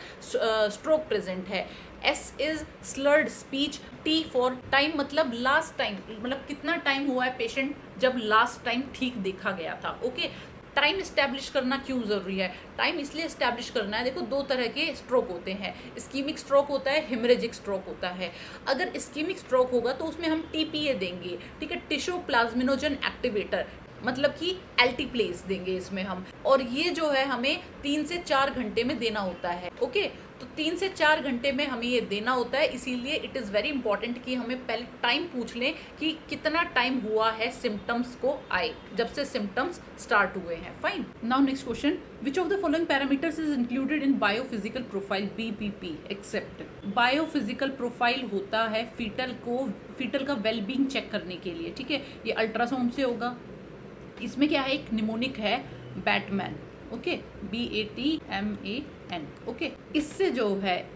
स्ट्रोक प्रेजेंट है। S is slurred speech, T for time, मतलब लास्ट टाइम, मतलब कितना टाइम हुआ है पेशेंट जब लास्ट टाइम ठीक देखा गया था, ओके। टाइम इस्टेब्लिश करना क्यों ज़रूरी है? टाइम इसलिए इस्टेब्लिश करना है, देखो 2 तरह के स्ट्रोक होते हैं, इस्कीमिक स्ट्रोक होता है, हेमरेजिक स्ट्रोक होता है। अगर इस्कीमिक स्ट्रोक होगा तो उसमें हम TPA देंगे, ठीक है, टिश्यू प्लाज्मिनोजन एक्टिवेटर, मतलब कि एल्टीप्लेस देंगे इसमें हम, और ये जो है हमें 3 से 4 घंटे में देना होता है, ओके। तो 3 से 4 घंटे में हमें ये देना होता है, इसीलिए इट इज़ वेरी इंपॉर्टेंट कि हमें पहले टाइम पूछ लें कि कितना टाइम हुआ है सिम्टम्स को आए, जब से सिम्टम्स स्टार्ट हुए हैं, fine. Now next question, which of the following parameters is included in biophysical profile BPP except? Biophysical profile होता है फीटल का वेलबींग चेक करने के लिए, ठीक है। ये अल्ट्रासाउंड से होगा। इसमें क्या है, एक निमोनिक है बैटमैन, ओके, BATMAN, ओके। इससे जो है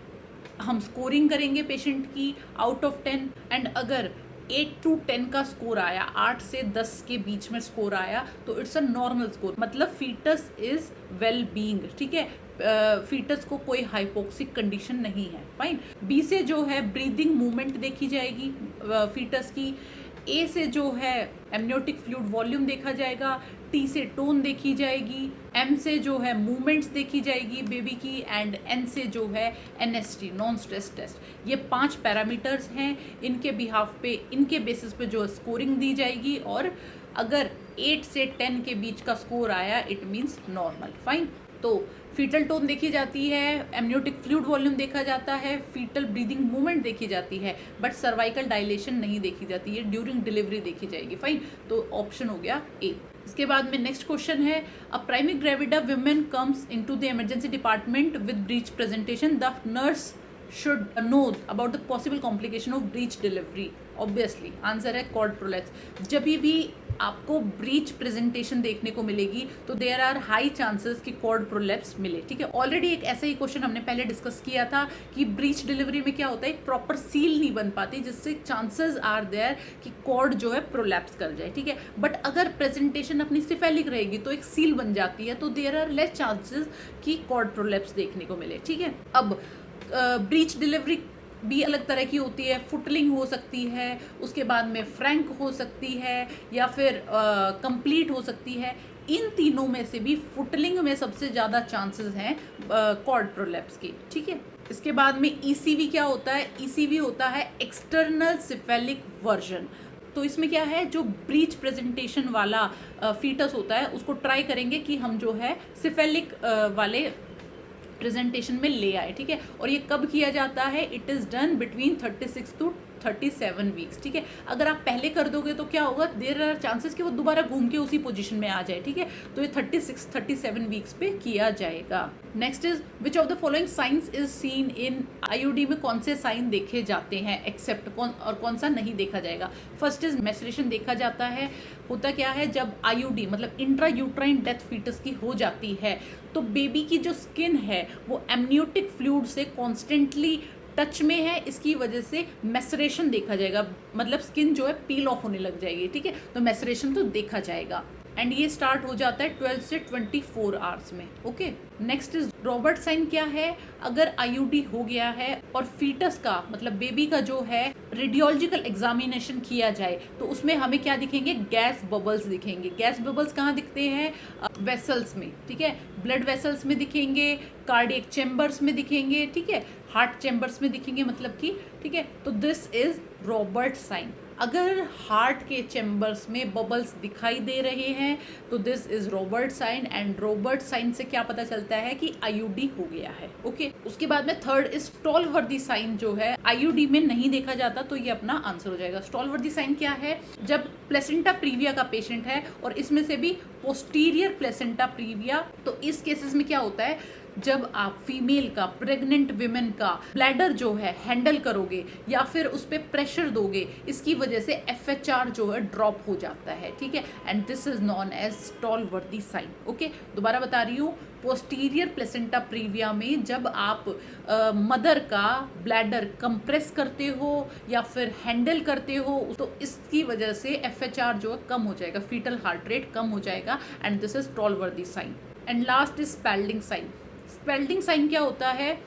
हम स्कोरिंग करेंगे पेशेंट की आउट ऑफ 10, एंड अगर 8 to 10 का स्कोर आया, 8 से 10 के बीच में स्कोर आया, तो इट्स अ नॉर्मल स्कोर, मतलब फीटस इज वेल बीइंग, ठीक है। फीटस को कोई हाइपोक्सिक कंडीशन नहीं है, फाइन। B से जो है ब्रीदिंग मूवमेंट देखी जाएगी फीटस की। A से जो है एमनियोटिक फ्लूइड वॉल्यूम देखा जाएगा। T से टोन देखी जाएगी। M से जो है मूवमेंट्स देखी जाएगी बेबी की, एंड N से जो है NST नॉन स्ट्रेस टेस्ट। ये 5 पैरामीटर्स हैं, इनके बिहाफ पे, इनके बेसिस पे जो स्कोरिंग दी जाएगी, और अगर 8 से 10 के बीच का स्कोर आया इट मीन्स नॉर्मल, फाइन। तो फीटल टोन देखी जाती है, एमनियोटिक फ्लूइड वॉल्यूम देखा जाता है, फीटल ब्रीदिंग मूवमेंट देखी जाती है, बट सर्वाइकल डायलेशन नहीं देखी जाती है, ड्यूरिंग डिलीवरी देखी जाएगी, फाइन। तो ऑप्शन हो गया A। इसके बाद में नेक्स्ट क्वेश्चन है, a primigravida women comes into the emergency department with breech presentation, the nurse should know about the possible complication of breech delivery? Obviously, answer है कॉर्ड प्रोलैप्स। जब भी आपको ब्रीच प्रेजेंटेशन देखने को मिलेगी तो there are high chances कि cord prolapse मिले, ठीक है। ऑलरेडी एक ऐसा ही क्वेश्चन हमने पहले डिस्कस किया था कि ब्रीच डिलीवरी में क्या होता है, एक प्रॉपर सील नहीं बन पाती, जिससे चांसेस आर देयर कि कॉर्ड जो है प्रोलैप्स कर जाए, ठीक है। बट अगर प्रेजेंटेशन अपनी सिफेलिक रहेगी तो एक सील बन जाती है, तो देयर आर लेस चांसेस कि कॉर्ड प्रोलैप्स देखने को मिले, ठीक है। अब ब्रीच डिलीवरी भी अलग तरह की होती है, फुटलिंग हो सकती है, उसके बाद में फ्रैंक हो सकती है, या फिर कंप्लीट हो सकती है। इन तीनों में से भी फुटलिंग में सबसे ज़्यादा चांसेस हैं कॉर्ड प्रोलैप्स के, ठीक है। इसके बाद में ईसीवी क्या होता है, ईसीवी होता है एक्सटर्नल सिफेलिक वर्जन। तो इसमें क्या है, जो ब्रीच प्रेजेंटेशन वाला फीटस होता है उसको ट्राई करेंगे कि हम जो है सिफेलिक वाले प्रेजेंटेशन में ले आए, ठीक है। और ये कब किया जाता है, it is done between 36 to 37 weeks, ठीक है। अगर आप पहले कर दोगे तो क्या होगा, देयर आर चांसेस कि वो दोबारा घूम के उसी पोजीशन में आ जाए, ठीक है। तो ये 36-37 वीक्स पे किया जाएगा। Next is which of the following science is seen in IUD में कौन से साइन देखे जाते हैं, एक्सेप्ट कौन सा नहीं देखा जाएगा। फर्स्ट इज मैसरेशन देखा जाता है। होता क्या है, जब आईयूडी मतलब इंट्रा यूट्राइन डेथ फीटस की हो जाती है तो बेबी की जो स्किन है वो एमनियोटिक फ्लूइड से कॉन्स्टेंटली टच में है, इसकी वजह से मैसरेशन देखा जाएगा, मतलब स्किन जो है पील ऑफ होने लग जाएगी, ठीक है। तो मैसरेशन तो देखा जाएगा एंड ये स्टार्ट हो जाता है 12 से 24 आवर्स में, okay. Next is Robert sign क्या है, अगर आईयूडी हो गया है और फीटस का मतलब बेबी का जो है रेडियोलॉजिकल एग्जामिनेशन किया जाए तो उसमें हमें क्या दिखेंगे, गैस बबल्स दिखेंगे। गैस बबल्स कहाँ दिखते हैं, वेसल्स में, ठीक है, ब्लड वेसल्स में दिखेंगे, कार्डियक चेम्बर्स में दिखेंगे, ठीक है, हार्ट चेम्बर्स में दिखेंगे, मतलब कि, ठीक है। तो दिस इज रॉबर्ट साइन। अगर हार्ट के चेम्बर्स में बबल्स दिखाई दे रहे हैं तो this is Robert sign, and Robert sign से क्या पता चलता है कि आईयूडी हो गया है, ओके। उसके बाद में थर्ड इज स्टॉलवर्दी साइन, जो है आईयूडी में नहीं देखा जाता, तो ये अपना आंसर हो जाएगा। स्टॉलवर्दी साइन क्या है, जब प्लेसेंटा प्रीविया का पेशेंट है और इसमें से भी पोस्टीरियर प्लेसेंटा प्रीविया, तो इस केसेस में क्या होता है, जब आप फीमेल का, प्रेग्नेंट विमेन का ब्लैडर जो है हैंडल करोगे या फिर उस पर प्रेशर दोगे, इसकी वजह से FHR जो है ड्रॉप हो जाता है, ठीक है। And this is known as Stallworthy sign, okay. दोबारा बता रही हूँ, पोस्टीरियर प्लेसेंटा प्रीविया में जब आप मदर का ब्लैडर कंप्रेस करते हो या फिर हैंडल करते हो तो इसकी वजह से FHR जो है कम हो जाएगा, फीटल हार्ट रेट कम हो जाएगा, and this is Stallworthy sign. And last is Spalding sign. Spalding sign क्या होता है,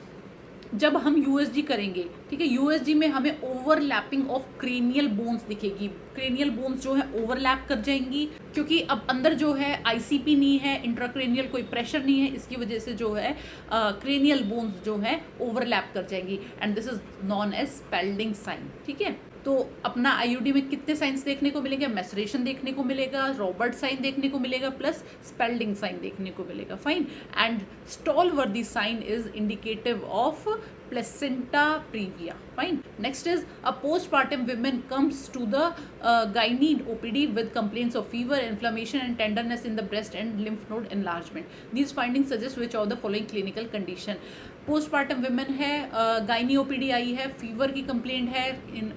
जब हम यूएसजी करेंगे, ठीक है, यूएसजी में हमें ओवरलैपिंग ऑफ क्रेनियल बोन्स दिखेगी। क्रेनियल बोन्स जो है ओवरलैप कर जाएंगी, क्योंकि अब अंदर जो है आईसीपी नहीं है, इंट्राक्रेनियल कोई प्रेशर नहीं है, इसकी वजह से जो है क्रेनियल बोन्स जो है ओवरलैप कर जाएंगी, and this is known as Spalding sign, ठीक है। तो अपना आईयूडी में कितने साइंस देखने को मिलेंगे, मैसरेशन देखने को मिलेगा, रॉबर्ट साइन देखने को मिलेगा, प्लस स्पेल्डिंग साइन देखने को मिलेगा, fine. And Stallworthy sign is indicative of placenta previa, fine. Next is a postpartum women comes to the gynae OPD with complaints of fever, inflammation and tenderness in the breast and lymph node enlargement. These findings suggest which of the following clinical condition. Postpartum women है, gynae OPD आई है, fever की complaint है,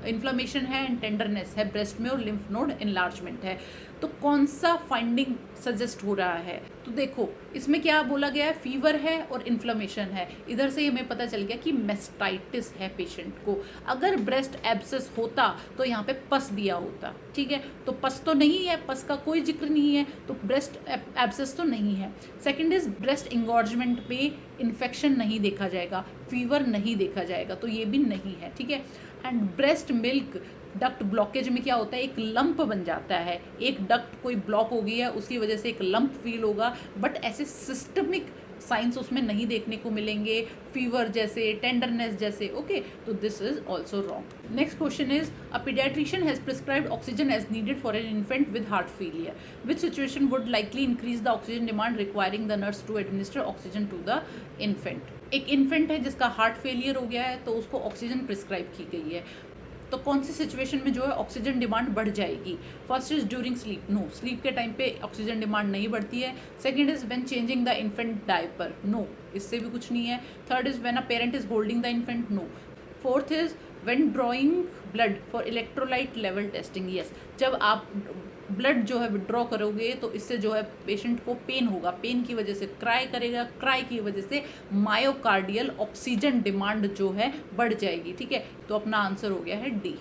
inflammation है and tenderness है breast में और lymph node enlargement है। तो कौन सा फाइंडिंग सजेस्ट हो रहा है, तो देखो इसमें क्या बोला गया है, फीवर है और इन्फ्लेमेशन है। इधर से हमें पता चल गया कि मेस्टाइटिस है पेशेंट को। अगर ब्रेस्ट एब्सेस होता तो यहाँ पे पस दिया होता, ठीक है, तो पस तो नहीं है, पस का कोई जिक्र नहीं है, तो ब्रेस्ट एब्सेस तो नहीं है। सेकंड इज ब्रेस्ट इंगॉर्जमेंट पे इन्फेक्शन नहीं देखा जाएगा, फीवर नहीं देखा जाएगा, तो ये भी नहीं है, ठीक है। And breast milk duct blockage में क्या होता है, एक लंप बन जाता है, एक डक्ट कोई ब्लॉक हो गई है उसकी वजह से एक लंप फील होगा, बट ऐसे सिस्टमिक साइंस उसमें नहीं देखने को मिलेंगे, फीवर जैसे, टेंडरनेस जैसे, ओके। तो this is also wrong. Next question is a paediatrician has prescribed oxygen as needed for an infant with heart failure, which situation would likely increase the oxygen demand requiring the nurse to administer oxygen to the infant. एक infant है जिसका heart failure हो गया है तो उसको oxygen prescribe की गई है, तो कौन सी सिचुएशन में जो है ऑक्सीजन डिमांड बढ़ जाएगी? First is during sleep, no, sleep के टाइम पे ऑक्सीजन डिमांड नहीं बढ़ती है। Second is when changing the infant diaper, no, इससे भी कुछ नहीं है। Third is when a parent is holding the infant, no. Fourth is when drawing blood for electrolyte level testing, yes, जब आप ब्लड जो है विड्रॉ करोगे तो इससे जो है पेशेंट को पेन होगा, पेन की वजह से क्राई करेगा, क्राई की वजह से मायोकार्डियल ऑक्सीजन डिमांड जो है बढ़ जाएगी, ठीक है। तो अपना आंसर हो गया है D.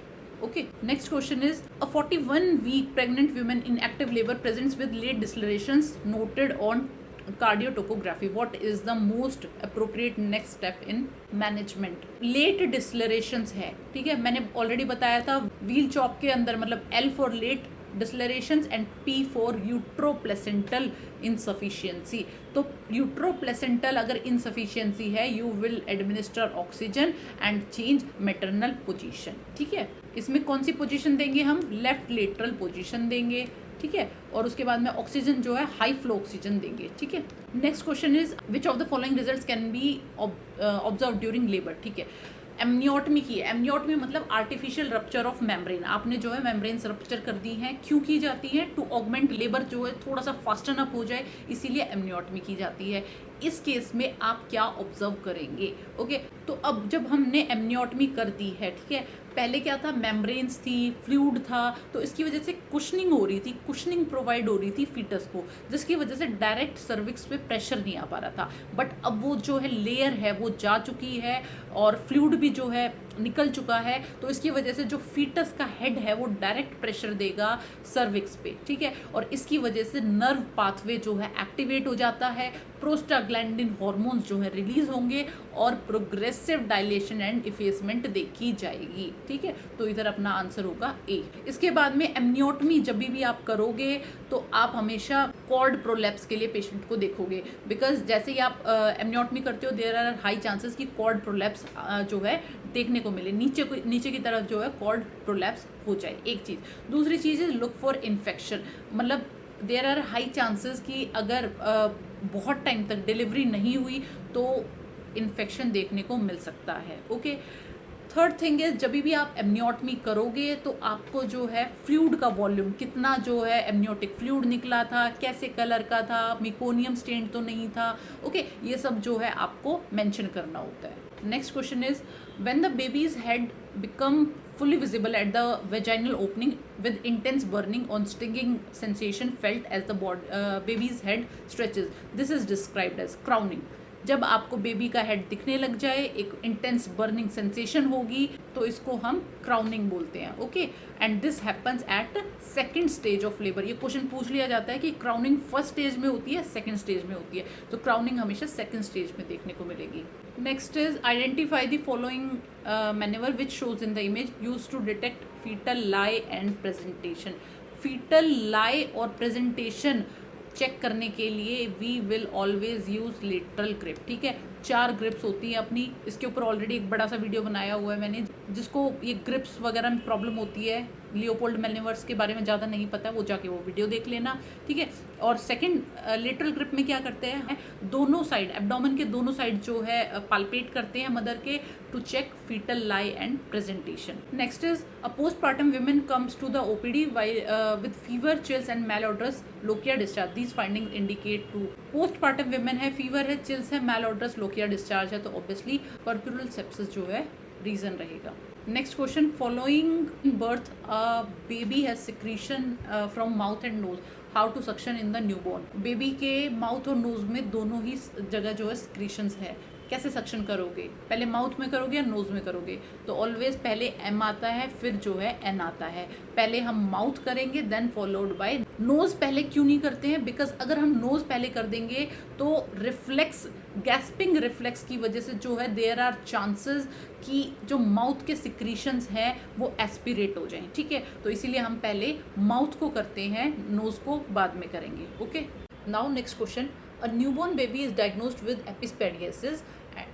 Okay, next question is a 41 week pregnant women in active labour presents with late decelerations noted on cardiotocography, what is the most appropriate next step in management? Late decelerations है, ठीक है, मैंने already बताया था wheel chop के अंदर, मतलब L for late decelerations and P for uteroplacental insufficiency. तो यूट्रोप्लेसेंटल अगर इनसफिशियंसी है, you will administer oxygen and change maternal position, ठीक है। इसमें कौन सी पोजीशन देंगे हम? लेफ्ट लेटरल पोजीशन देंगे, ठीक है, और उसके बाद में ऑक्सीजन जो है हाई फ्लो ऑक्सीजन देंगे, ठीक है। Next question is which of the following results can be observe during labour, ठीक है। एमनियोटमी की है, एमनियोटमी मतलब आर्टिफिशियल रप्चर ऑफ मेम्ब्रेन, आपने जो है मेम्ब्रेन्स रप्चर कर दी हैं, क्यों की जाती है? टू ऑगमेंट लेबर जो है थोड़ा सा फास्टन अप हो जाए, इसीलिए एमनियोटमी की जाती है। इस केस में आप क्या ऑब्जर्व करेंगे? ओके, तो अब जब हमने एमनियोटमी कर दी है, ठीक है, पहले क्या था? मेम्ब्रेन्स थी, फ्लूइड था, तो इसकी वजह से कुशनिंग हो रही थी, कुशनिंग प्रोवाइड हो रही थी फीटस को, जिसकी वजह से डायरेक्ट सर्विक्स पे प्रेशर नहीं आ पा रहा था। बट अब वो जो है लेयर है वो जा चुकी है और फ्लूइड भी जो है निकल चुका है, तो इसकी वजह से जो फीटस का हेड है वो डायरेक्ट प्रेशर देगा सर्विक्स पे, ठीक है, और इसकी वजह से नर्व पाथवे जो है एक्टिवेट हो जाता है, प्रोस्टाग्लैंडिन हार्मोन्स जो है रिलीज होंगे और प्रोग्रेसिव डायलेशन एंड इफेसमेंट देखी जाएगी, ठीक है। तो इधर अपना आंसर होगा ए। इसके बाद में एमनियोटमी जब भी आप करोगे तो आप हमेशा कॉर्ड प्रोलैप्स के लिए पेशेंट को देखोगे, बिकॉज जैसे ही आप एमनियोटमी करते हो देयर आर हाई चांसेस कि कॉर्ड प्रोलैप्स जो है देखने को मिले, नीचे की तरफ जो है कॉर्ड प्रोलैप्स हो जाए, एक चीज़। दूसरी चीज़ है लुक फॉर इन्फेक्शन, मतलब देयर आर हाई चांसेस कि अगर बहुत टाइम तक डिलीवरी नहीं हुई तो इन्फेक्शन देखने को मिल सकता है, ओके। थर्ड थिंग है जब भी आप एमनियोटमी करोगे तो आपको जो है फ्लूइड का वॉल्यूम कितना जो है एमनियोटिक फ्लूइड निकला था, कैसे कलर का था, मिकोनियम स्टेन तो नहीं था, ओके, ये सब जो है आपको मेंशन करना होता है। Next question is when the babies head become fully visible at the vaginal opening with intense burning on stinging sensation felt as the baby's head stretches, this is described as crowning। जब आपको baby का head दिखने लग जाए, एक intense burning sensation होगी, तो इसको हम क्राउनिंग बोलते हैं, okay. And this happens at second stage of labour. ये क्वेश्चन पूछ लिया जाता है कि क्राउनिंग फर्स्ट स्टेज में होती है, सेकंड स्टेज में होती है, तो क्राउनिंग हमेशा सेकंड स्टेज में देखने को मिलेगी। Next is identify the following manual which shows in the image use to detect fetal lie and presentation. Fetal lie और प्रेजेंटेशन चेक करने के लिए we will always use lateral grip, ठीक है। 4 ग्रिप्स होती हैं अपनी, इसके ऊपर ऑलरेडी एक बड़ा सा वीडियो बनाया हुआ है मैंने, जिसको ये ग्रिप्स वगैरह में प्रॉब्लम होती है, लियोपोल्ड मेलनेवर्स के बारे में ज़्यादा नहीं पता, वो जाके वो वीडियो देख लेना, ठीक है। और सेकंड लेटरल ग्रिप में क्या करते हैं, दोनों साइड एब्डोमेन के दोनों साइड जो है पाल्पेट करते हैं मदर के to check fetal lie and presentation. Next is a postpartum women comes to the OPD with fever, chills and malodorous lochia discharge, these findings indicate to postpartum women है, fever है, chills है, malodorous lochia discharge है, तो obviously पर्क्यूरल sepsis जो है reason रहेगा। Next question, following birth a baby has secretion from mouth and nose, how to suction in the newborn. Baby के mouth और नोज में दोनों ही जगह जो है सिक्रीशंस है, कैसे सक्शन करोगे, पहले माउथ में करोगे या नोज में करोगे, तो ऑलवेज पहले एम आता है फिर जो है एन आता है, पहले हम माउथ करेंगे देन फॉलोड बाय नोज। पहले क्यों नहीं करते हैं, बिकॉज अगर हम नोज पहले कर देंगे तो रिफ्लेक्स, गैस्पिंग रिफ्लेक्स की वजह से जो है देयर आर चांसेस कि जो माउथ के सिक्रीशंस हैं वो एस्पिरेट हो जाएं, ठीक है। तो इसीलिए हम पहले माउथ को करते हैं, नोज को बाद में करेंगे, okay. Now next question, a newborn baby is diagnosed with epispadiasis,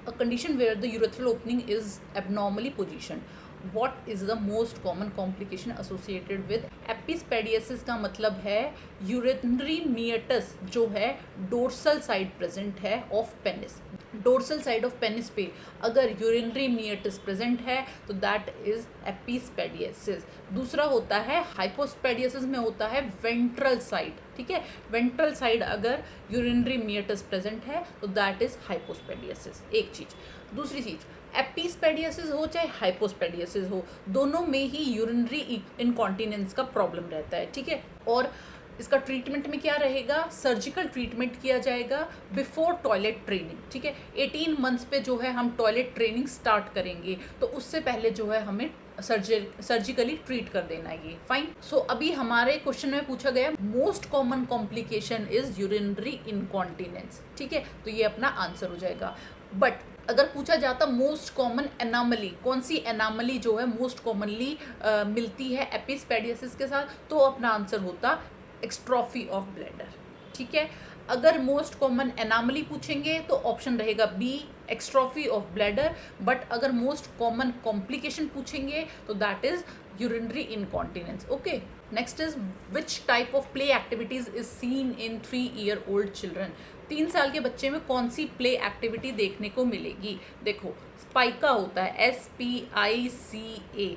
a condition where the urethral opening is abnormally positioned. What is the most common complication associated with epispadias का मतलब है यूरिनरी मियटस जो है dorsal side present है of penis. Dorsal side of penis पे अगर urinary मियटस present है तो दैट इज एपिस्पेडियसिस। दूसरा होता है हाइपोस्पेडियसिस में होता है वेंट्रल साइड, ठीक है, वेंट्रल साइड अगर यूरिनरी मियटस प्रेजेंट है तो दैट इज हाइपोस्पेडियसिस। एक चीज। दूसरी चीज, एपिस्पेडियसिस हो चाहे हाइपोस्पेडियसिस हो, दोनों में ही यूरिनरी इनकॉन्टिनेंस का प्रॉब्लम रहता है, ठीक है। और इसका ट्रीटमेंट में क्या रहेगा, सर्जिकल ट्रीटमेंट किया जाएगा बिफोर टॉयलेट ट्रेनिंग, ठीक है। 18 मंथ्स पे जो है हम टॉयलेट ट्रेनिंग स्टार्ट करेंगे, तो उससे पहले जो है हमें सर्जिकली ट्रीट कर देना है ये, फाइन। सो अभी हमारे क्वेश्चन में पूछा गया most common complication is urinary incontinence, ठीक है, तो ये अपना आंसर हो जाएगा। बट अगर पूछा जाता मोस्ट कॉमन एनामली, कौन सी एनामली जो है मोस्ट कॉमनली मिलती है एपिस्पेडियसिस के साथ, तो अपना आंसर होता एक्स्ट्रॉफी ऑफ ब्लैडर, ठीक है। अगर मोस्ट कॉमन एनामली पूछेंगे तो ऑप्शन रहेगा बी, एक्स्ट्रॉफी ऑफ ब्लैडर। बट अगर मोस्ट कॉमन कॉम्प्लिकेशन पूछेंगे तो that is urinary incontinence. Okay, next is which type of play activities is seen in 3-year-old children. 3 साल के बच्चे में कौन सी प्ले एक्टिविटी देखने को मिलेगी। देखो, स्पाइका होता है, SPICA।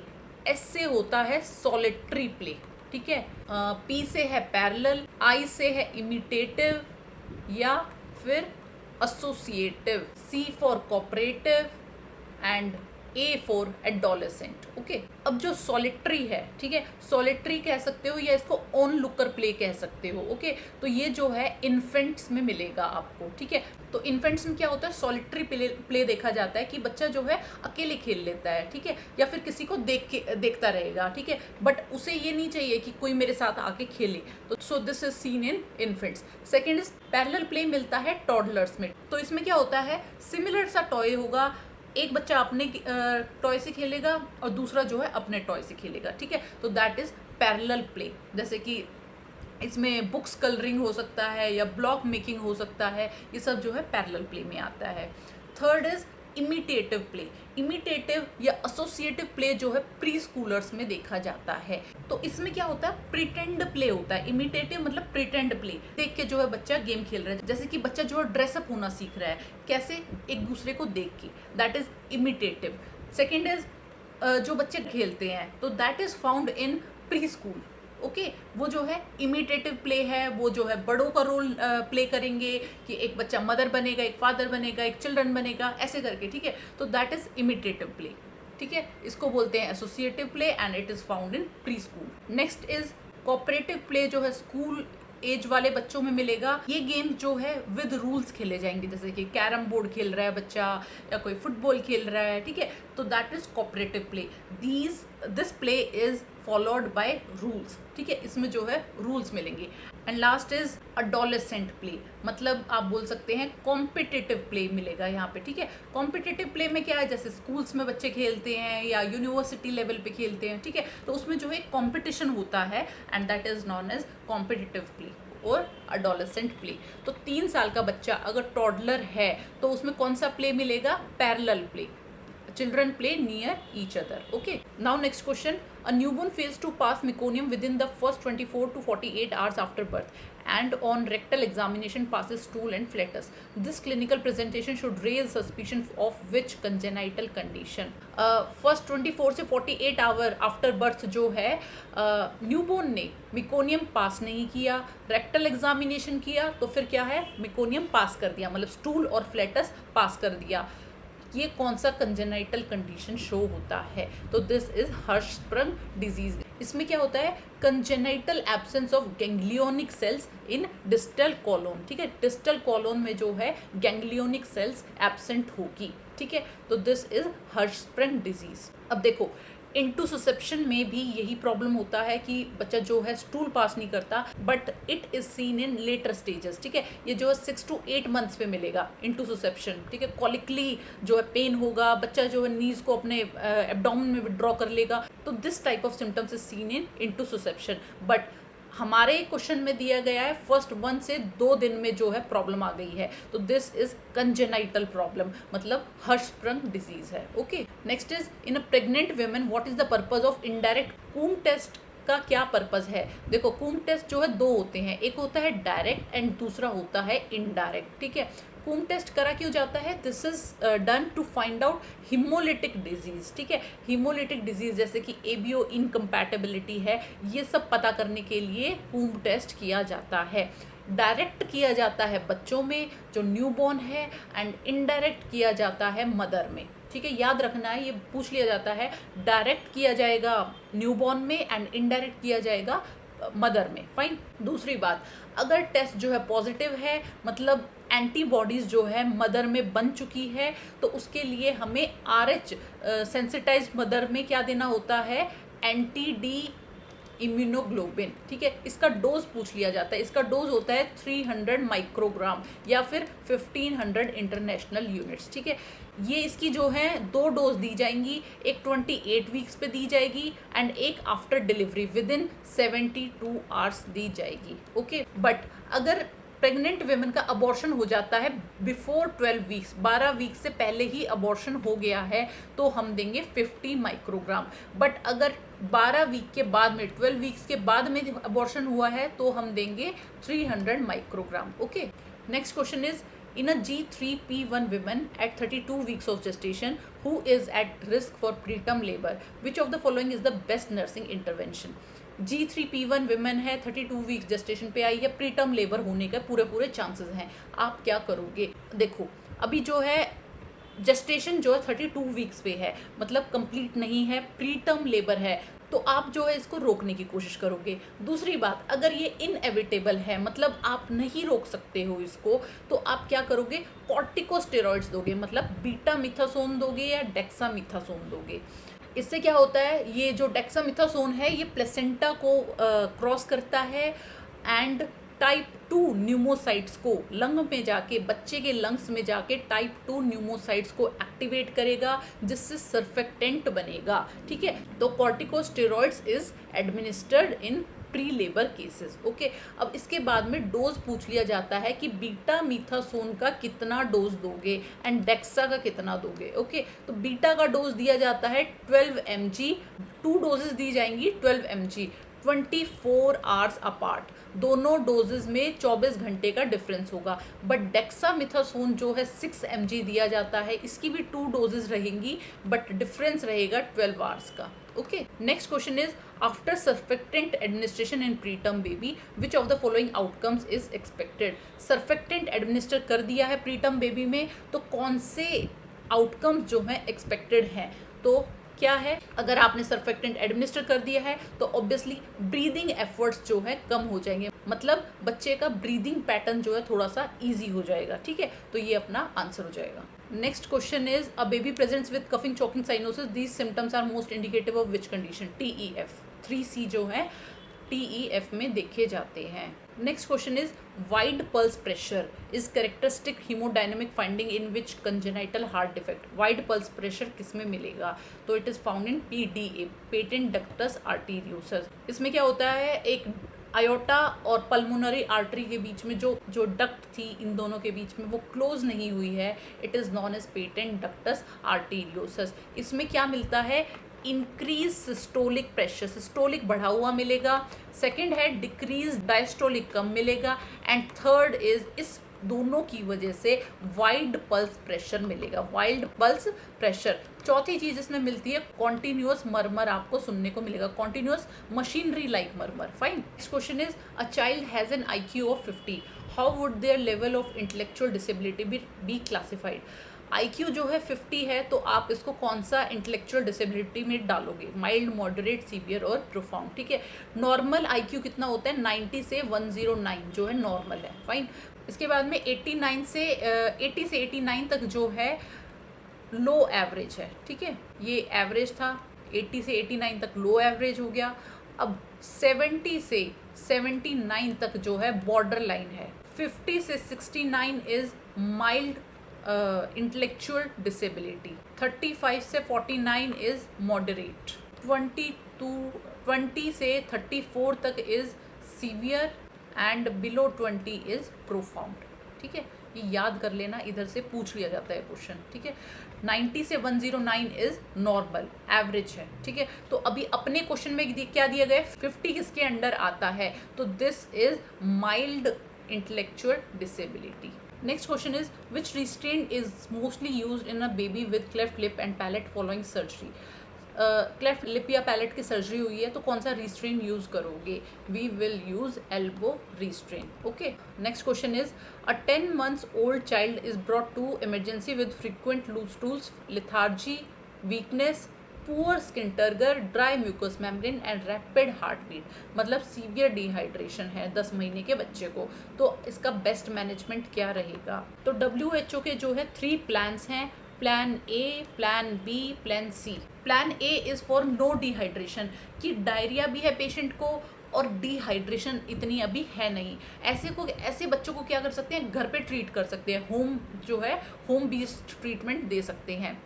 एस से होता है सॉलिटरी प्ले, ठीक है। P से है पैरेलल, I से है इमिटेटिव या फिर associative, C for cooperative and A for adolescent. Okay, अब जो सॉलिटरी है, ठीक है, सॉलिटरी कह सकते हो या इसको ऑन लुकर प्ले कह सकते हो। ओके, तो ये जो है इन्फेंट्स में मिलेगा आपको, ठीक है। तो इन्फेंट्स में क्या होता है, सॉलिटरी प्ले देखा जाता है कि बच्चा जो है अकेले खेल लेता है, ठीक है, या फिर किसी को देखता रहेगा, ठीक है, बट उसे ये नहीं चाहिए कि कोई मेरे साथ आके खेले, तो सो this is seen in infants. Second is parallel play मिलता है टॉडलर्स में। तो इसमें क्या होता है, सिमिलर सा टॉय होगा, एक बच्चा अपने टॉय से खेलेगा और दूसरा जो है अपने टॉय से खेलेगा, ठीक है, तो दैट इज पैरेलल प्ले। जैसे कि इसमें बुक्स कलरिंग हो सकता है या ब्लॉक मेकिंग हो सकता है, ये सब जो है पैरेलल प्ले में आता है। Third is imitative play. Imitative या एसोसिएटिव प्ले जो है प्री स्कूलर्स में देखा जाता है। तो इसमें क्या होता है, प्रिटेंड प्ले होता है। इमिटेटिव मतलब प्रिटेंड प्ले, देख के जो है बच्चा गेम खेल रहा है, जैसे कि बच्चा जो है ड्रेसअप होना सीख रहा है, कैसे, एक दूसरे को देख के, that is imitative. Second is जो बच्चे खेलते हैं, तो that is found in pre school. Okay, वो जो है इमिटेटिव प्ले है, वो जो है बड़ों का रोल प्ले करेंगे कि एक बच्चा मदर बनेगा, एक फादर बनेगा, एक चिल्ड्रन बनेगा, ऐसे करके, ठीक है, तो दैट इज इमिटेटिव प्ले, ठीक है। इसको बोलते हैं associative play and it is found in pre school. Next is cooperative play, जो है स्कूल एज वाले बच्चों में मिलेगा। ये गेम जो है विद रूल्स खेले जाएंगे, जैसे कि कैरम बोर्ड खेल रहा है बच्चा या कोई फुटबॉल खेल रहा है, ठीक है, तो that is cooperative play. This play is followed by rules, ठीक है, इसमें जो है रूल्स मिलेंगे। And last is adolescent play, मतलब आप बोल सकते हैं कॉम्पिटिटिव प्ले मिलेगा यहाँ पे, ठीक है। कॉम्पिटिटिव प्ले में क्या है, जैसे स्कूल्स में बच्चे खेलते हैं या यूनिवर्सिटी लेवल पे खेलते हैं, ठीक है, तो उसमें जो है कॉम्पिटिशन होता है and that is known as competitive play और एडोलेसेंट प्ले। तो 3 साल का बच्चा अगर टॉडलर है तो उसमें कौन सा प्ले मिलेगा, parallel play, children play near each other. Okay, now next question. A newborn fails to pass meconium within the first 24 to 48 hours after birth and on rectal examination passes stool and flatus. This clinical presentation should raise suspicion of which congenital condition. First 24 से 48 hour after birth जो है newborn ने meconium पास नहीं किया, rectal examination किया, तो फिर क्या है, मिकोनियम पास कर दिया, मतलब स्टूल और फ्लेटस पास कर दिया। ये कौन सा कंजेनाइटल कंडीशन शो होता है, तो दिस इज हर्शस्प्रंग डिजीज। इसमें क्या होता है, congenital absence of ganglionic cells in distal colon, ठीक है, डिस्टल कॉलोन में जो है गैंग्लियोनिक सेल्स एब्सेंट होगी, ठीक है, तो दिस इज हर्शस्प्रंग डिजीज। अब देखो, इंटूससेप्शन में भी यही प्रॉब्लम होता है कि बच्चा जो है स्टूल पास नहीं करता, but it is seen in later stages, ठीक है, ये जो है 6 to 8 मंथ्स पे मिलेगा इंटूससेप्शन, ठीक है। कॉलिकली जो है पेन होगा, बच्चा जो है नीज को अपने एब्डोमेन में विड्रॉ कर लेगा, तो this type of symptoms is seen in intussusception. But हमारे क्वेश्चन में दिया गया है फर्स्ट 1 से 2 दिन में जो है प्रॉब्लम आ गई है, तो दिस इज कंजेनाइटल प्रॉब्लम, मतलब हर्षस्प्रंग डिजीज है। Okay, next is in a pregnant women what is the purpose of indirect Coombs test का क्या पर्पस है। देखो कूम टेस्ट जो है 2 होते हैं, एक होता है डायरेक्ट एंड दूसरा होता है इनडायरेक्ट। ठीक है, कूम टेस्ट करा क्यों जाता है, this is done to find out haemolytic disease. ठीक है, हीमोलिटिक डिजीज जैसे कि एबीओ इनकम्पैटिबिलिटी है, ये सब पता करने के लिए कूम टेस्ट किया जाता है। डायरेक्ट किया जाता है बच्चों में जो न्यूबॉर्न है, एंड इनडायरेक्ट किया जाता है मदर में। ठीक है, याद रखना है, ये पूछ लिया जाता है, डायरेक्ट किया जाएगा न्यूबॉर्न में एंड इनडायरेक्ट किया जाएगा मदर में। फाइन। दूसरी बात, अगर टेस्ट जो है पॉजिटिव है, मतलब एंटीबॉडीज जो है मदर में बन चुकी है, तो उसके लिए हमें RH सेंसिटाइज मदर में क्या देना होता है, एंटी डी इम्यूनोग्लोबिन। ठीक है, इसका डोज पूछ लिया जाता है, इसका डोज होता है 300 माइक्रोग्राम या फिर 1500 इंटरनेशनल यूनिट्स। ठीक है, ये इसकी जो है 2 डोज दी जाएंगी, एक 28 वीक्स पे दी जाएगी एंड एक after delivery within 72 hours दी जाएगी। ओके, बट अगर प्रेग्नेंट वेमेन का अबॉर्शन हो जाता है बिफोर 12 वीक्स, 12 वीक्स से पहले ही अबॉर्शन हो गया है, तो हम देंगे 50 माइक्रोग्राम। बट अगर 12 वीक के बाद में, 12 वीक्स के बाद में अबॉर्शन हुआ है, तो हम देंगे 300 microgram. Okay, next question is in a G3P1 woman at 32 weeks of gestation who is at risk for preterm labor, which of the following is the best nursing intervention। G3P1 women है, 32 weeks gestation पे आई है, preterm labour होने के पूरे chances हैं, आप क्या करोगे। देखो अभी जो है जेस्टेशन जो है 32 वीक्स पे है, मतलब कंप्लीट नहीं है, प्रीटर्म लेबर है, तो आप जो है इसको रोकने की कोशिश करोगे। दूसरी बात, अगर ये इनएविटेबल है, मतलब आप नहीं रोक सकते हो इसको, तो आप क्या करोगे, कॉर्टिकोस्टेरॉइड्स दोगे, मतलब बीटामिथासोन दोगे या डेक्सामिथासोन दोगे। इससे क्या होता है, ये जो डेक्सामिथासोन है ये प्लेसेंटा को क्रॉस करता है एंड टाइप 2 न्यूमोसाइट्स को लंग में जाके, बच्चे के लंग्स में जाके टाइप 2 न्यूमोसाइट्स को एक्टिवेट करेगा, जिससे सर्फेक्टेंट बनेगा। ठीक है, तो corticosteroids is administered in pre labour cases. Okay, अब इसके बाद में डोज पूछ लिया जाता है कि बीटा मीथासोन का कितना डोज दोगे एंड डेक्सा का कितना दोगे। ओके, तो बीटा का डोज दिया जाता है 12 mg, 2 डोजेस दी जाएंगी 12 mg, 24 आवर्स अपार्ट, दोनों डोजेज में 24 घंटे का डिफरेंस होगा। बट डेक्सामिथासोन जो है 6 mg दिया जाता है, इसकी भी 2 डोजेज रहेंगी, बट डिफरेंस रहेगा 12 आवर्स का। Okay, next question is after surfactant administration in preterm baby which of the following outcomes is expected. Surfactant administer कर दिया है प्रीटर्म बेबी में, तो कौन से आउटकम्स जो हैं एक्सपेक्टेड हैं, तो क्या है, अगर आपने सर्फेक्टेंट एडमिनिस्टर कर दिया है तो ऑब्वियसली ब्रीदिंग एफर्ट्स जो है कम हो जाएंगे, मतलब बच्चे का ब्रीदिंग पैटर्न जो है थोड़ा सा इजी हो जाएगा। ठीक है, तो ये अपना आंसर हो जाएगा। Next question is a baby presents with coughing choking cyanosis, these symptoms are most indicative of which condition. TEF, 3C जो है TEF में देखे जाते हैं। Next question is wide pulse pressure is characteristic haemodynamic finding in which congenital heart defect. Wide pulse pressure किस में मिलेगा, तो it is found in PDA, patent ductus arteriosus. इसमें क्या होता है, एक आयोटा और पल्मोनरी आर्टरी के बीच में जो डक्ट थी, इन दोनों के बीच में वो क्लोज नहीं हुई है, it is known as patent ductus arteriosus. इसमें क्या मिलता है, इंक्रीज सिस्टोलिक प्रेशर, सिस्टोलिक बढ़ा हुआ मिलेगा। सेकंड है डिक्रीज डायस्टोलिक कम मिलेगा, एंड थर्ड इज इस दोनों की वजह से वाइड पल्स प्रेशर मिलेगा, वाइड पल्स प्रेशर। चौथी चीज इसमें मिलती है कॉन्टिन्यूअस मरमर, आपको सुनने को मिलेगा, continuous machinery like murmur. Fine. Next question is a child has an IQ of 50, how would their level of intellectual disability be classified. IQ जो है 50 है, तो आप इसको कौन सा इंटेलेक्चुअल डिसेबिलिटी में डालोगे, माइल्ड, मॉडरेट, सीवियर और प्रोफाउंड। ठीक है, नॉर्मल IQ कितना होता है, 90 से 109 जो है नॉर्मल है। फाइन। इसके बाद में 80 से 89 तक जो है लो एवरेज है। ठीक है, ये एवरेज था, 80 से 89 तक लो एवरेज हो गया। अब 70 से 79 तक जो है बॉर्डर लाइन है। 50 से 69 इज माइल्ड इंटेलेक्चुअल डिसेबिलिटी। 35 से 49 इज मॉडरेट। 20 से 34 तक is severe and below 20 is profound. ठीक है, ये याद कर लेना, इधर से पूछ लिया जाता है क्वेश्चन। ठीक है, 90 से 109 इज नॉर्मल, एवरेज है। ठीक है, तो अभी अपने क्वेश्चन में क्या दिया गया है, 50 किसके अंडर आता है, तो this is mild intellectual disability. Next question is which restraint is mostly used in a baby with cleft lip and palate following surgery. Cleft lip या पैलेट की सर्जरी हुई है तो कौन सा रिस्ट्रेन यूज करोगे, we will use elbow restraint. Okay, next question is a 10 months old child is brought to emergency with frequent loose stools, lethargy, weakness, poor skin turgor, dry mucous membrane and rapid heart beat. मतलब severe dehydration है 10 महीने के बच्चे को, तो इसका best management क्या रहेगा। तो WHO के जो है 3 प्लान्स हैं, plan A, plan B, plan C. Plan A is for no dehydration, कि डायरिया भी है पेशेंट को और डिहाइड्रेशन इतनी अभी है नहीं। ऐसे बच्चों को क्या कर सकते हैं, घर पे ट्रीट कर सकते हैं, होम बेस्ड ट्रीटमेंट दे सकते हैं।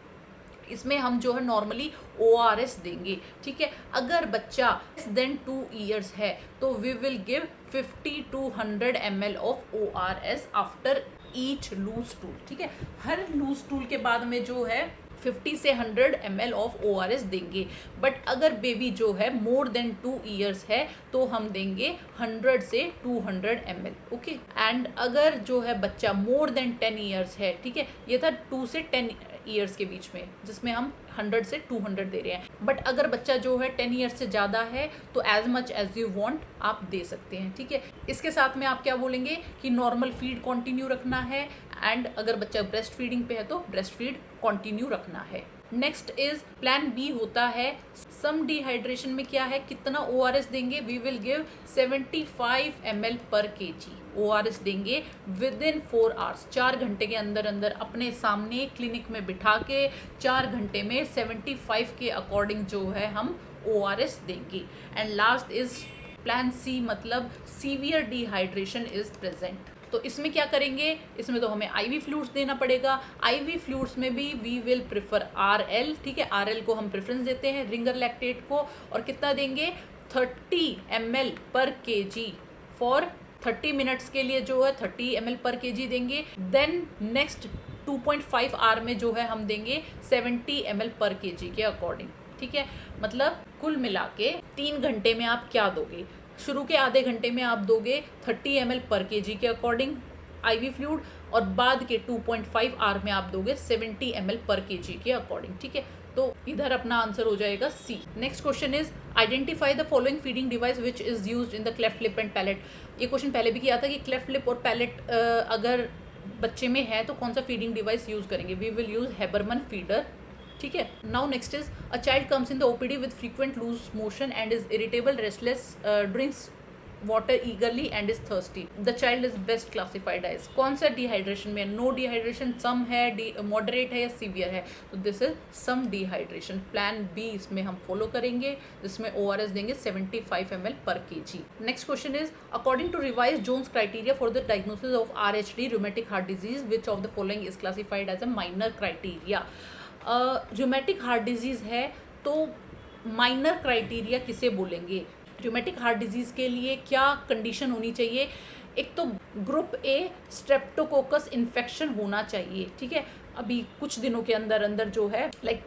इसमें हम जो है नॉर्मली ORS देंगे। ठीक है, अगर बच्चा लेस देन 2 years है तो we will give 50 to 100 ml of ORS after each loose stool. ठीक है, हर लूज स्टूल के बाद में जो है 50 से 100 ml ऑफ ORS देंगे। बट अगर बेबी जो है मोर देन 2 years है तो हम देंगे 100 से 200 ml। ओके, एंड अगर जो है बच्चा मोर देन 10 years है, ठीक है, ये था 2 से 10 years के बीच में, जिसमें हम 100 से 200 दे रहे हैं। बट अगर बच्चा जो है 10 years से ज़्यादा है तो as much as you want आप दे सकते हैं। ठीक है, इसके साथ में आप क्या बोलेंगे कि नॉर्मल फीड कंटिन्यू रखना है, एंड अगर बच्चा ब्रेस्ट फीडिंग पे है तो ब्रेस्ट फीड कंटिन्यू रखना है। नेक्स्ट इज प्लान बी होता है सम डिहाइड्रेशन में क्या है, कितना ORS देंगे, we will give 75 ml per kg ORS देंगे विद इन 4 hours, 4 घंटे के अंदर अंदर अपने सामने क्लिनिक में बिठा के 4 घंटे में 75 के अकॉर्डिंग जो है हम ORS देंगे। And last is plan C, मतलब सीवियर डिहाइड्रेशन इज प्रेजेंट। तो इसमें क्या करेंगे, इसमें तो हमें IV फ्लूइड्स देना पड़ेगा। IV फ्लूइड्स में भी वी विल प्रेफर RL। ठीक है, RL को हम प्रेफरेंस देते हैं रिंगर लैक्टेट को, और कितना देंगे 30 ml per kg for 30 minutes के लिए जो है 30 ml पर kg देंगे। देन नेक्स्ट 2.5 आवर में जो है हम देंगे 70 ml पर kg के अकॉर्डिंग। ठीक है, मतलब कुल मिला के 3 घंटे में आप क्या दोगे, शुरू के आधे घंटे में आप दोगे 30 ml पर kg के अकॉर्डिंग IV फ्लूइड, और बाद के 2.5 आवर में आप दोगे 70 ml पर kg के अकॉर्डिंग। ठीक है, तो इधर अपना आंसर हो जाएगा C. Next question is identify the following feeding device which is used in the cleft lip and palate. ये क्वेश्चन पहले भी किया था कि क्लेफ्ट लिप और पैलेट अगर बच्चे में है तो कौन सा फीडिंग डिवाइस यूज करेंगे, we will use Haberman feeder. ठीक है, now next is a child comes in the OPD with frequent loose motion and is irritable, restless, drinks water eagerly and is thirsty. The child is best classified as, कौन सा dehydration में, no dehydration, सम है, moderate है या severe है, तो this is some dehydration. Plan B इसमें हम फॉलो करेंगे, जिसमें ORS देंगे 75 ml per kg। Next question is according to revise Jones criteria for the diagnosis of RHD rheumatic heart disease which of the following is classified as a minor criteria. Rheumatic heart disease है तो minor criteria किसे बोलेंगे, rheumatic heart disease के लिए क्या condition होनी चाहिए, एक तो ग्रुप A स्ट्रेप्टोकोकस इन्फेक्शन होना चाहिए। ठीक है, अभी कुछ दिनों के अंदर अंदर जो है लाइक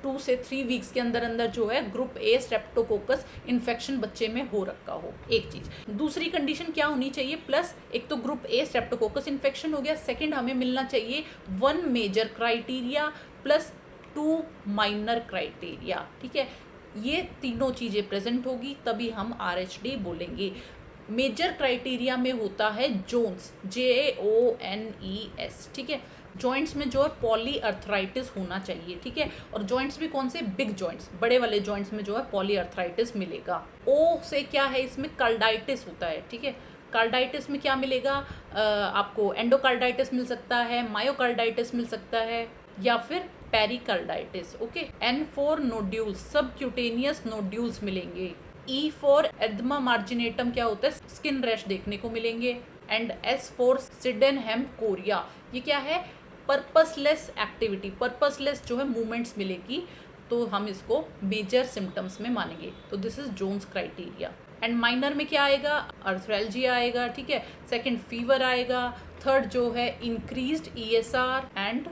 2 से 3 वीक्स के अंदर अंदर जो है ग्रुप A स्ट्रेप्टोकोकस इन्फेक्शन बच्चे में हो रखा हो, एक चीज़। दूसरी कंडीशन क्या होनी चाहिए, प्लस एक तो ग्रुप A स्ट्रेप्टोकोकस इन्फेक्शन हो गया, सेकंड हमें मिलना चाहिए 1 major criteria plus 2 minor criteria. ठीक है, ये तीनों चीज़ें प्रेजेंट होगी तभी हम RHD बोलेंगे। मेजर क्राइटेरिया में होता है जोन्स, JONES। ठीक है, जॉइंट्स में जो है पॉली अर्थराइटिस होना चाहिए। ठीक है, और जॉइंट्स भी कौन से, बिग जॉइंट्स, बड़े वाले जॉइंट्स में जो है पॉली अर्थराइटिस मिलेगा। O से क्या है, इसमें कार्डाइटिस होता है। ठीक है, कार्डाइटिस में क्या मिलेगा, आपको एंडोकार्डाइटिस मिल सकता है, मायोकार्डाइटिस मिल सकता है, या फिर pericarditis. Okay, N for nodules, subcutaneous nodules मिलेंगे। E फॉर एडमा मार्जिनेटम क्या होता है, स्किन रैश देखने को मिलेंगे। And S for Sydenham Korea, ये क्या है, पर्पसलेस एक्टिविटी, पर्पसलेस जो है मूवमेंट्स मिलेगी, तो हम इसको मेजर सिम्टम्स में मानेंगे। तो this is Jones criteria. And minor में क्या आएगा, अर्थ्रैल्जिया आएगा, ठीक है। सेकंड फीवर आएगा, थर्ड जो है increased ESR and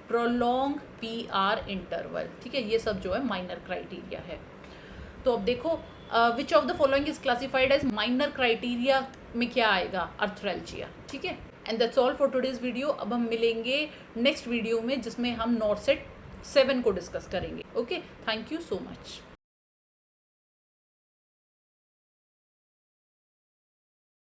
prolong PR interval, ठीक है। ये सब जो है माइनर क्राइटेरिया है। तो अब देखो which of the following is classified as minor criteria में क्या आएगा, अर्थ्रैल्जिया, ठीक है। And that's all for today's video. अब हम मिलेंगे नेक्स्ट वीडियो में जिसमें हम नॉर्सेट 7 को डिस्कस करेंगे। Okay, thank you so much.